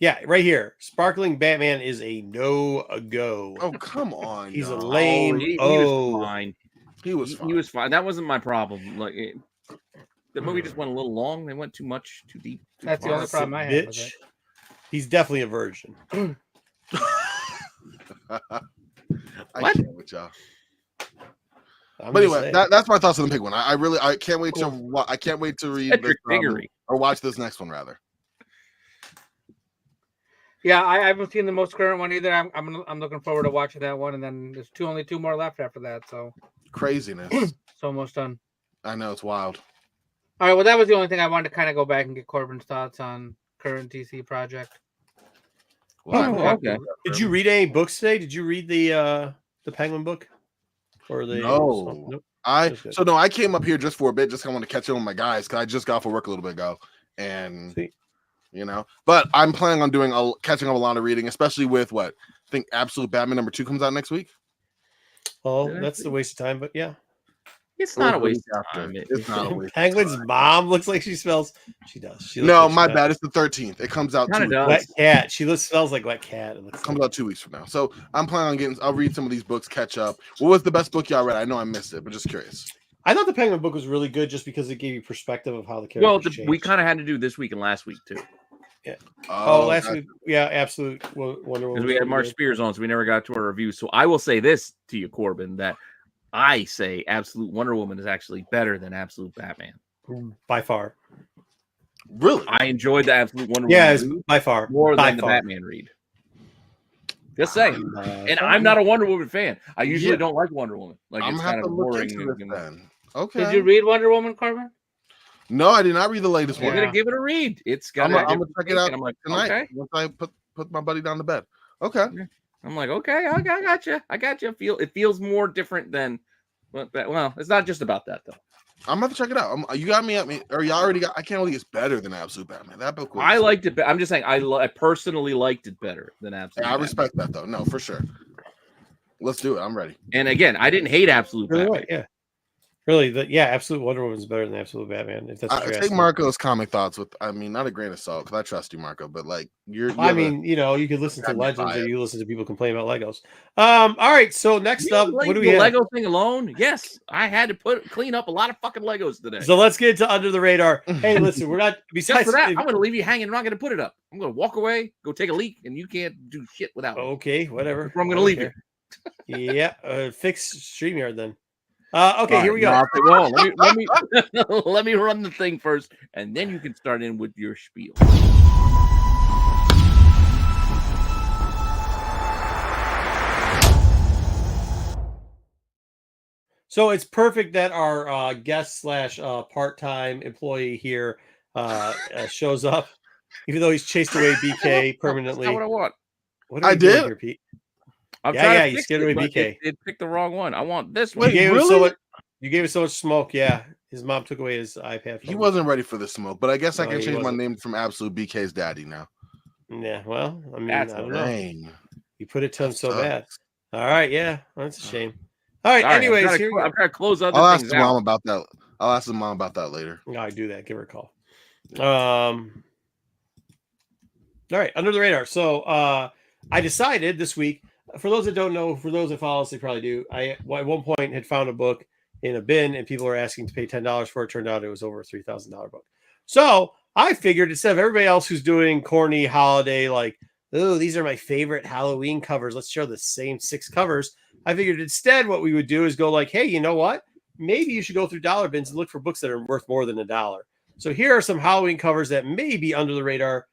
Yeah, right here. Sparkling Batman is a no-go. Oh, come on. He's a lame. He was fine. He was fine. That wasn't my problem. Like the movie just went a little long. They went too much, too deep. That's the only problem I have with it. He's definitely a virgin. I can't with y'all. But anyway, that's my thoughts on the Penguin. I can't wait to read this, or watch this next one rather. Yeah, I haven't seen the most current one either. I'm looking forward to watching that one, and then there's only two more left after that. So craziness. It's almost done. I know, it's wild. All right, well, that was the only thing I wanted to kind of go back and get Corbin's thoughts on current DC project. Well, okay. Did you read any books today? Did you read the Penguin book? Or the no, nope. I came up here just for a bit, just want to catch up with my guys because I just got off of work a little bit ago, and but I'm planning on catching up a lot of reading, especially with I think Absolute Batman #2 comes out next week. Oh, that's a waste of time, but yeah. It's not a waste of time. It's not a waste. Penguin's mom looks like she smells. She does. No, my bad. It's the 13th. It comes out. Wet cat. She smells like wet cat. It comes out 2 weeks from now. So I'm planning on I'll read some of these books, catch up. What was the best book y'all read? I know I missed it, but just curious. I thought the Penguin book was really good just because it gave you perspective of how the characters changed. We kind of had to do this week and last week too. Yeah. Last week, yeah, Absolute Wonder Woman. Because we had Mark Spears on, so we never got to our review. So I will say this to you, Corbin, that I say Absolute Wonder Woman is actually better than Absolute Batman. By far. Really? I enjoyed the Absolute Wonder Woman. Yeah, by far. More than the Batman read. Just saying. And I'm not a Wonder Woman fan. I usually don't like Wonder Woman. Like I'm it's gonna kind have of to look boring. into this then. Okay. Did you read Wonder Woman, Carmen? No, I did not read the latest We're one. gonna give it a read. It's got. I'm gonna check it out I'm like, tonight. okay. Once I put my buddy down to bed. Okay. I'm like, okay, I got you. I got you. It feels more different than. Well, it's not just about that though. I'm gonna have to check it out. You got me at me, or you already got. I can't believe it's better than Absolute Batman. That book was. I liked it. I'm just saying, I personally liked it better than Absolute. Yeah, I respect that though. No, for sure. Let's do it. I'm ready. And again, I didn't hate Absolute Batman. Right, yeah. Really, Absolute Wonder Woman is better than Absolute Batman. If that's what you're take asking. Marco's comic thoughts with, I mean, not a grain of salt, because I trust you, Marco, but like you you could listen to Legends or you listen to people complain about Legos. All right, so next up, what do we have? Lego thing alone? Yes, I had to clean up a lot of fucking Legos today. So let's get into Under the Radar. Hey, listen, we're not besides for that. I'm going to leave you hanging. I'm not going to put it up. I'm going to walk away, go take a leak, and you can't do shit without me. Okay, whatever. I'm going to leave you. Yeah, fix StreamYard then. Okay, here we go. Well, let me run the thing first, and then you can start in with your spiel. So it's perfect that our guest / part-time employee here shows up, even though he's chased away BK permanently. That's not what I want. What are you doing here, Pete? You scared away BK. It picked the wrong one. I want this one. You gave him so much smoke. Yeah, his mom took away his iPad. He wasn't ready for the smoke, but I guess I can change my name from Absolute BK's daddy now. Yeah, well, I mean, that's I don't know. You put it to him so bad. All right, yeah, that's a shame. All right, anyways, I'm trying to close other I'll things ask mom about that. I'll ask mom about that later. No, I do that. Give her a call. All right, Under the Radar. So I decided this week, for those that don't know, for those that follow us, they probably do. I at one point had found a book in a bin and people were asking to pay $10 for it. Turned out it was over a $3,000 book. So I figured instead of everybody else who's doing corny holiday, like, oh, these are my favorite Halloween covers, let's show the same 6 covers. I figured instead what we would do is go like, hey, you know what? Maybe you should go through dollar bins and look for books that are worth more than $1. So here are some Halloween covers that may be under the radar.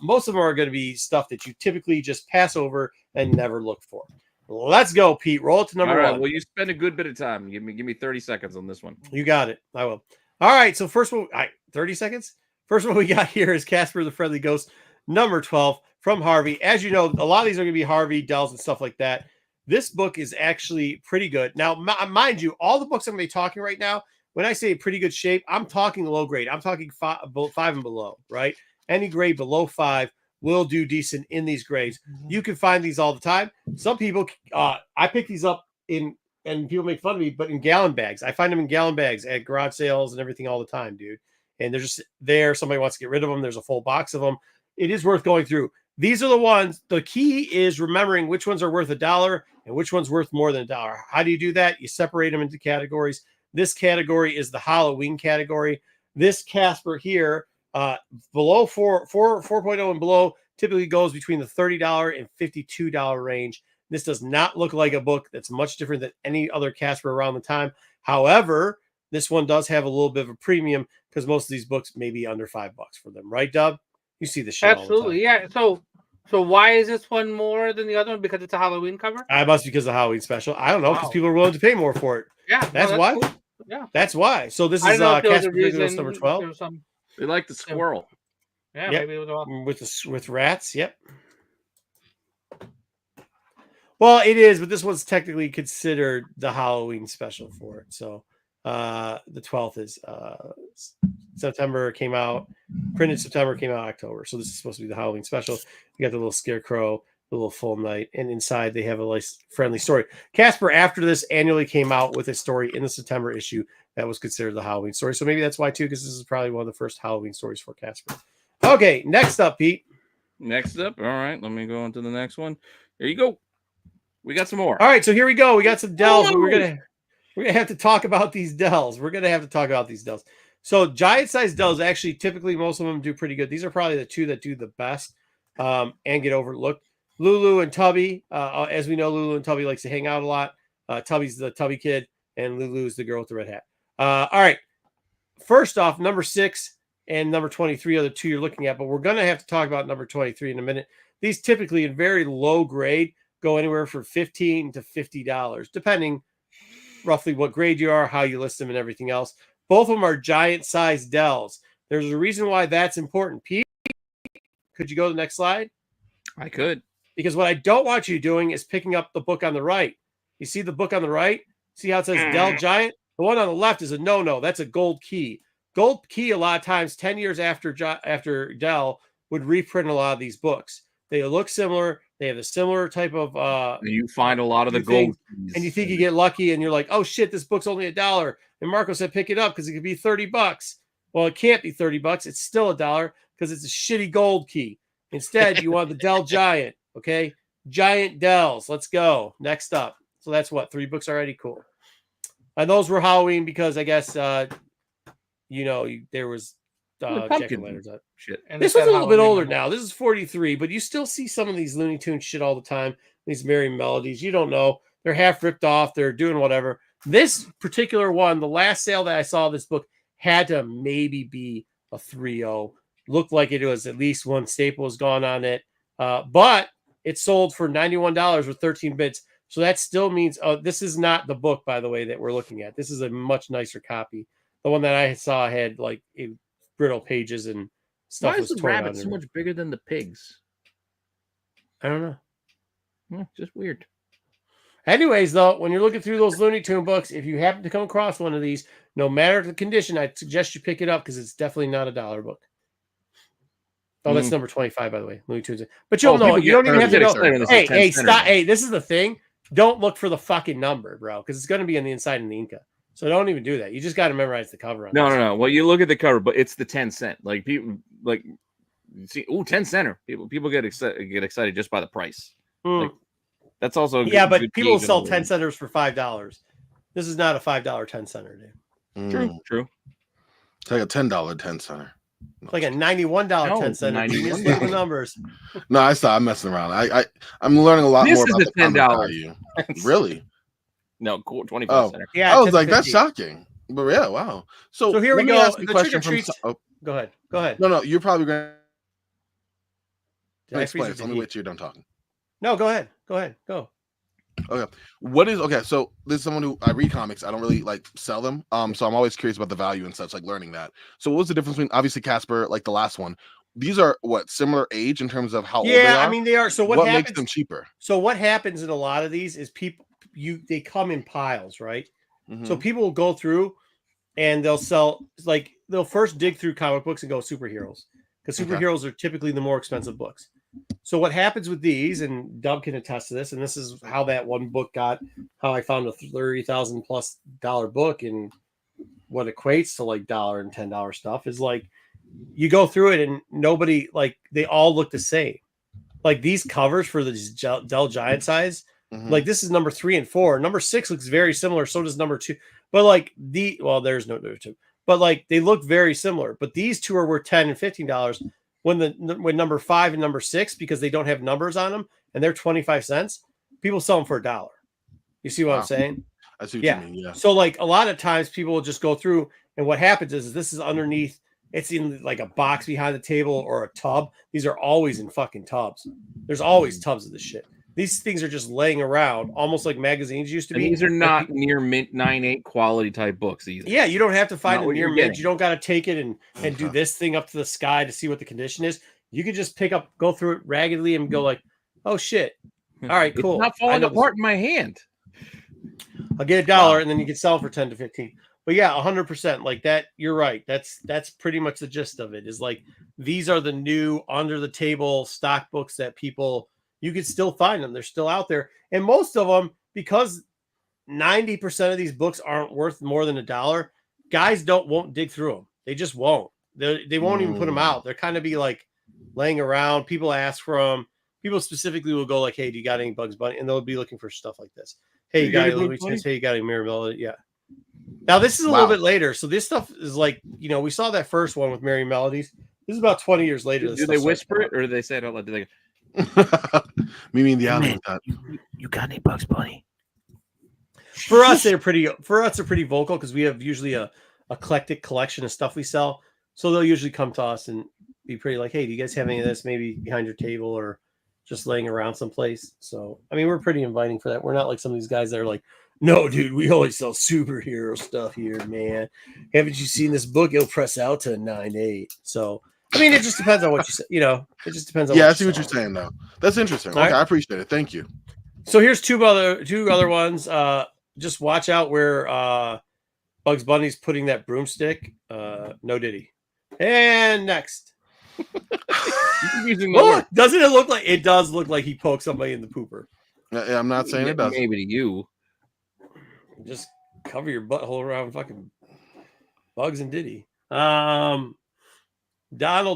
Most of them are going to be stuff that you typically just pass over and never look for. Let's go, Pete. Roll it to number 1. Well, you spend a good bit of time. Give me 30 seconds on this one. You got it. I will. All right. So first one, 30 seconds. First one we got here is Casper the Friendly Ghost, number 12 from Harvey. As you know, a lot of these are going to be Harvey, Dells, and stuff like that. This book is actually pretty good. Now, mind you, all the books I'm going to be talking right now, when I say pretty good shape, I'm talking low grade. I'm talking 5 and below, right? Any grade below 5 will do decent in these grades. You can find these all the time. Some people, I pick these up and people make fun of me, but in gallon bags. I find them in gallon bags at garage sales and everything all the time, dude. And they're just there. Somebody wants to get rid of them. There's a full box of them. It is worth going through. These are the ones. The key is remembering which ones are worth $1 and which one's worth more than $1. How do you do that? You separate them into categories. This category is the Halloween category. This Casper here, below 4.0 and below, typically goes between the $30 and $52 range. This does not look like a book that's much different than any other Casper around the time. However, this one does have a little bit of a premium because most of these books may be under $5 for them, right, Dub? You see the shit. Absolutely, yeah. So why is this one more than the other one? Because it's a Halloween cover? I must because of Halloween special. I don't know because people are willing to pay more for it. Yeah, that's why. Cool. Yeah, that's why. So this is Casper number 12. They like the squirrel. Yeah, maybe it was with rats. Yep. Well, it is, but this one's technically considered the Halloween special for it. So the 12th is September came out, printed September, came out October. So this is supposed to be the Halloween special. You got the little scarecrow, the little full night, and inside they have a nice friendly story. Casper, after this, annually came out with a story in the September issue that was considered the Halloween story. So maybe that's why too, because this is probably one of the first Halloween stories for Casper. Okay, next up, Pete. Next up, all right. Let me go on to the next one. There you go. We got some more. All right, so here we go. We got some Dells. We're gonna have to talk about these Dells. So giant size Dells, actually, typically most of them do pretty good. These are probably the 2 that do the best and get overlooked. Lulu and Tubby, as we know, Lulu and Tubby likes to hang out a lot. Tubby's the Tubby kid, and Lulu's the girl with the red hat. All right. First off, number 6 and number 23 are the 2 you're looking at, but we're going to have to talk about number 23 in a minute. These typically in very low grade go anywhere from $15 to $50, depending roughly what grade you are, how you list them, and everything else. Both of them are giant size Dells. There's a reason why that's important. Pete, could you go to the next slide? I could. Because what I don't want you doing is picking up the book on the right. You see the book on the right? See how it says Dell Giant? The one on the left is a no-no. That's a gold key. Gold key, a lot of times, 10 years after Dell, would reprint a lot of these books. They look similar. They have a similar type of... you find a lot of the gold keys. And you think you get lucky, and you're like, oh, shit, this book's only $1. And Marco said, pick it up because it could be $30. Well, it can't be $30. It's still $1 because it's a shitty gold key. Instead, you want the Dell Giant, okay? Giant Dells. Let's go. Next up. So that's what? 3 books already? Cool. And those were Halloween because I guess, there was jack-o'-lanterns. Shit. And this was a little bit older now. This is 43, but you still see some of these Looney Tunes shit all the time. These Merry Melodies. You don't know. They're half ripped off. They're doing whatever. This particular one, the last sale that I saw of this book had to maybe be a 3.0. Looked like it was at least one staple was gone on it. But it sold for $91 with 13 bits. So that still means this is not the book, by the way, that we're looking at. This is a much nicer copy. The one that I saw had like brittle pages and stuff. Why is the rabbit so much bigger than the pigs? I don't know. Just weird. Anyways, though, when you're looking through those Looney Tune books, if you happen to come across one of these, no matter the condition, I suggest you pick it up because it's definitely not $1 book. Oh, that's number 25, by the way. Looney Tunes. But you'll know. You don't even have to know. Hey, stop. Hey, this is the thing. Don't look for the fucking number, bro, because it's going to be on the inside in the Inca. So don't even do that. You just got to memorize the cover. No. Well, you look at the cover, but it's the 10 cent. Like people, like see, 10 center. People get excited just by the price. Like, that's also but people sell 10 centers for $5. This is not a $5 10 center, dude. True. It's like a $10 10 center. It's like a $91 10 center. You just look the numbers. No, I'm messing around. I'm learning a lot more about the $10 value. Really? No, cool. 25 center. Yeah, I was like, that's shocking. But yeah, wow. So here we go. Ask a question from, Go ahead. No, you're probably going to explain it. Let me wait till you're done talking. No, go ahead. Go. Okay. So there's someone who I read comics. I don't really like sell them. So I'm always curious about the value and such, like learning that. So what was the difference between obviously Casper, like the last one? These are what, similar age in terms of how old they are? Yeah, I mean they are. So what happens, makes them cheaper? So what happens in a lot of these is they come in piles, right? So people will go through and they'll sell, like they'll first dig through comic books and go superheroes, because superheroes are typically the more expensive books. So what happens with these, and Dub can attest to this, and this is how that one book how I found a $30,000+ book, and what equates to like $1 and $10 stuff is like, you go through it and nobody, like they all look the same. Like these covers for the Dell Giant size, like this is number 3 and 4. Number 6 looks very similar. So does number 2. But like there's no number 2. But like they look very similar. But these two are worth $10 and $15. When number 5 and number 6, because they don't have numbers on them and they're 25 cents, people sell them for $1. You see what I'm saying? I see what you mean. Yeah. So like a lot of times people will just go through, and what happens is this is underneath. It's in like a box behind the table or a tub. These are always in fucking tubs. There's always tubs of this shit. These things are just laying around, almost like magazines used to be. And these are not near mint 9.8 quality type books either. Yeah, you don't have to find a near mint. You don't got to take it and do this thing up to the sky to see what the condition is. You could just go through it raggedly and go like, oh shit. All right, cool. It's not falling apart in my hand. I'll get $1 and then you can sell it for 10 to 15. But yeah, 100%. Like that, you're right. That's pretty much the gist of it. Is like these are the new under the table stock books that you can still find them. They're still out there. And most of them, because 90% of these books aren't worth more than $1, guys won't dig through them. They just won't. They won't even put them out. They're kind of be like laying around. People ask for them. People specifically will go like, hey, do you got any Bugs Bunny? And they'll be looking for stuff like this. Hey, you got any Looney Tunes? Hey, you got any Mirabelle? Yeah. Now, this is a little bit later. So this stuff is like, we saw that first one with Merry Melodies. This is about 20 years later. Do they whisper it, or do they say it out loud? Do they go, Mimi and the Allen. You got any Bugs Bunny? For us, they're pretty vocal because we have usually a eclectic collection of stuff we sell. So they'll usually come to us and be pretty like, hey, do you guys have any of this maybe behind your table, or just laying around someplace. So, I mean, we're pretty inviting for that. We're not like some of these guys that are like, no, dude, we only sell superhero stuff here, man. Haven't you seen this book? It'll press out to 9.8. So, I mean, it just depends on what you say. You know, it just depends on. Yeah, I see what you're saying, though. That's interesting. Okay, right. I appreciate it. Thank you. So here's two other ones. Just watch out where Bugs Bunny's putting that broomstick. No Diddy. And next. Doesn't it look like it does look like he poked somebody in the pooper? Yeah, I'm not saying it doesn't. Maybe to you. Just cover your butthole around fucking Bugs and Diddy. Donald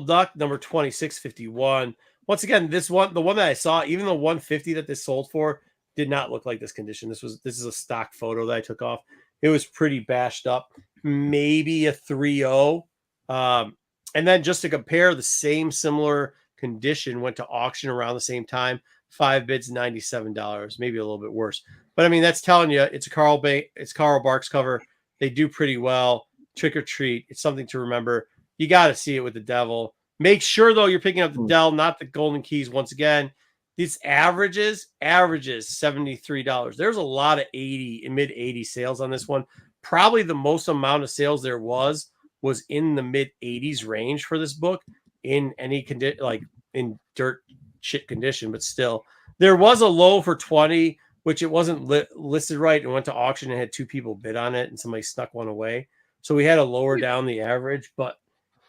Duck, number 2651. Once again, the one that I saw, even the 150 that this sold for, did not look like this condition. This is a stock photo that I took off. It was pretty bashed up, maybe a 3.0. And then just to compare, the same similar condition went to auction around the same time. 5 bids, $97, maybe a little bit worse. But I mean, that's telling you it's Carl Barks cover. They do pretty well. Trick or treat. It's something to remember. You got to see it with the devil. Make sure though you're picking up the Dell, not the golden keys. Once again, these averages $73. There's a lot of mid 80 sales on this one. Probably the most amount of sales there was in the mid 80s range for this book in any condition, like in dirt shit condition, but still there was a low for 20, which it wasn't listed right and went to auction and had 2 people bid on it and somebody snuck one away. So we had to lower down the average, but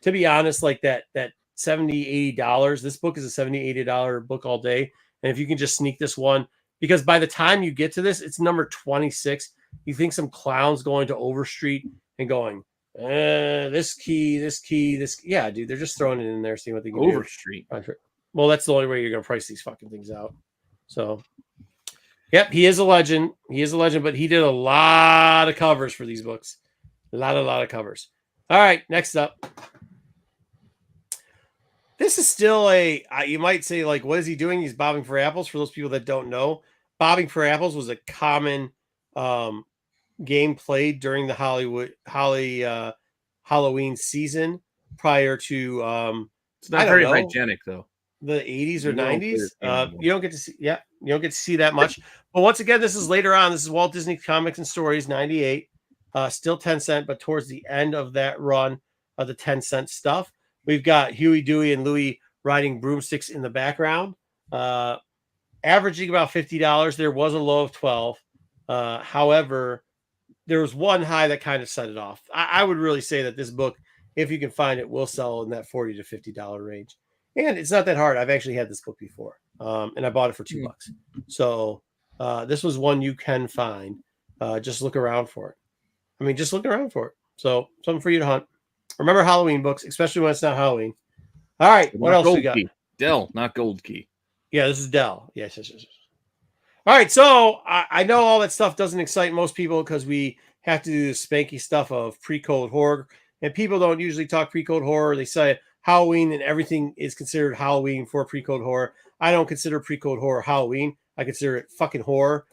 to be honest, like that $70, $80, this book is a $70, $80 book all day. And if you can just sneak this one, because by the time you get to this, it's number 26. You think some clown's going to Overstreet and going, this key. Yeah, dude, they're just throwing it in there, seeing what they can Overstreet. do. Well, that's the only way you're going to price these fucking things out. So, yep, he is a legend. But he did a lot of covers for these books. A lot of covers. All right, next up. This is still you might say, like, what is he doing? He's bobbing for apples. For those people that don't know, bobbing for apples was a common game played during the Halloween season prior to it's not very hygienic though. The 80s or 90s. You don't get to see you don't get to see that much. But once again, this is later on. This is Walt Disney Comics and Stories 98. Still 10-cent, but towards the end of that run of the 10-cent stuff, we've got Huey, Dewey, and Louie riding broomsticks in the background. Averaging about $50. There was a low of 12. However, there was one high that kind of set it off. I would really say that this book, if you can find it, will sell in that $40 to $50 range. And it's not that hard. I've actually had this book before. And I bought it for $2. So this was one you can find. Just look around for it. I mean, just look around for it. So something for you to hunt. Remember Halloween books, especially when it's not Halloween. All right. What else we got? Dell, not Gold Key. Yeah, this is Dell. Yes. All right. So I know all that stuff doesn't excite most people because we have to do the spanky stuff of pre-code horror. And people don't usually talk pre-code horror. They say Halloween and everything is considered Halloween for pre-code horror. I don't consider pre-code horror Halloween. I consider it fucking horror,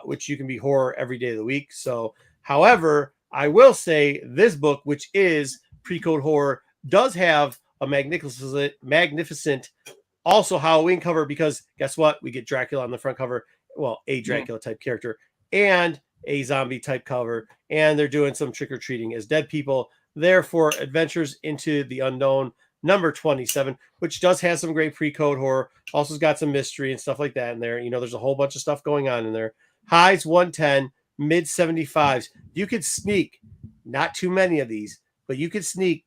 which you can be horror every day of the week. So, however, I will say this book, which is pre-code horror, does have a magnificent also Halloween cover, because guess what? We get Dracula on the front cover. Well, a Dracula type character and a zombie type cover. And they're doing some trick-or-treating as dead people. Therefore, Adventures into the Unknown, number 27, which does have some great pre-code horror. Also has got some mystery and stuff like that in there. You know, there's a whole bunch of stuff going on in there. Highs 110, mid 75s. You could sneak, not too many of these, but you could sneak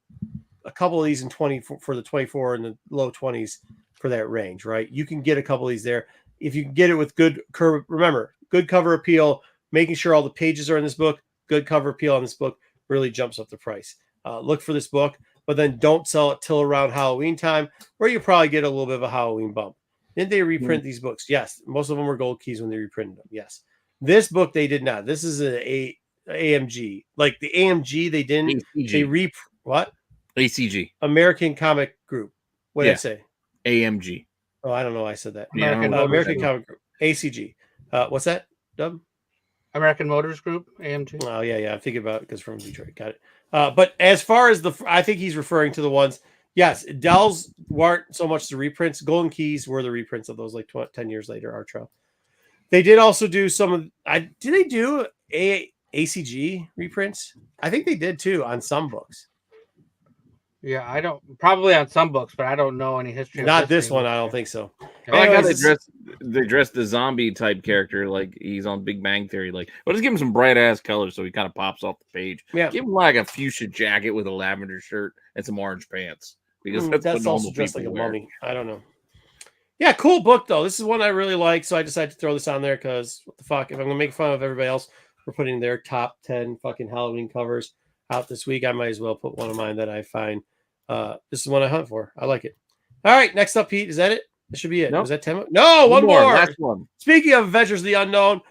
a couple of these in 20 for the 24 and the low 20s for that range, right? You can get a couple of these there. If you can get it with good cover, remember, good cover appeal, making sure all the pages are in this book, good cover appeal on this book really jumps up the price. Look for this book, but then don't sell it till around Halloween time, where you probably get a little bit of a Halloween bump. Did they reprint these books? Yes. Most of them were gold keys when they reprinted them. Yes. This book, they did not. This is an AMG. Like the AMG, they didn't. ACG. They what? ACG. American Comic Group. What did I say? AMG. Oh, I don't know why I said that. American Comic Group. ACG. What's that, Dub? American Motors Group, AMG. Oh, yeah. I'm thinking about it because from Detroit. Got it. But as far as I think he's referring to the ones, Yes, Dell's weren't so much the reprints. Golden Keys were the reprints of those like 10 years later, Artro. They did also do some of did they do ACG reprints? I think they did too on some books. Yeah, I don't probably on some books, but I don't know any history. Not this one, I don't think so. I like how they dress the zombie type character like he's on Big Bang Theory. Like, well, just give him some bright ass colors so he kind of pops off the page. Yeah, give him like a fuchsia jacket with a lavender shirt and some orange pants because that's also dressed like a mummy. I don't know. Yeah, cool book though. This is one I really like, so I decided to throw this on there because what the fuck? If I'm gonna make fun of everybody else for putting their top 10 fucking Halloween covers out this week, I might as well put one of mine that I find. This is one I hunt for. I like it. All right, next up, Pete. Is that it? That should be it. Nope. Was that 10? No, one more. Last one. Speaking of Adventures of the Unknown,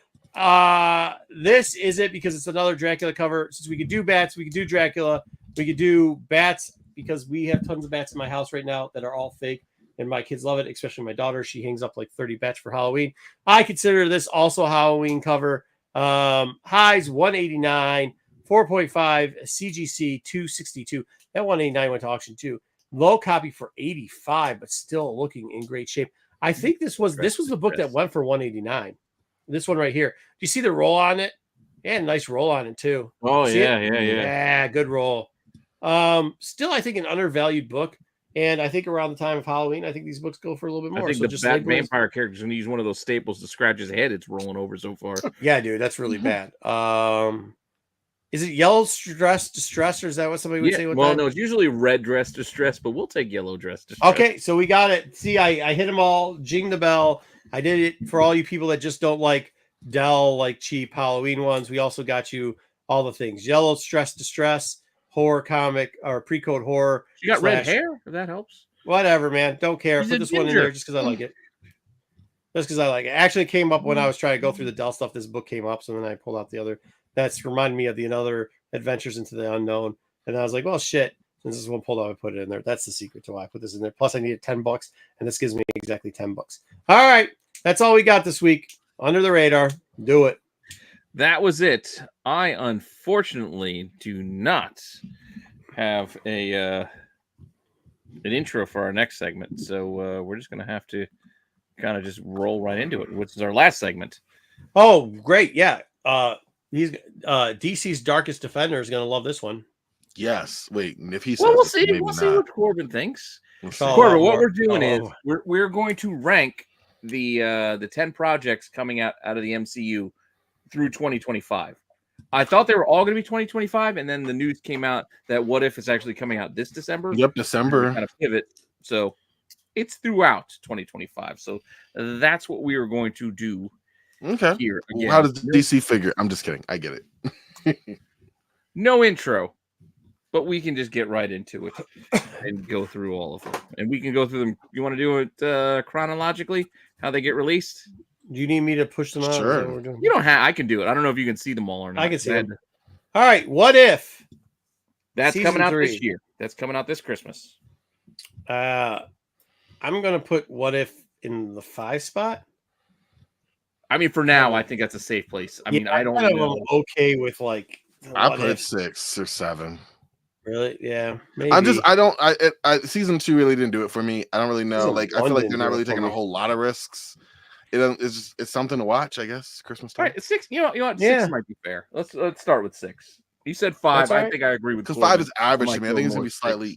this is it because it's another Dracula cover. Since we could do bats, we could do Dracula, we could do bats because we have tons of bats in my house right now that are all fake. And my kids love it, especially my daughter. She hangs up like 30 bats for Halloween. I consider this also a Halloween cover. Highs 189, 4.5, CGC 262. That 189 went to auction too. Low copy for 85, but still looking in great shape. I think this was the book that went for 189. This one right here. Do you see the roll on it? Yeah, nice roll on it too. Oh, yeah. Yeah, good roll. Still, I think an undervalued book. And I think around the time of Halloween, I think these books go for a little bit more. I think the Bat Vampire character's going to use one of those staples to scratch his head. It's rolling over so far. Yeah, dude, that's really bad. Is it yellow dress distress, or is that what somebody would say? Well, no, it's usually red dress distress, but we'll take yellow dress distress. Okay, so we got it. See, I hit them all. Jing the bell. I did it for all you people that just don't like Dell, like cheap Halloween ones. We also got you all the things. Yellow stress distress, horror comic, or pre-code horror. You got red hair, if that helps. Whatever, man. Don't care. He's Put this one in there just because I like it. Just because I like it. Actually, it came up when I was trying to go through the Dell stuff. This book came up, so then I pulled out the other. That's reminded me of the another Adventures into the Unknown. And I was like, well, shit. Since this one pulled out, I put it in there. That's the secret to why I put this in there. Plus, I needed $10, and this gives me exactly $10. All right. That's all we got this week. Under the radar. Do it. That was it. I unfortunately do not have an intro for our next segment. So we're just going to have to kind of just roll right into it, which is our last segment. Oh, great. Yeah. He's DC's Darkest Defender is going to love this one. Yes. Wait, if he says we'll see. We'll see what Corbin thinks. Corbin, what we're doing is we're going to rank the 10 projects coming out of the MCU through 2025. I thought they were all going to be 2025, and then the news came out that What If is actually coming out this December. Yep, December. Kind of pivot. So it's throughout 2025. So that's what we are going to do. Okay. Here again. How does DC figure? I'm just kidding. I get it. No intro, but we can just get right into it and go through all of them. And we can go through them. You want to do it chronologically? How they get released? Do you need me to push them out? Sure. You don't have. I can do it. I don't know if you can see them all or not. I can see them. All right. What If? That's Season coming out 3. this year. That's coming out this Christmas. I'm gonna put What If in the 5 spot. I mean, for now, I think that's a safe place. I mean, I don't know. I'm okay with like. I'll put it 6 or 7. Really? Yeah. Maybe. I season 2 really didn't do it for me. I don't really know. Like, I feel like they're not really taking a whole lot of risks. It's something to watch, I guess. Christmas time. All right, 6. You know what? 6 might be fair. Let's start with 6. You said 5. Right. I think I agree with because 5 is average to me. I think it's gonna be slightly,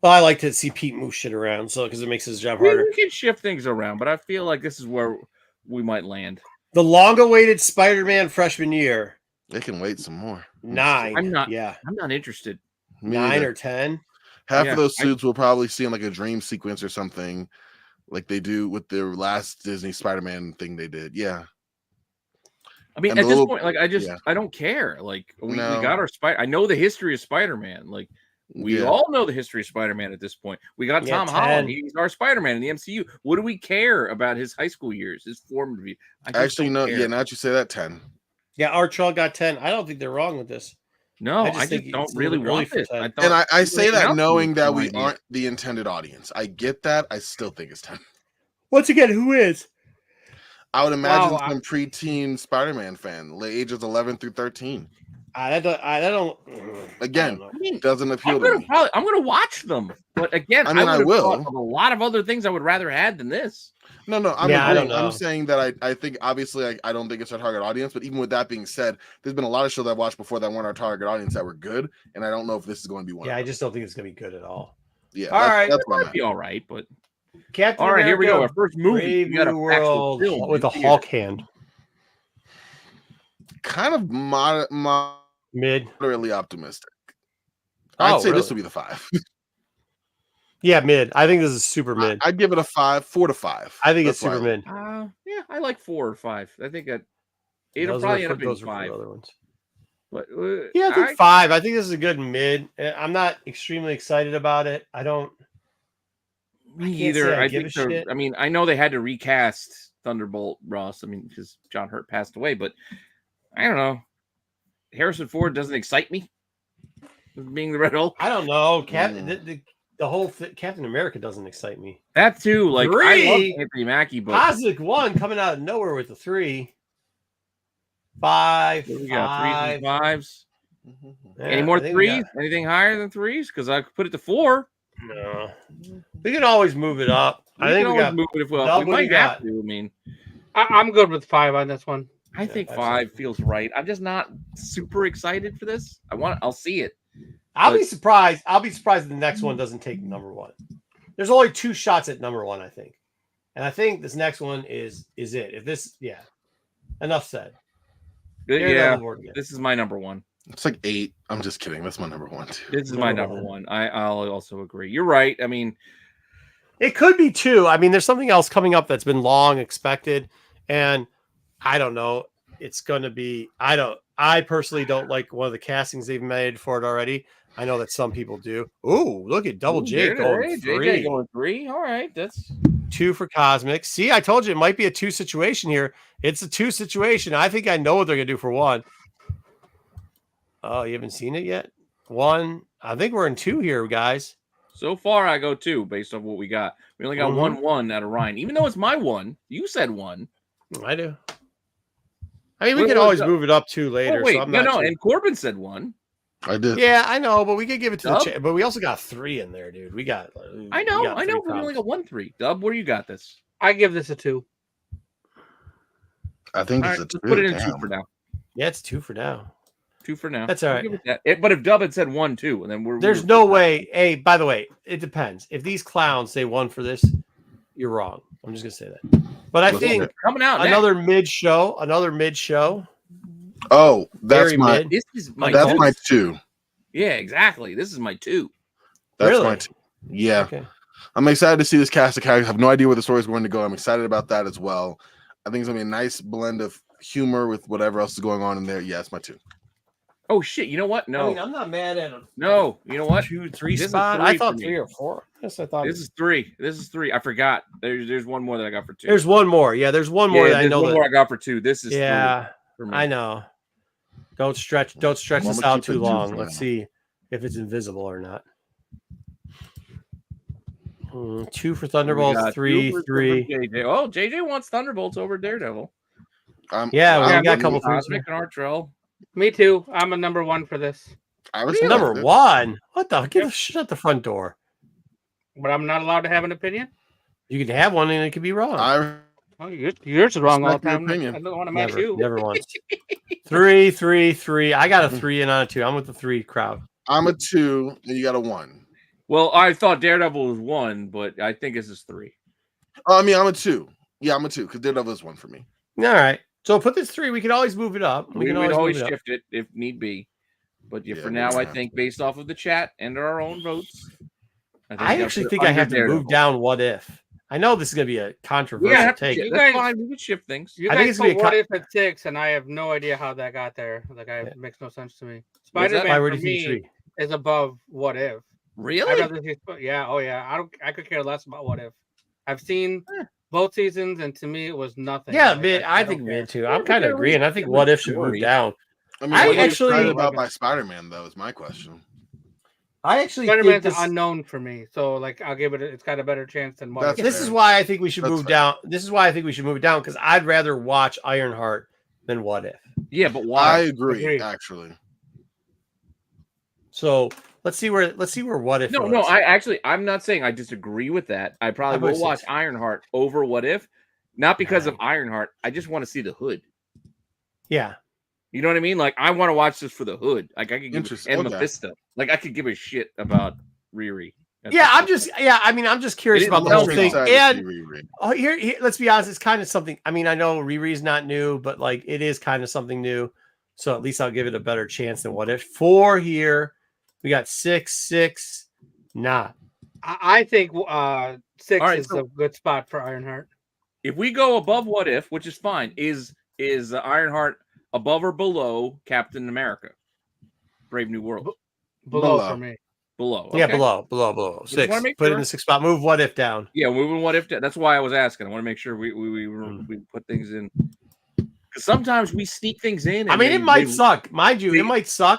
Well, I like to see Pete move shit around, so because it makes his job harder. We can shift things around, but I feel like this is where we might land. The long-awaited Spider-Man freshman year. They can wait some more. 9. I'm not interested. 9 or 10. Half of those suits we'll probably see in like a dream sequence or something, like they do with their last Disney Spider-Man thing they did. Yeah. I mean, at this point, like I don't care. Like we got our Spider. I know the history of Spider-Man. Like we all know the history of Spider-Man at this point. We got Tom Holland. He's our Spider-Man in the MCU. What do we care about his high school years, his formative years? Actually, no. Yeah, now that you say that, 10. Yeah, Archel got 10. I don't think they're wrong with this. No, I just don't really want this. I say that knowing that we aren't the intended audience. I get that. I still think it's 10. Once again, who is? I would imagine some preteen Spider-Man fan, late ages 11 through 13. I don't. Again, I I mean, doesn't appeal to me. I'm gonna watch them, but again, I mean, I would've will. thought of a lot of other things I would rather had than this. No, I'm Yeah, I don't agreeing. I'm know. saying that I think obviously I don't think it's our target audience, but even with that being said, there's been a lot of shows I've watched before that weren't our target audience that were good, and I don't know if this is going to be one. Yeah, of I them. just don't think it's gonna be good at all. Yeah, All right. that's what I'm Might at. be all right, but Captain all right, here we go. Our America, first movie. Brave We got a New actual World film with in a theater. Hulk hand. Kind of Mid. moderately optimistic. Oh, I'd say this really? would be the 5. Yeah, mid. I think this is super mid. I'd give it a 5, 4 to 5. I think it's That's why super mid. Yeah, I like 4 or 5. I think that it'll Those probably are end up being those are for 5. the other ones. But Yeah, I think 5. I think this is a good mid. I'm not extremely excited about it. I don't. Me I can't either. say I I give think a shit. I mean, I know they had to recast Thunderbolt Ross. I mean, because John Hurt passed away, but I don't know. Harrison Ford doesn't excite me. Being the Red Hulk. I don't know. The whole Captain America doesn't excite me. That too. Like I love 3. Anthony Mackie, but Cosmic 1 coming out of nowhere with a 3. 5. we got 3s and 5s. Yeah, Any more I think we 3s? got- Anything higher than 3s? Because I could put it to 4. No. We can always move it up. We I think can we always got. move it if we Doug, what do might you have got? to. I mean, I'm good with 5 on this one. I think that's 5 feels right. I'm just not super excited for this. I'll see it. I'll be surprised. I'll be surprised if the next one doesn't take number 1. There's only 2 shots at number 1, I think, and I think this next one is it. If this, yeah, enough said. Yeah, this is my number 1. It's like 8. I'm just kidding. That's my number 1 too. This is my number 1. I'll also agree. You're right. I mean, it could be 2. I mean, there's something else coming up that's been long expected, and I don't know. It's going to be. I personally don't like one of the castings they've made for it already. I know that some people do. Ooh, look at Double J going 3. JJ going 3. All right, that's 2 for Cosmic. See, I told you it might be a 2 situation here. It's a 2 situation. I think I know what they're going to do for 1. Oh, you haven't seen it yet? 1. I think we're in 2 here, guys. so far. I go 2 based on what we got. We only got 1 out of Ryan, even though it's my 1. You said 1. I do. I mean, we can always move it up 2 later. Oh, wait, so I'm not and Corbin said 1. I did. Yeah, I know, but we could give it to the chat. But we also got 3 in there, dude. We got. I know. We only got 1 3. Dub, where you got this? I give this a 2. I think All it's right, a 2. let's put it in 2 for now. Yeah, it's 2 for now. 2 for now. That's all right. But if Dub had said 1 2, and then There's no way. Hey, by the way, it depends. If these clowns say 1 for this, you're wrong. I'm just gonna say that. But I think coming out another mid show. Oh, that's Very my. mid. This is my. That's 2. my 2. Yeah, exactly. This is my 2. That's Really? my 2. Yeah. Okay. I'm excited to see this cast of characters. I have no idea where the story's going to go. I'm excited about that as well. I think it's gonna be a nice blend of humor with whatever else is going on in there. Yeah, it's my 2. Oh shit! You know what? No, I mean, I'm not mad at him. no. You know what? 2, 3 This is spot. 3 I thought for me. 3 or 4. Yes, I thought This is 3. This is 3. I forgot. There's 1 more that I got for 2. There's 1 more. Yeah, there's 1 more that I there's know 1 that. more I got for 2. This is 3 Yeah, for me. I know. Don't stretch Well, this I'm gonna out keep it too 2 long. for Let's now. see if it's invisible or not. 2 for We Thunderbolts, got 3, 2 for 3. JJ. Oh, JJ wants Thunderbolts over Daredevil. Yeah, we got a couple of things. Cosmic and Artrell. Me too. I'm a number 1 for this, I respect Number it. 1. What the? Shut the front door. but I'm not allowed to have an opinion. You can have one and it could be wrong. I Oh, yours is wrong all the Respect your time. opinion. I don't want to match Never, you. never once. 3, 3, 3. I got a 3 and on a 2. I'm with the 3 crowd. I'm a 2, and you got a 1. Well, I thought Daredevil was 1, but I think this is 3. Oh, I mean, I'm a 2. Yeah, I'm a 2 because Daredevil is 1 for me. All right. So put this 3. We can always move it up. We can would always move it up. shift it if need be. But Yeah, for we now, don't I have think to. based off of the chat and our own votes, I actually think I have to move down What If. I know this is going to be a controversial take. You That's guys- fine. We can shift things. You I think guys it's gonna put be What If at 6, and I have no idea how that got there. Like, it makes no sense to me. Why Spider-Man would for you think me 3? is above What If. Really? I'd rather see, yeah, oh yeah. I could care less about What If. I've seen both seasons, and to me, it was nothing. Yeah, Like, mid. I don't think care. mid too. I'm kind of agreeing. I think What If should move down. I mean, I what are you actually- excited about by Spider-Man though is my question. I actually Spider-Man's think this, unknown for me, so like I'll give it. It's got a better chance than What That's If. this fair. is why I think we should That's move fair. down. This is why I think we should move it down because I'd rather watch Ironheart than What If. Yeah, but I why? agree, Agreed. actually. So let's see where What If. No, I'm not saying I disagree with that. I probably will watch Ironheart over What If, not because of Ironheart. I just want to see the hood. Yeah. You know what I mean? Like, I want to watch this for the hood. Like, I could give Mephisto. Like, I could give a shit about Riri. I'm just curious about the whole thing. And here, let's be honest, it's kind of something. I mean, I know Riri's not new, but like it is kind of something new. So at least I'll give it a better chance than What If. 4 here. We got 6, not. I think 6 is a good spot for Ironheart. If we go above What If, which is fine, is Ironheart above or below Captain America? Brave New World. Below for me. Below. Okay. Yeah, below. 6. Put it in the 6 spot. Move What If down. Yeah, moving What If down. That's why I was asking. I want to make sure we put things in. Because sometimes we sneak things in. I mean, it might suck. Mind you, it might suck.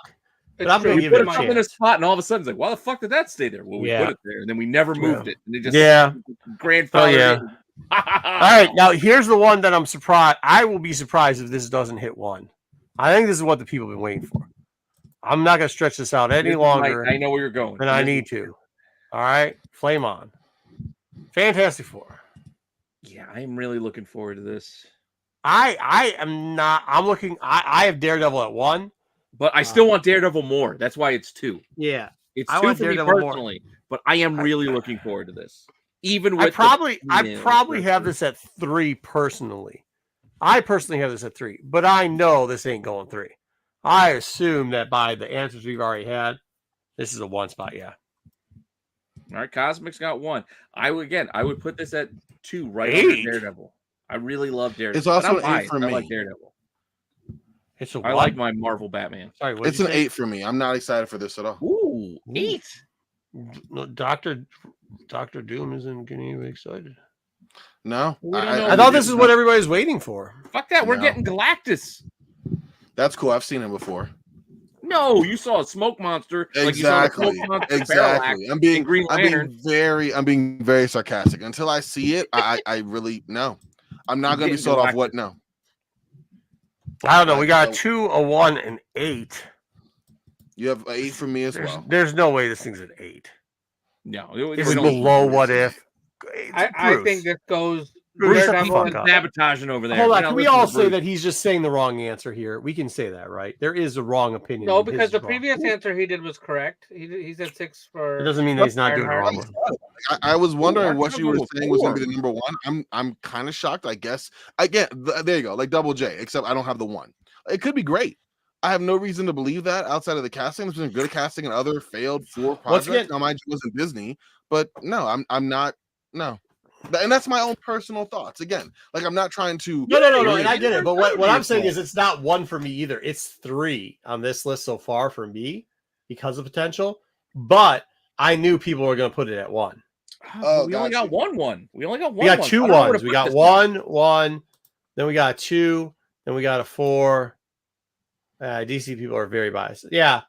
But I'm going to give it a chance. In a spot, and all of a sudden, it's like, why the fuck did that stay there? Well, we put it there, and then we never moved it. And it just grandfather. All right, now here's the one that I'm surprised. I will be surprised if this doesn't hit 1. I think this is what the people have been waiting for. I'm not going to stretch this out any longer. I know where you're going. And I need to. All right, flame on. Fantastic Four. Yeah, I'm really looking forward to this. I am not. I'm looking. I have Daredevil at 1. But I still want Daredevil more. That's why it's 2. Yeah. It's 2 for me personally. But I am really looking forward to this. Even with I probably have this at 3 personally. I personally have this at 3, but I know this ain't going 3. I assume that by the answers we've already had, this is a 1 spot. Yeah. All right, Cosmic's got 1. I would put this at 2 right under Daredevil. I really love Daredevil. It's also an 8 for me. I like Daredevil. I like my Marvel Batman. Sorry, it's an 8 for me. I'm not excited for this at all. Ooh, 8. No, Doctor Doom isn't getting you excited. No, I thought this is what everybody's waiting for. Fuck that, we're getting Galactus. That's cool. I've seen him before. No, you saw a smoke monster. Exactly. Like you saw a smoke monster exactly. I'm being very sarcastic. Until I see it, I really no. I'm not going to be sold off. What? No. I don't know. We got a 2, a 1, and 8. You have an 8 for me as well. There's no way this thing's at 8. No, this is below What If. I think this goes. Sabotaging over there. Hold on, can we all say that he's just saying the wrong answer here? We can say that, right? There is a wrong opinion. No, because the previous answer he did was correct. He said 6 for. It doesn't mean that he's not doing it wrong. I was wondering what you were saying was going to be the number 1. I'm kind of shocked. I guess again, there you go, like Double J. Except I don't have the 1. It could be great. I have no reason to believe that outside of the casting. There's been good casting in other failed 4 projects. Now, mind you, it wasn't Disney, but no, I'm not. No. And that's my own personal thoughts. Again, like I'm not trying to. No. And I get it. But what I'm saying is it's not 1 for me either. It's 3 on this list so far for me because of potential. But I knew people were going to put it at 1. Oh, we only got 1. We only got 1. We got 2 1s. We got 1. Then we got 2. Then we got a 4. DC people are very biased. Yeah.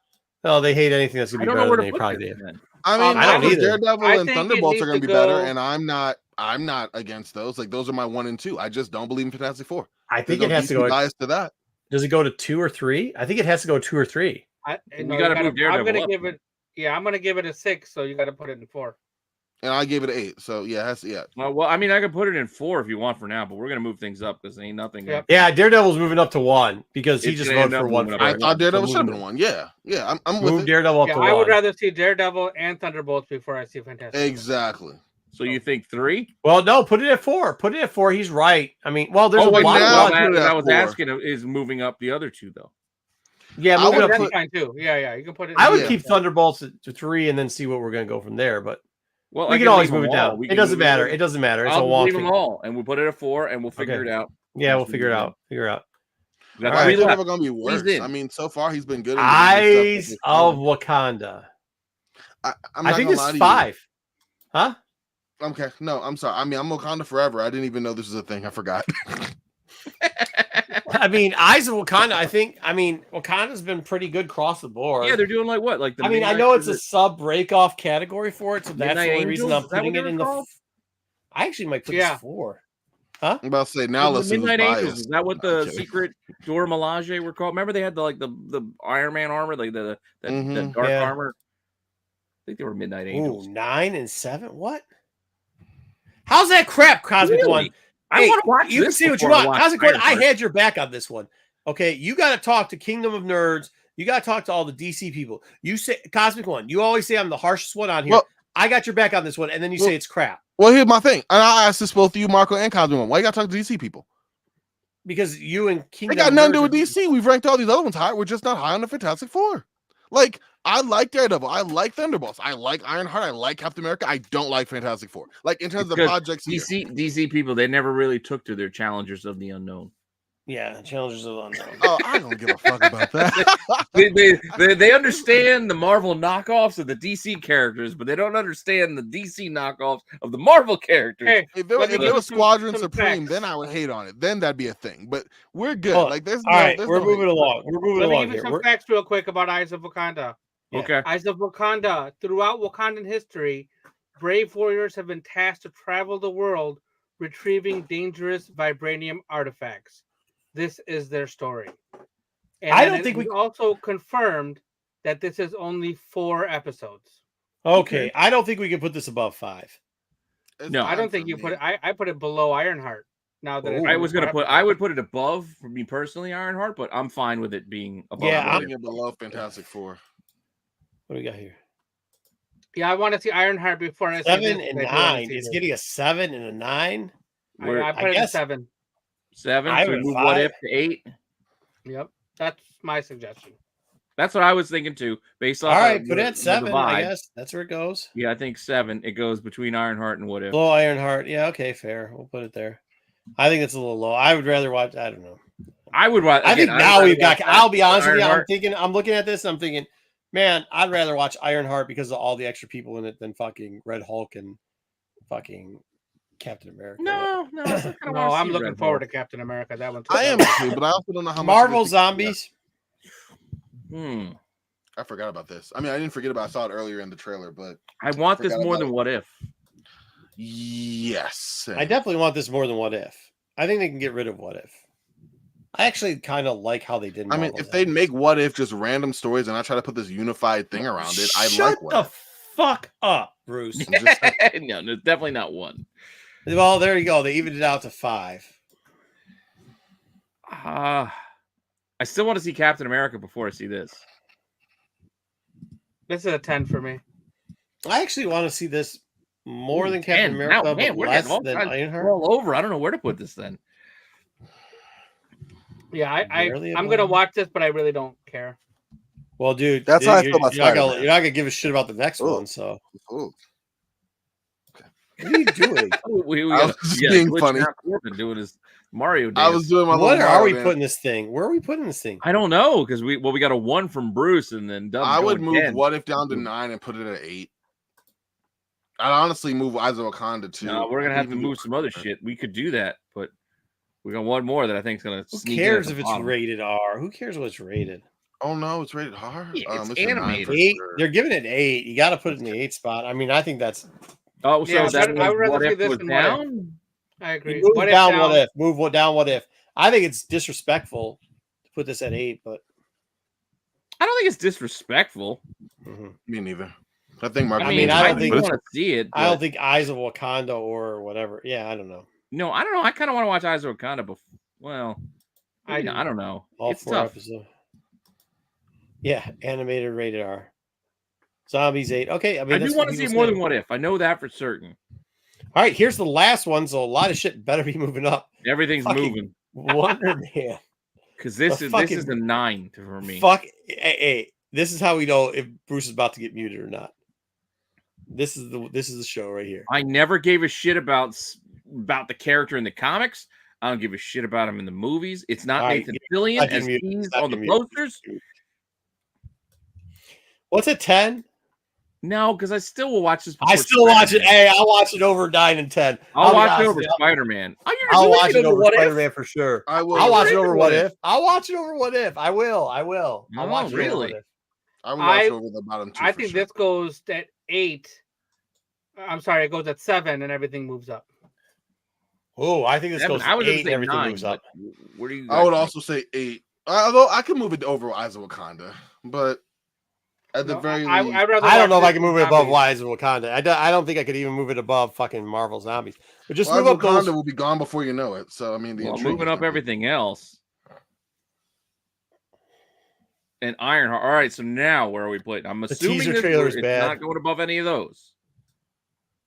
No, they hate anything that's going to be better than they probably did. I mean, I don't either. Daredevil and Thunderbolts are going to be better, and I'm not against those. Like those are my 1 and 2. I just don't believe in Fantastic Four. I think it has to go bias to that. Does it go to 2 or 3? I think it has to go 2 or 3. You got to move Daredevil. I'm going to give it. Yeah, I'm going to give it a 6. So you got to put it in 4. And I gave it an 8. So yeah, it has to, yeah. Well, I mean, I can put it in 4 if you want for now, but we're going to move things up because ain't nothing. Yep. Yeah, Daredevil's moving up to 1 because he just voted for 1. I thought Daredevil should have been 1. Yeah. I'm with it. Daredevil up to 1. I would rather see Daredevil and Thunderbolts before I see Fantastic. Exactly. So you think 3? Well, no, put it at 4. Put it at 4. He's right. I mean, well, there's a lot I was asking is moving up the other 2 though. Yeah, that's fine too. Yeah, you can put it. I would keep Thunderbolts to 3 and then see what we're going to go from there. But well, we can always move it down. It doesn't matter. It doesn't matter. It's a walk. Leave them all, and we'll put it at 4, and we'll figure it out. Yeah, we'll figure it out. That's never going to be worse. I mean, so far he's been good. Eyes of Wakanda. I think this is 5. Huh? Okay. No, I'm sorry. I mean, I'm Wakanda forever. I didn't even know this was a thing. I forgot. I mean, Eyes of Wakanda. Wakanda's been pretty good across the board. Yeah, they're doing like what? Like I know it's a sub break-off category for it, so that's the only reason I'm putting it in the. I actually might put this 4. Huh? I'm about to say now. The Let's see who's Midnight Angels. biased. Is that what No, I'm the kidding. secret Dora Milaje were called? Remember they had the Iron Man armor, like the Mhm. dark Yeah. armor. I think they were Midnight Angels. Ooh, 9 and 7. What? How's that crap, Cosmic Really? One? I Hey, want to watch. You can this see what you before I want. watch Cosmic One, I Ironheart. had your back on this one. Okay, you got to talk to Kingdom of Nerds. You got to talk to all the DC people. You say Cosmic One. You always say I'm the harshest one on here. Well- I got your back on this one, and then you say it's crap Well, here's my thing, and I asked this both of you, Marco and Cosmo. Why you got to talk to DC people? because you and They Kingdom got of nothing to do Nerds with DC. We've ranked all these other ones high. We're just not high on the Fantastic Four. Like, I like Daredevil. I like Thunderbolts. I like Ironheart. I like Captain America. I don't like Fantastic Four. Like, in terms of Because projects here. DC people, they never really took to their challengers of the unknown. Yeah, Challengers of Unknown. Oh, I don't give a fuck about that. They understand the Marvel knockoffs of the DC characters, but they don't understand the DC knockoffs of the Marvel characters. Hey, If there let me was give you Squadron some Supreme, facts. then I would hate on it. Then that'd be a thing. But we're good. Hold on. Like, there's All right, there's we're no moving hate. along. We're moving Let me along give you here. some facts real quick about Eyes of Wakanda. Yeah. Okay. Eyes of Wakanda. Throughout Wakandan history, brave warriors have been tasked to travel the world retrieving dangerous vibranium artifacts. This is their story. And I then don't it think was also confirmed that this is only 4 episodes. Okay, I don't think we can put this above 5. It's No. I fine don't think for you me. put it. I put it below Ironheart. Now that it's I only was 4 gonna put. episodes. I would put it above for me personally, Ironheart, but I'm fine with it being above. Yeah, I'm What putting If. it below Fantastic Four. What do we got here? Yeah, I want to see Ironheart before I see 7 this, and but I do wanna 9. see It's this. getting a 7 and a 9. We're I put it guess- at 7. 7. I So we would move 5. What If to 8. Yep, that's my suggestion. That's what I was thinking too, based off. All right, of put it at the 7. I vibe. guess that's where it goes. Yeah, I think 7. It goes between Ironheart and What If. Low Ironheart. Yeah, okay, fair. We'll put it there. I think it's a little low. I would rather watch. I don't know. I would watch. I think again, now would we've got. rather watch I'll be honest with you. I'm Ironheart. thinking. I'm looking at this. And I'm thinking, man, I'd rather watch Ironheart because of all the extra people in it than fucking Red Hulk and fucking Captain America. No. I kinda No, wanna I'm see looking Red forward to Hulk. Captain America. That one. I am too, but I also don't know how much. Marvel of this- Zombies. I forgot about this. I mean, I didn't forget about. I saw it earlier in the trailer, but I want this Forgot more about than it. What If. yes, I definitely want this more than What If. I think they can get rid of What If. I actually kind of like how they did. I mean, Marvel if they Zombies. make What If just random stories and I try to put this unified thing around it, I Shut like What the If. fuck up, Bruce. I'm just saying. No, it's definitely not 1. Well, there you go. They evened it out to 5. I still want to see Captain America before I see this. This is a 10 for me. I actually want to see this more than Captain 10. America, Now, man, but we're less getting all than kinds- Ironheart. We're all over. I don't know where to put this then. Yeah, Barely I'm above. gonna watch this, but I really don't care. Well, dude, That's how I you're, feel about you're not gonna, Spider-Man. you're not gonna give a shit about the next Oh. one. So Ooh. what are you doing? We I got, was being funny. Corbin doing his Mario dance. I was doing my What little are we Mario putting this thing? Where are we putting this thing? I don't know because we got a 1 from Bruce and then Dub's I would going move 10. What If down to 9 and put it at 8. I'd honestly move Eyes of Wakanda too. No, we're gonna have to Even do move some other shit. We could do that, but we got one more that I think is gonna. Who sneak in cares at if the it's bottom. rated R? Who cares what it's rated? Oh no, it's rated R. Yeah, it's a 9 animated. for 8. sure. They're giving it 8. You got to put it in the 8 spot. I mean, I think that's Oh, so Yeah, that but I would means rather What see If this was than What If. down. I agree. move What if down. down? What if? Move down. What if? I think it's disrespectful to put this at 8, but I don't think it's disrespectful. Me neither. I think Mark. I mean, I don't think- want to see it. I don't but- think Eyes of Wakanda or whatever. Yeah, I don't know. No, I don't know. I kind of want to watch Eyes of Wakanda. Before, well, I maybe do. not. I don't know. All It's 4 tough. episodes. Yeah, animated rated R. Zombies 8. Okay, I mean, I that's do what want to see people more say. than What If. I know that for certain. All right, here's the last one. So a lot of shit better be moving up. Everything's Fucking moving Wonder Man. because this the is fucking- a 9 for me. Fuck. Hey, this is how we know if Bruce is about to get muted or not. This is the show right here. I never gave a shit about the character in the comics. I don't give a shit about him in the movies. It's not All right, Nathan you're Fillion not as getting muted. he's Not on the getting muted. posters. What's a 10? No, because I still will watch this. I before still watch it. Spider-Man. Hey, I'll watch it over 9 and 10. I'll be watch it honest over with you. Spider-Man. Oh, you're I'll doing watch it over What If? Spider-Man for sure. I will. I'll watch it Really? over What If. I'll watch it over What If. I will. I'll Oh, watch it over really? What If. I would watch it over the bottom 2. I for think sure. this goes at 8. I'm sorry, it goes at 7, and everything moves up. Oh, I think this goes I was to going 8 to and say everything 9. moves up. Where do you? I would guys also say 8. Although I can move it over Eyes of Wakanda, but at the very least, I'd rather I don't watch know if I this can than move it above Zombies. Wise of Wakanda. I don't think I could even move it above fucking Marvel Zombies. But just Eyes move of up those. Wakanda will be gone before you know it. So I mean, the Well, intrigue moving is up gonna be- everything else. And Ironheart. All right, so now where are we playing? I'm assuming teaser this trailer is it's bad. not going above any of those.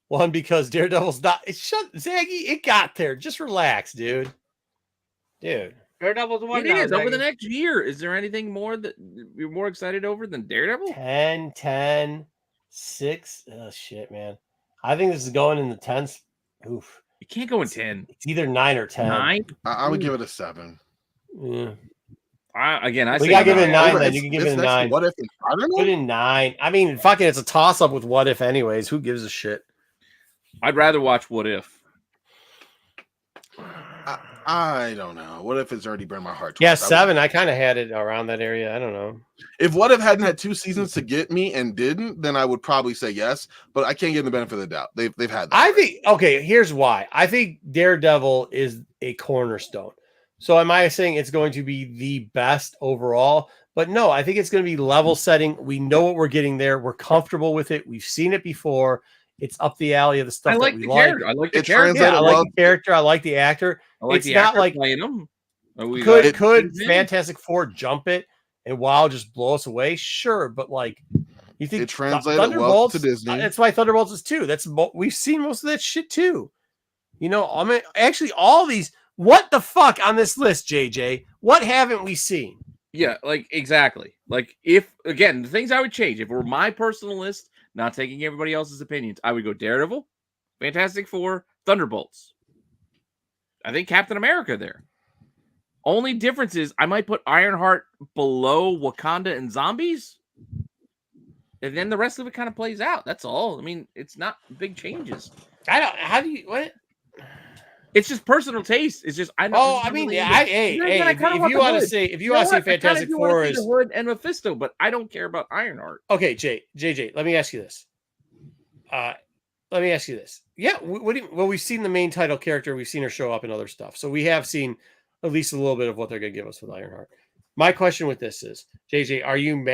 One, because Daredevil's not. Zaggy, it got there. Just relax, dude. Daredevil's one It now. is over the Zaggy. next year. Is there anything more that you're more excited over than Daredevil? 10, 10, 6. Oh, shit, man. I think this is going in the 10s. Oof. You can't go in 10. It's either 9 or 10. 9? I would give it a 7. Yeah. I We say gotta give it a 9 Over- then. You can give it a it's next to 9. What if? And I don't Put know. in 9. I mean, fucking, it's a toss up with What If, anyways. Who gives a shit? I'd rather watch What If. I don't know. What if it's already burned my heart? Yeah, twice? 7. I kind of had it around that area. I don't know. If What If hadn't had 2 seasons to get me and didn't, then I would probably say yes. But I can't give them the benefit of the doubt. They've had that. I think, okay, here's why. I think Daredevil is a cornerstone. So am I saying it's going to be the best overall? But no, I think it's going to be level setting. We know what we're getting there. We're comfortable with it. We've seen it before. It's up the alley of the stuff I like that we the like. character. I like the It character. Yeah, I like well. the character. I like the actor. I like It's the not actor like playing him. could Fantastic Four jump it and WoW just blow us away? Sure, but like you think It translated well to Disney. That's why Thunderbolts is 2. We've seen most of that shit too. You know, I mean, actually, all these. What the fuck on this list, JJ? What haven't we seen? Yeah, like exactly. Like if again, the things I would change if it were my personal list, not taking everybody else's opinions, I would go Daredevil, Fantastic Four, Thunderbolts. I think Captain America there. Only difference is I might put Ironheart below Wakanda and Zombies. And then the rest of it kind of plays out. That's all. I mean, it's not big changes. How do you what? It's just personal taste. It's just I know. Oh, I mean, if you want to say Fantastic Four is the Hood and Mephisto, but I don't care about Ironheart. Okay, JJ, let me ask you this. Yeah, well, we've seen the main title character. We've seen her show up in other stuff, so we have seen at least a little bit of what they're going to give us with Ironheart. My question with this is, JJ, are you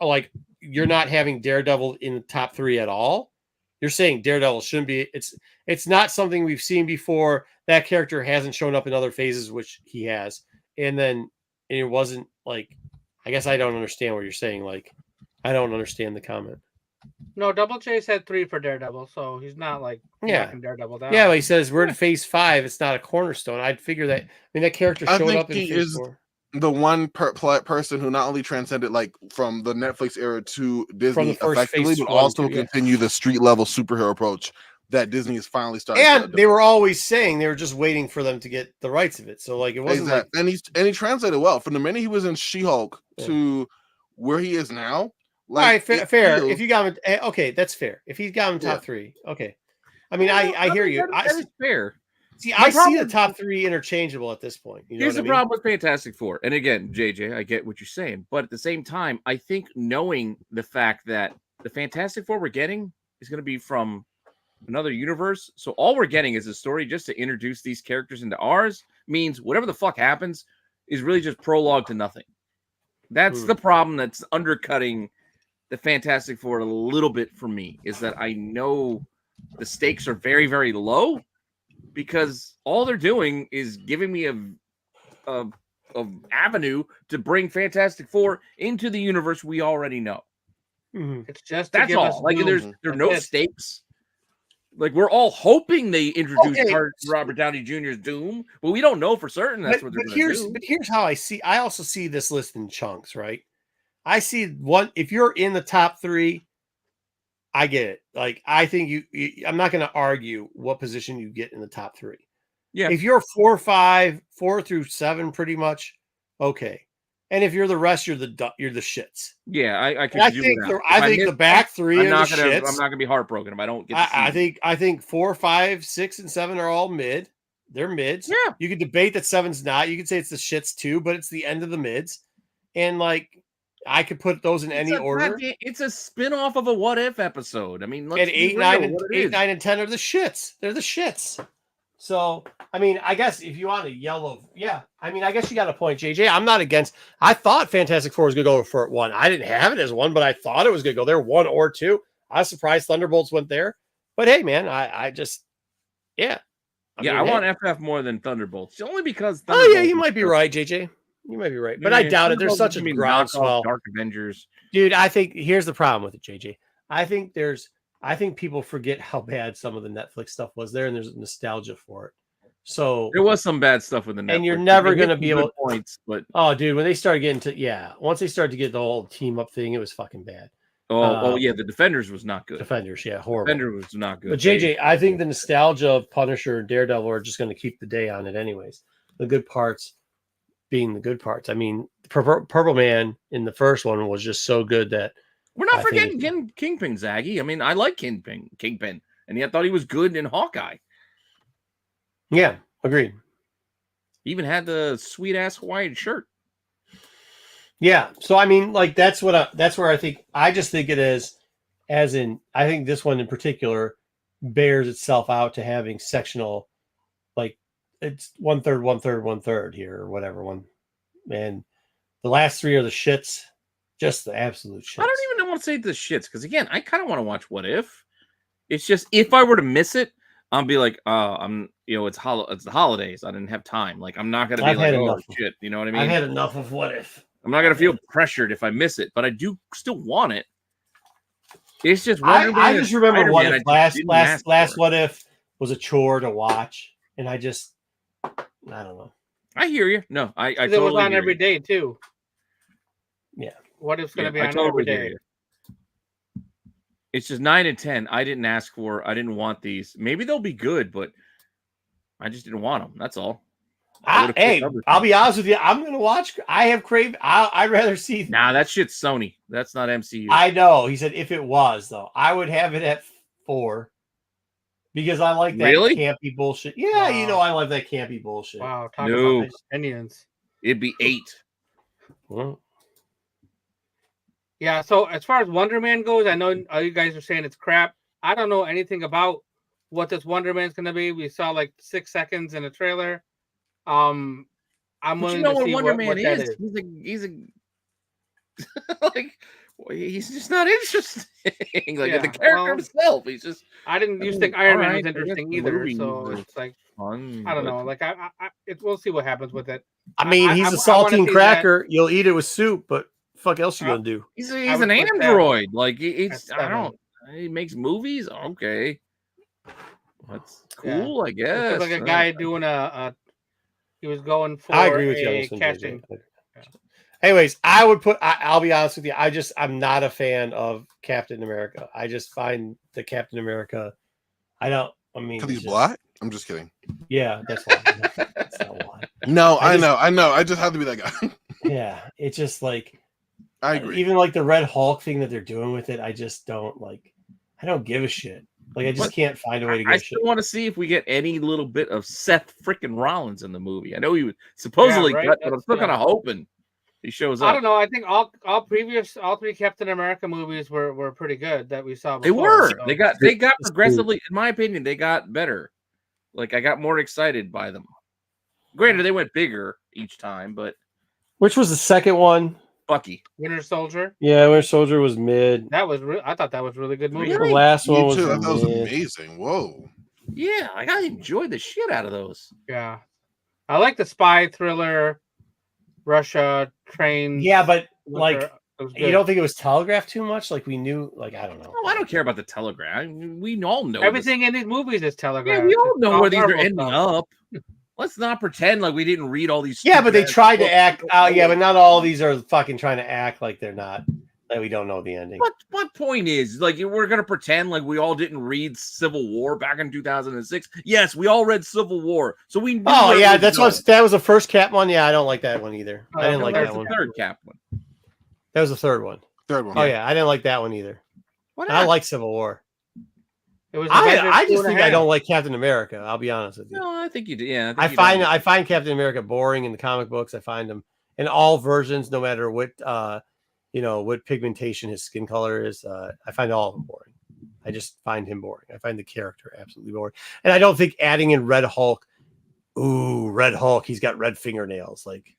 like you're not having Daredevil in the top 3 at all? You're saying Daredevil shouldn't be. It's not something we've seen before. That character hasn't shown up in other phases, which he has, and it wasn't like. I guess I don't understand what you're saying. Like, I don't understand the comment. No, Double J said 3 for Daredevil, so he's not like knocking Daredevil down. Yeah, but he says we're in phase 5. It's not a cornerstone. I'd figure that. I mean, that character showed up in phase 4. The one person who not only transcended like from the Netflix era to Disney effectively, but also continue the street level superhero approach that Disney is finally starting. And they were always saying they were just waiting for them to get the rights of it. So like it wasn't like, and he translated well from the minute he was in She-Hulk to where he is now. Like, all right, fair. If you got him, okay, that's fair. If he's got him top 3, okay. I mean, I hear you. That is fair. See, I see the top 3 interchangeable at this point. You know Here's the problem with Fantastic Four. And again, JJ, I get what you're saying. But at the same time, I think knowing the fact that the Fantastic Four we're getting is going to be from another universe. So all we're getting is a story just to introduce these characters into ours means whatever the fuck happens is really just prologue to nothing. That's the problem that's undercutting the Fantastic Four a little bit for me, is that I know the stakes are very, very low because all they're doing is giving me a avenue to bring Fantastic Four into the universe we already know. Mm-hmm. It's just that's all. Like there's no stakes. Like we're all hoping they introduce Robert Downey Jr.'s Doom, but we don't know for certain that's what they're going to do. But here's how I see. I also see this list in chunks, right? I see one. If you're in the top 3, I get it. Like I think I'm not going to argue what position you get in the top 3. Yeah. If you're 4, 5, 4 through 7, pretty much, okay. And if you're the rest, you're the shits. Yeah, I could. I think the back 3 are the shits. I'm not gonna be heartbroken if I don't get. I think 4, 5, 6, and 7 are all mid. They're mids. Yeah. You could debate that 7's not. You could say it's the shits too, but it's the end of the mids. And like I could put those in any order. It's a spin-off of a What If episode. I mean, and 8, 9, and 10 are the shits. They're the shits. So, I mean, I guess if you want a yellow, yeah. I mean, I guess you got a point, JJ. I'm not against. I thought Fantastic Four was going to go for 1. I didn't have it as 1, but I thought it was going to go there 1 or 2. I was surprised Thunderbolts went there. But hey, man, I just, yeah. I want FF more than Thunderbolts, only because. Oh yeah, you might be right, JJ. You might be right, but I doubt it. There's such a groundswell. Dark Avengers, dude. I think here's the problem with it, JJ. I think people forget how bad some of the Netflix stuff was there, and there's nostalgia for it. So there was some bad stuff with the Netflix, and you're never going to be able points. But dude, when they started getting to once they started to get the whole team up thing, it was fucking bad. The Defenders was not good. Defenders, horrible. Defender was not good. But JJ, I think the nostalgia of Punisher and Daredevil are just going to keep the day on it, anyways. The good parts being the good parts. I mean, Purple Man in the first one was just so good that we're not forgetting Kingpin, Zaggy. I mean, I like Kingpin, and yet I thought he was good in Hawkeye. Yeah, agreed. He even had the sweet ass Hawaiian shirt. Yeah, so I mean, like that's where I just think it is, as in I think this one in particular bears itself out to having sectional, like it's 1/3, 1/3, 1/3 here or whatever one, and the last 3 are the shits, just the absolute shits. I don't even want to say the shits because again, I kind of want to watch What If. It's just if I were to miss it, I'll be like, it's the holidays. I didn't have time. Like I'm not gonna be like, oh shit, you know what I mean? I've had enough of What If. I'm not gonna feel pressured if I miss it, but I do still want it. It's just I just remember What If last What If was a chore to watch, and I don't know. I hear you. No, I totally it was on every day too. Yeah, What If's gonna be on every day. It's just 9 and 10. I didn't ask for. I didn't want these. Maybe they'll be good, but I just didn't want them. That's all. Hey, I'll be honest with you. I'm gonna watch. I have craved. I'd rather see. Nah, that shit's Sony. That's not MCU. I know. He said if it was though, I would have it at 4 because I like that campy bullshit. Yeah, wow. I like that campy bullshit. Wow, talking about opinions. It'd be 8. Well, yeah. So as far as Wonder Man goes, I know all you guys are saying it's crap. I don't know anything about what this Wonder Man's gonna be. We saw like 6 seconds in a trailer. I'm willing to see what Man is. He's a like he's just not interesting. Like the character himself, he's just. I didn't used to think Iron Man was interesting either. So it's like fun. I don't know. Like we'll see what happens with it. I mean, he's a saltine cracker. You'll eat it with soup, but fuck else you gonna do? He's an android. Like he makes movies. Okay, that's cool. I guess. It's like a guy doing he was going for I agree with you casting. Yeah. Anyways, I'll be honest with you. I'm not a fan of Captain America. I just find the Captain America. Because he's black? I'm just kidding. Yeah, that's why. That's not why. No, I know. I just have to be that guy. Yeah, it's just like I agree. Even like the Red Hulk thing that they're doing with it, I just don't like. I don't give a shit. Like I just can't find a way to get. I still want to see if we get any little bit of Seth freaking Rollins in the movie. I know he was supposedly cut, but I'm still kind of hoping he shows up. I don't know. I think all 3 Captain America movies were pretty good that we saw before. They were. So. They got progressively, in my opinion, they got better. Like I got more excited by them. Granted, they went bigger each time, but which was the second one? Bucky. Winter Soldier. Yeah, Winter Soldier was mid. That was I thought that was really good movie. The last one was that was amazing. Whoa. Yeah, I enjoyed the shit out of those. Yeah. I like the spy thriller, Russia train. Yeah, but like you don't think it was telegraphed too much? Like we knew, like I don't know. No, I don't care about the telegraph. We all know everything in these movies is telegraphed. Yeah, we all know where these are ending up. Let's not pretend like we didn't read all these. Yeah, but they tried to act. Yeah, but not all of these are fucking trying to act like they're not. Like we don't know the ending. What point is like we're gonna pretend like we all didn't read Civil War back in 2006? Yes, we all read Civil War, so we. Knew yeah, that was the first Cap one. Yeah, I don't like that one either. I didn't like that one. The third Cap one. That was the third one. Oh yeah, I didn't like that one either. I like Civil War. It was I just think I don't like Captain America. I'll be honest with you. No, I think you do. Yeah, I find Captain America boring in the comic books. I find him in all versions, no matter what what pigmentation his skin color is. I find all of them boring. I just find him boring. I find the character absolutely boring. And I don't think adding in Red Hulk, Red Hulk, he's got red fingernails. Like,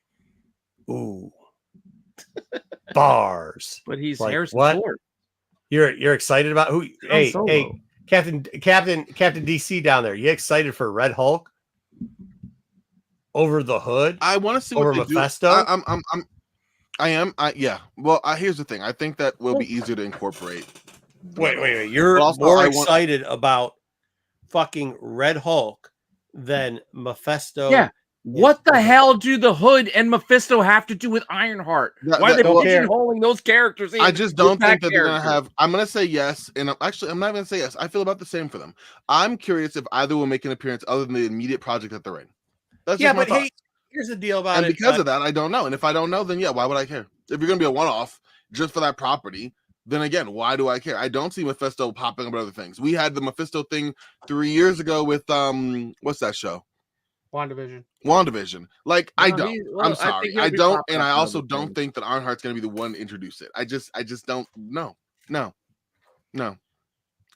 bars. But he's like, Harrison what? Ford. You're excited about who? Hey, Captain DC down there. You excited for Red Hulk? Over the hood? I want to see over what they Mephisto. Do. Yeah. Well, here's the thing. I think that will be easier to incorporate. Wait. You're more excited about fucking Red Hulk than Mephisto. Yeah. What the hell do the Hood and Mephisto have to do with Ironheart? Why are they pigeonholing those characters in? I just don't think that they're going to have... I'm going to say yes, and I'm not going to say yes. I feel about the same for them. I'm curious if either will make an appearance other than the immediate project that they're in. That's but hey, here's the deal about it. And because of that, I don't know. And if I don't know, then yeah, why would I care? If you're going to be a one-off just for that property, then again, why do I care? I don't see Mephisto popping up with other things. We had the Mephisto thing 3 years ago with what's that show? WandaVision. Like, no, I don't. I'm sorry. I don't, and I also don't think that Ironheart's going to be the one to introduce it. I just don't. No.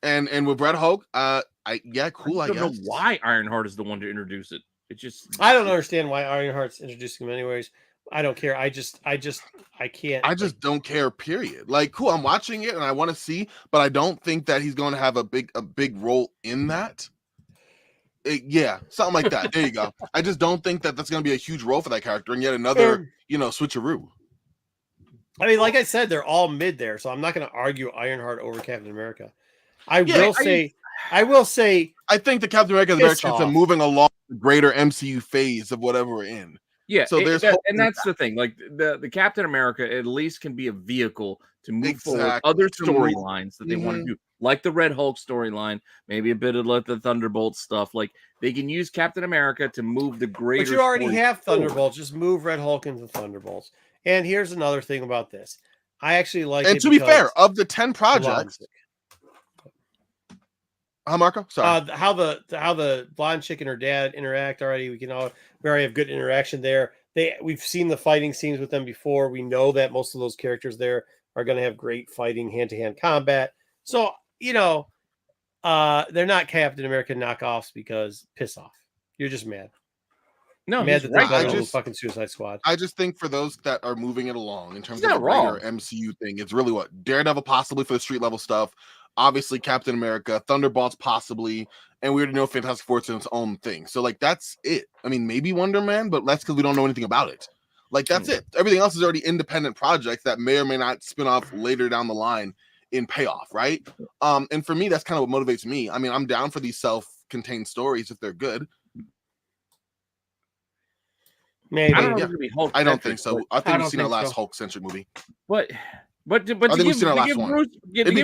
And with Red Hulk, cool. I don't know why Ironheart is the one to introduce it. I don't understand why Ironheart's introducing him anyways. I don't care. I can't. I just don't care. Period. Like, cool. I'm watching it and I want to see, but I don't think that he's going to have a big role in that. Something like that. There you go. I just don't think that that's going to be a huge role for that character, and yet another, switcheroo. I mean, like I said, they're all mid there, so I'm not going to argue Ironheart over Captain America. I will say, I think the Captain America has a better chance of moving along the greater MCU phase of whatever we're in. Yeah, so there's and that's the thing. Like the Captain America at least can be a vehicle to move forward other storylines that they want to do, like the Red Hulk storyline, maybe a bit of the Thunderbolt stuff. Like they can use Captain America to move the greater. But you already have Thunderbolts. Just move Red Hulk into Thunderbolts. And here's another thing about this. I actually like. And to be fair, of the 10 projects. Marco? Sorry. How the blonde chick and her dad interact already. We already have good interaction there. We've seen the fighting scenes with them before. We know that most of those characters there are going to have great fighting, hand-to-hand combat. So, they're not Captain America knockoffs because piss off. You're just mad. No, mad that they're better than fucking Suicide Squad. I just think for those that are moving it along in terms of the bigger MCU thing, it's really what Daredevil possibly for the street level stuff. Obviously, Captain America, Thunderbolts possibly, and we already know Fantastic Four is its own thing. So, like, that's it. I mean, maybe Wonder Man, but that's because we don't know anything about it. Like, that's it. Everything else is already independent projects that may or may not spin off later down the line in payoff, right? And for me, that's kind of what motivates me. I mean, I'm down for these self-contained stories if they're good. Maybe. I don't think so. I think we've seen our last Hulk-centric movie. But to give Bruce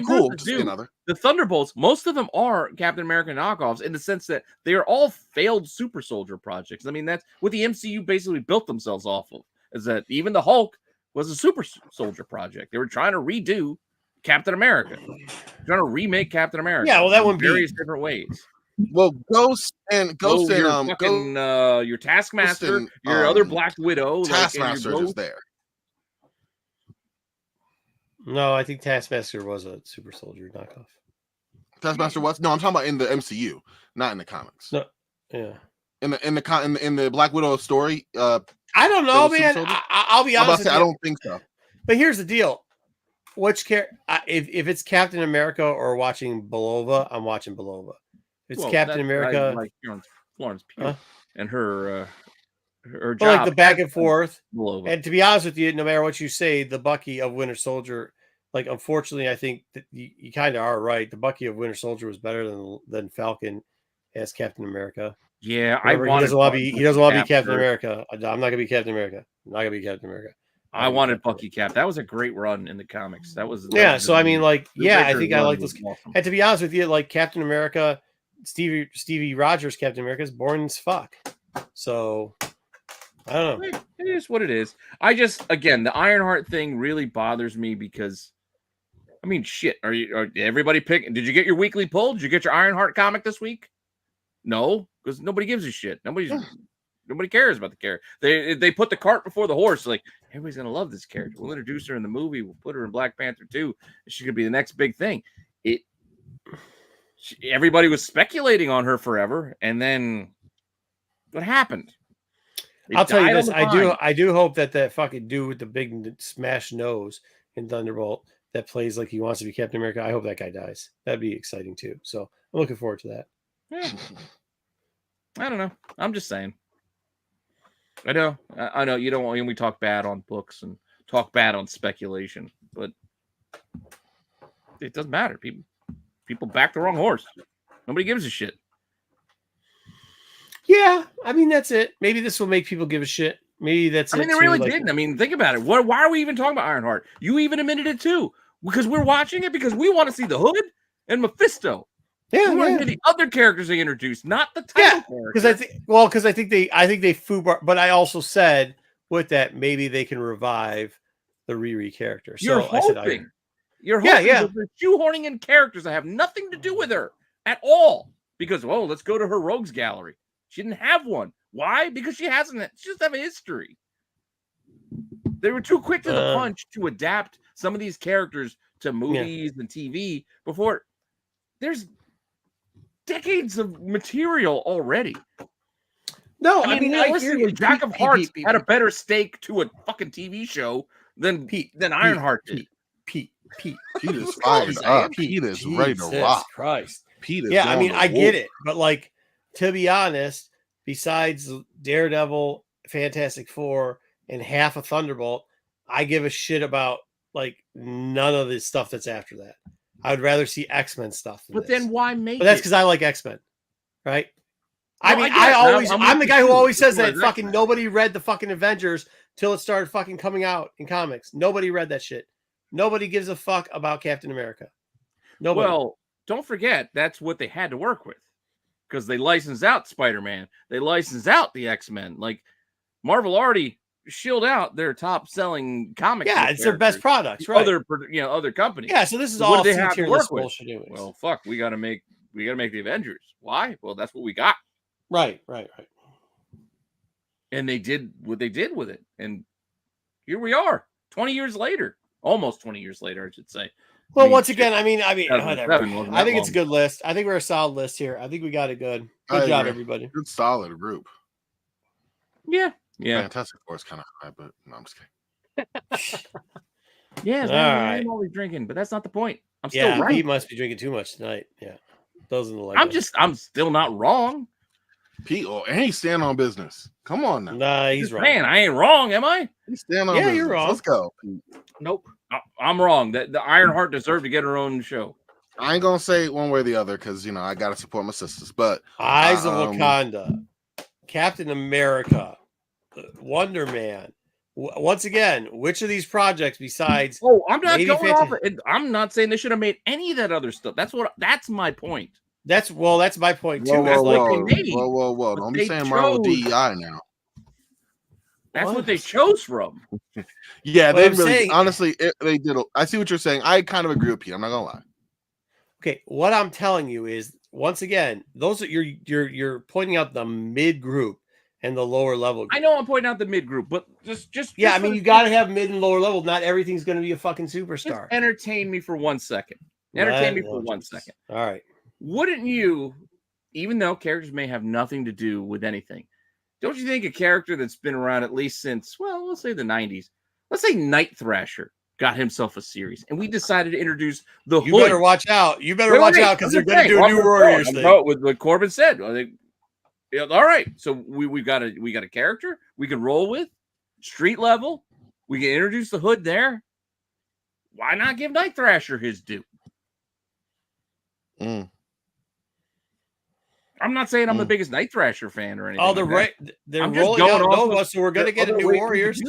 cool to do, the Thunderbolts, most of them are Captain America knockoffs in the sense that they are all failed super soldier projects. I mean, that's what the MCU basically built themselves off of, is that even the Hulk was a super soldier project. They were trying to redo Captain America, trying to remake Captain America. Yeah, well, that would be various different ways. Well, Ghost and your Taskmaster, your other Black Widow, Taskmaster is there. No, I think Taskmaster was a super soldier knockoff. Taskmaster was? No, I'm talking about in the MCU, not in the comics. No, yeah. In the Black Widow story, I don't know, man. I'll be honest. I don't think so. But here's the deal: which if it's Captain America or watching Belova, I'm watching Belova. If it's Captain America, like Florence Pugh and her job, like the back and forth. Belova. And to be honest with you, no matter what you say, the Bucky of Winter Soldier, like unfortunately, I think that you kind of are right. The Bucky of Winter Soldier was better than Falcon as Captain America. Yeah, he doesn't want to be Captain America. I'm not gonna be Captain America. I'm not gonna be Captain America. I wanted Bucky Cap. That was a great run in the comics. That was so I mean, like, I think I like this. Awesome. And to be honest with you, like Captain America, Stevie Rogers, Captain America is boring as fuck. So I don't know. It is what it is. Again, the Ironheart thing really bothers me because, I mean, shit. Are everybody picking? Did you get your weekly poll? Did you get your Ironheart comic this week? No, because nobody gives a shit. Nobody cares about the character. They put the cart before the horse. Like, everybody's gonna love this character. We'll introduce her in the movie. We'll put her in Black Panther 2. She's gonna be the next big thing. everybody was speculating on her forever, and then what happened? I'll tell you this: I do hope that fucking dude with the big smash nose in Thunderbolt that plays like he wants to be Captain America. I hope that guy dies. That'd be exciting too. So I'm looking forward to that. Yeah. I don't know. I'm just saying. I know you don't want when we talk bad on books and talk bad on speculation, but it doesn't matter. People back the wrong horse. Nobody gives a shit. Yeah, I mean that's it. Maybe this will make people give a shit. Maybe that's. I mean, it they really too. didn't. I mean, think about it. Why are we even talking about Ironheart? You even admitted it too, because we're watching it because we want to see the Hood and Mephisto. Yeah, we want to hear the other characters they introduced, not the title character. Because I think they foobar. But I also said with that maybe they can revive the Riri character. So You're hoping. You're hoping that they're shoehorning in characters that have nothing to do with her at all. Because let's go to her rogues gallery. She didn't have one. Why? Because she doesn't have a history. They were too quick to the punch to adapt some of these characters to movies and TV before there's decades of material already. No, I mean realistically, Jack of Hearts had a better stake to a fucking TV show than Ironheart did. Pete is fired up. Pete is ready to rock. Christ. Pete is I mean, I get it, but like to be honest, besides Daredevil, Fantastic Four, and half a Thunderbolt, I give a shit about like none of this stuff that's after that. I would rather see X-Men stuff. But then why make? But that's because I like X-Men, right? I mean, I'm the guy who always says that fucking nobody read the fucking Avengers till it started fucking coming out in comics. Nobody read that shit. Nobody gives a fuck about Captain America. Nobody. Well, don't forget that's what they had to work with because they licensed out Spider-Man. They licensed out the X-Men. Like Marvel already shilled out their top-selling comics. Yeah, it's their best products, right? Other companies. Yeah, so this is all they have to work with. Bullshit anyways. Well, fuck, we gotta make the Avengers. Why? Well, that's what we got. Right. And they did what they did with it, and here we are, 20 years later, almost 20 years later, I should say. Well, once again, I mean, whatever. I think it's a good list. I think we're a solid list here. I think we got it good. Good job, everybody. Good, solid group. Yeah. Fantastic Four is kind of high, but no, I'm just kidding. Yeah, I'm always drinking, but that's not the point. I'm still right. Pete must be drinking too much tonight. Yeah, doesn't like. I'm still not wrong. Pete, and he's standing on business. Come on now. Nah, he's wrong. Man, I ain't wrong, am I? He's standing on business. You're wrong. Let's go, Pete. Nope. I'm wrong. That the Ironheart deserved to get her own show. I ain't gonna say one way or the other because I gotta support my sisters. But Eyes of Wakanda, Captain America, Wonder Man. Once again, which of these projects besides? I'm not going off. I'm not saying they should have made any of that other stuff. That's my point. That's my point too. Whoa! Don't be saying Marvel DEI now. That's what they chose from. Yeah, they really, honestly, they did. I see what you're saying. I kind of agree with you. I'm not gonna lie. Okay, what I'm telling you is, once again, those are you're pointing out the mid group and the lower level group. I know I'm pointing out the mid group, but just I mean, you got to have mid and lower level. Not everything's going to be a fucking superstar. Just entertain me for 1 second. All right. Wouldn't you, even though characters may have nothing to do with anything, don't you think a character that's been around at least since, let's say the 90s, let's say Night Thrasher got himself a series, and we decided to introduce the Hood. You better watch out. You better watch out because they're going to do a New Warriors thing. With what Corbin said. All right, so we got a character we can roll with, street level. We can introduce the Hood there. Why not give Night Thrasher his due? I'm not saying I'm the biggest Night Thrasher fan or anything. They're rolling out Nova, so we're going to get a New Warriors.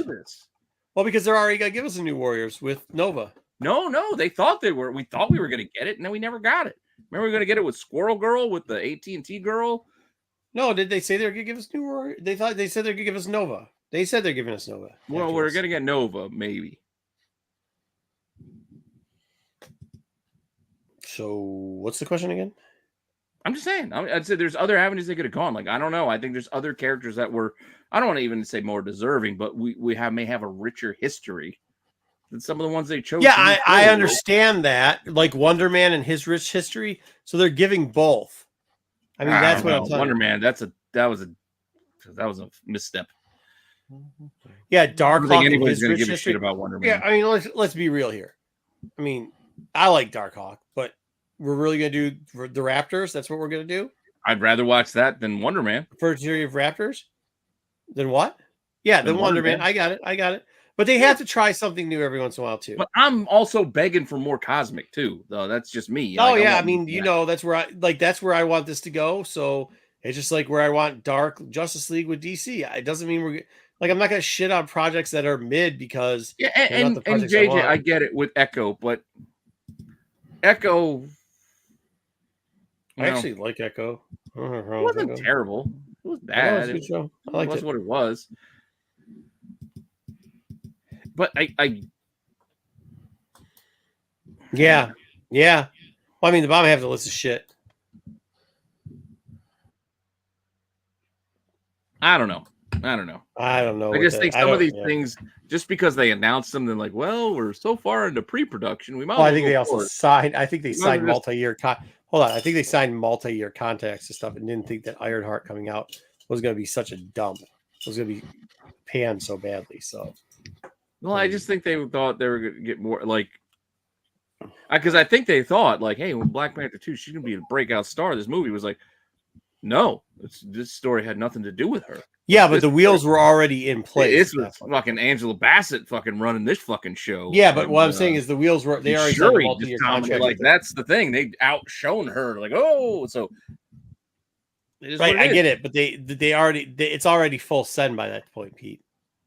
Well, because they're already going to give us a New Warriors with Nova. No, they thought they were. We thought we were going to get it, and then we never got it. Remember, we were going to get it with Squirrel Girl, with the AT&T girl. No, did they say they were going to give us New Warriors? They said they're going to give us Nova. They said they're giving us Nova. Well, we're going to get Nova, maybe. So, what's the question again? I'm just saying. I'd say there's other avenues they could have gone. Like, I don't know. I think there's other characters that were, I don't want to even say more deserving, but we may have a richer history than some of the ones they chose. Yeah, to move I forward. understand that. Like Wonder Man and his rich history, so they're giving both. I mean, that's what I'm talking Wonder about. Man. That was a misstep. Yeah, I don't Darkhawk think and anybody's his going to rich give a history. shit about Wonder Man. Yeah, I mean, let's be real here. I mean, I like Darkhawk, but we're really gonna do the Raptors. That's what we're gonna do. I'd rather watch that than Wonder Man. First series of Raptors. Then what? Yeah, Than then Wonder Wonder Man. I got it. But they have to try something new every once in a while too. But I'm also begging for more cosmic too, though. That's just me. Oh Like, yeah, I want mean, more you of know, that's where I want this to go. So it's just like where I want Dark Justice League with DC. It doesn't mean we're like I'm not gonna shit on projects that are mid because that. they're not And the projects JJ, want. I get it with Echo, but Echo, I actually like Echo. I don't know what's it wrong with wasn't Echo. terrible. It was I know, bad. it's a good show. I It liked was it. what it was. But I Yeah. Well, I mean, the bomb have the list of shit. I don't know. I don't know. I just think some of these things, just because they announced them, they're like, well, we're so far into pre-production, we might. Well, I think they also signed. I think they Rather signed just- multi-year. Hold on, I think they signed multi-year contracts and stuff, and didn't think that Ironheart coming out was going to be such a dump. It was going to be panned so badly. So, Well, I just think they thought they were going to get more like, because I think they thought like, hey, when Black Panther 2, she's going to be a breakout star. This movie was like, no, this story had nothing to do with her. yeah, but This the wheels were already in place. This was fucking Angela Bassett fucking running this fucking show. Yeah, but what I'm saying is the wheels were they already signed a Shuri multi-year just dominated. contract. Like that's the thing. They outshone her. Like, oh, so it is Right, what I it get is. it, but they already it's already full send by that point, Pete.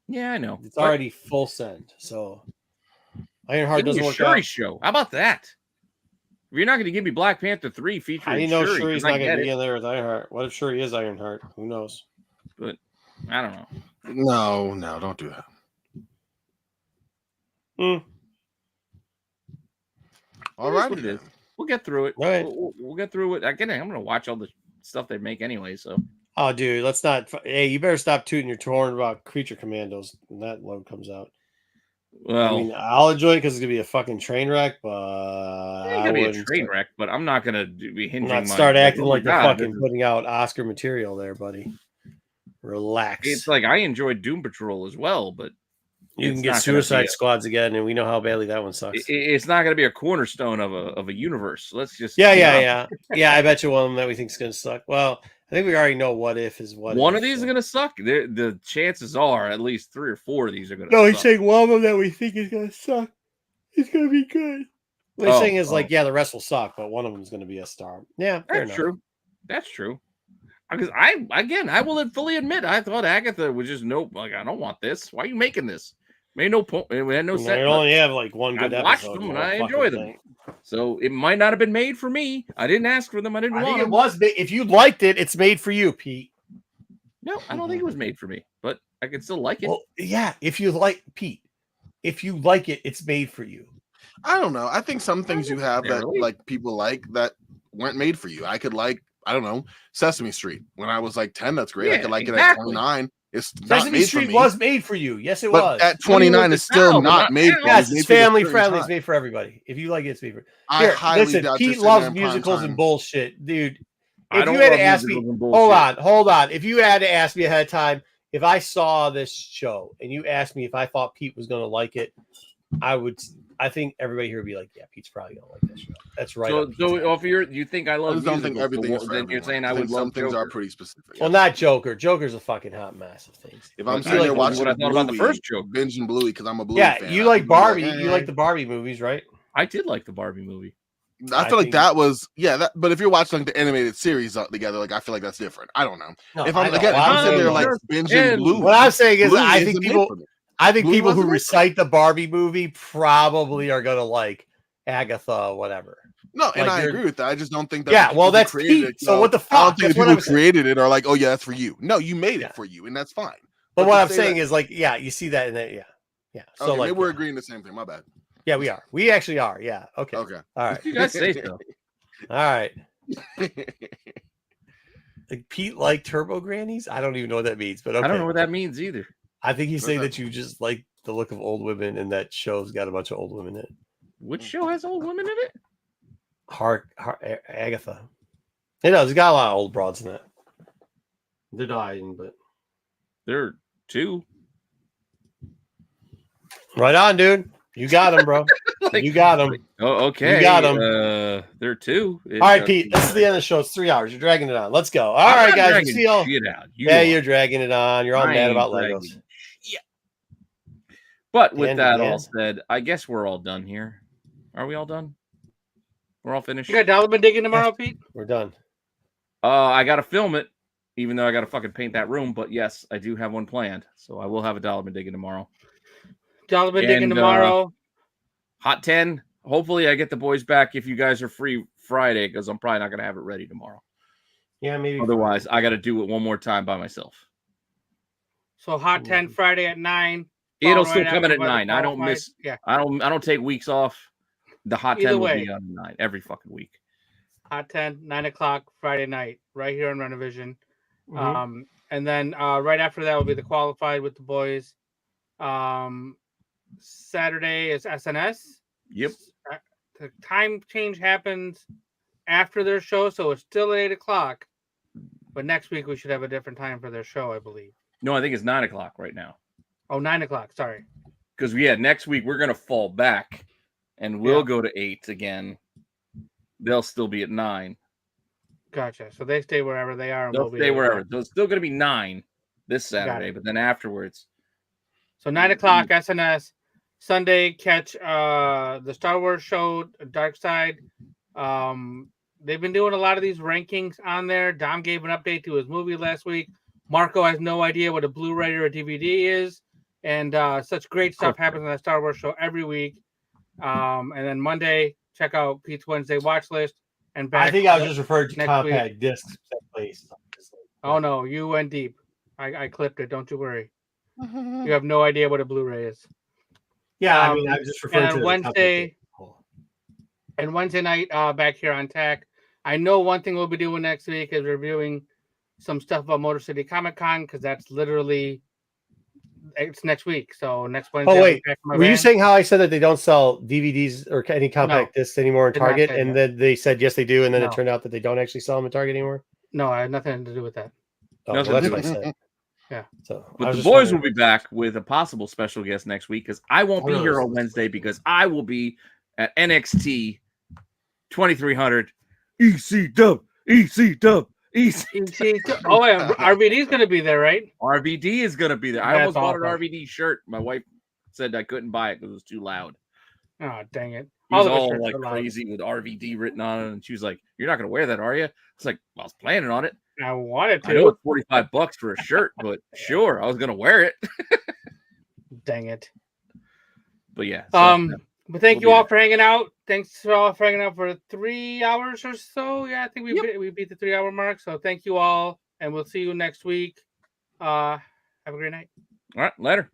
Yeah, I know. It's already full send. So Ironheart Give me doesn't a work Shuri out. show. How about that? If you're not going to give me Black Panther 3 featuring I didn't know Shuri, Shuri's 'cause not I going get to be it, in there with Ironheart. What if Shuri is Ironheart? Who knows? but I don't know. No, don't do that. All It is right, what it is. We'll get through it. All right. We'll get through it. Again, I'm going to watch all the stuff they make anyway. So Oh, dude, let's not. Hey, you better stop tooting your horn about Creature Commandos when that load comes out. well, I mean, I'll enjoy it because it's gonna be a fucking train wreck, but it's I going to be a wouldn't train wreck, but I'm not going to be hinging not my start acting oh my like they're God, fucking putting out Oscar material there, buddy. Relax. It's like I enjoyed Doom Patrol as well, but You it's can get not gonna be Suicide a- Squads again, and we know how badly that one sucks. it's not going to be a cornerstone of a universe. Let's just Yeah. I bet you one of them that we think is gonna suck. Well, I think we already know what if is what. One if, of these so. is going to suck. The chances are at least 3 or 4 of these are going to No, suck. he's saying one of them that we think is gonna suck. It's gonna be good. What he's saying is like, yeah, the rest will suck, but one of them is gonna be a star. Yeah, fair That's enough. true. That's true. Because I will fully admit, I thought Agatha was just like, I don't want this. Why are you making this? Made no point. It had no You sense. only have like one I good watched episode. them the and whole I fucking enjoy them. thing. So it might not have been made for me. I didn't ask for them. I didn't I want think it them. was. If you liked it, it's made for you, Pete. No, I don't think it was made for me, but I can still like it. Well, yeah. If you like Pete, if you like it, it's made for you. I don't know. I think some things you have that necessarily. like people like that weren't made for you. I could like, I don't know, Sesame Street when I was like 10. That's great. I Yeah, could like it exactly. at 29. It's not Sesame made for Street me. was made for you. Yes, it but was. at 29, it's still now, but not not made now. for me. Yes, made it's for a family certain friendly. time. It's made for everybody. If you like it, it's made for. I Here, highly listen, doubt Pete you're sitting loves there in prime musicals and time. bullshit, dude. I If don't you had love to ask me, musicals and hold bullshit. on. If you had to ask me ahead of time, if I saw this show and you asked me if I thought Pete was going to like it, I think everybody here would be like, yeah, Pete's probably going to like this show. That's right. So if you think I I love just don't think musicals, everything is for then you're everyone. saying I think would some love things are Joker. pretty specific. Well, not Joker. Joker's a fucking hot mess of things. If I'm I sitting like there what watching I thought about the first Joker. binging Bluey because I'm a Bluey Yeah, fan. you I like could be Barbie. eh. You like the Barbie movies, right? I did like the Barbie movie. I feel I like that was but if you're watching like the animated series together, like I feel like that's different. I don't know. No, If I I'm know. again, if I'm sitting there like Sure. binging And Bluey, What I'm saying is, Bluey I isn't think made people, for me. who Bluey wasn't made recite the Barbie movie probably are gonna like Agatha, whatever. No, and Like, I you're- agree with that. I just don't think that. Yeah, the well, people who that's created Pete. So what the I don't fuck? think That's the what people I'm who saying. created it are like, oh yeah, that's for you. No, you made Yeah. it for you, and that's fine. But to what I'm say saying that- is, like, yeah, you see that in that, yeah. So okay, like, maybe we're yeah. agreeing the same thing. My bad. Yeah, we are. We actually are. Yeah. Okay. Okay. All right. You guys say so. All right. Like Pete like Turbo Grannies? I don't even know what that means, but okay. I don't know what that means either. I think he's What's saying that? that you just like the look of old women, and that show's got a bunch of old women in it. Which show has old women in it? Agatha. It does. It's got a lot of old broads in it. They're dying, but There are 2. right on, dude. You got them, bro. You got them. Oh, okay. You got 'em. There are 2. All right, Pete. This is the end of the show. It's 3 hours. You're dragging it on. Let's go. All right, guys. We'll see y'all. You're dragging it on. You're all mad about Legos. Yeah. But with that all said, I guess we're all done here. Are we all done? We're all finished. You got Dollarman digging tomorrow, Pete? We're done. I got to film it, even though I got to fucking paint that room. But yes, I do have one planned. So I will have a Dollarman digging tomorrow. Dollarman digging tomorrow. Hot 10. Hopefully I get the boys back if you guys are free Friday, because I'm probably not going to have it ready tomorrow. Yeah, maybe. Otherwise, I got to do it one more time by myself. So Hot 10 Friday at 9. It'll still come in at 9. I don't miss. Yeah. I don't take weeks off. The Hot 10 will be on 9 every fucking week. Hot 10, 9 o'clock Friday night, right here on Rennavision. Mm-hmm. And then right after that will be the Qualified with the boys. Saturday is SNS. Yep. The time change happens after their show, so it's still at 8 o'clock. But next week we should have a different time for their show, I believe. No, I think it's 9 o'clock right now. Oh, 9 o'clock. Sorry. Because next week we're gonna fall back, and we'll go to 8 again. They'll still be at 9. Gotcha. So they stay wherever they are. And They'll stay wherever. So it's still gonna be 9 this Saturday, but then afterwards. So 9 o'clock SNS. Sunday, catch the Star Wars show, Dark Side. They've been doing a lot of these rankings on there. Dom gave an update to his movie last week. Marco has no idea what a Blu-ray or a DVD is. And such great stuff happens on the Star Wars show every week. And then Monday, check out Pete's Wednesday watch list. And back I think I was just referring to compact week. discs. Oh, no, you went deep. I clipped it. Don't you worry. You have no idea what a Blu-ray is. Yeah, I mean, I was just referring to Wednesday. And Wednesday night, back here on TAC. I know one thing we'll be doing next week is reviewing some stuff about Motor City Comic Con, because that's literally it's next week. So next Wednesday. Oh wait, were you saying how I said that they don't sell DVDs or any compact discs anymore in Target, and then they said yes they do, and then it turned out that they don't actually sell them in Target anymore? No, I had nothing to do with that. Oh, well, that's what I said. Yeah. So, but the boys will be back with a possible special guest next week, because I won't be here on Wednesday because I will be at NXT 2300 EC Dub. Oh, yeah, RVD is going to be there, right? RVD is going to be there. I almost bought an RVD shirt. My wife said I couldn't buy it because it was too loud. Oh, dang it. He was all like crazy with RVD written on it. And she was like, "You're not going to wear that, are you?" I was like, well, I was planning on it. I wanted to. I know it's $45 for a shirt, but sure, I was going to wear it. Dang it. But yeah. But thank you all for hanging out. Thanks for all for hanging out for 3 hours or so. Yeah, I think we beat the 3 hour mark. So thank you all, and we'll see you next week. Have a great night. All right, later.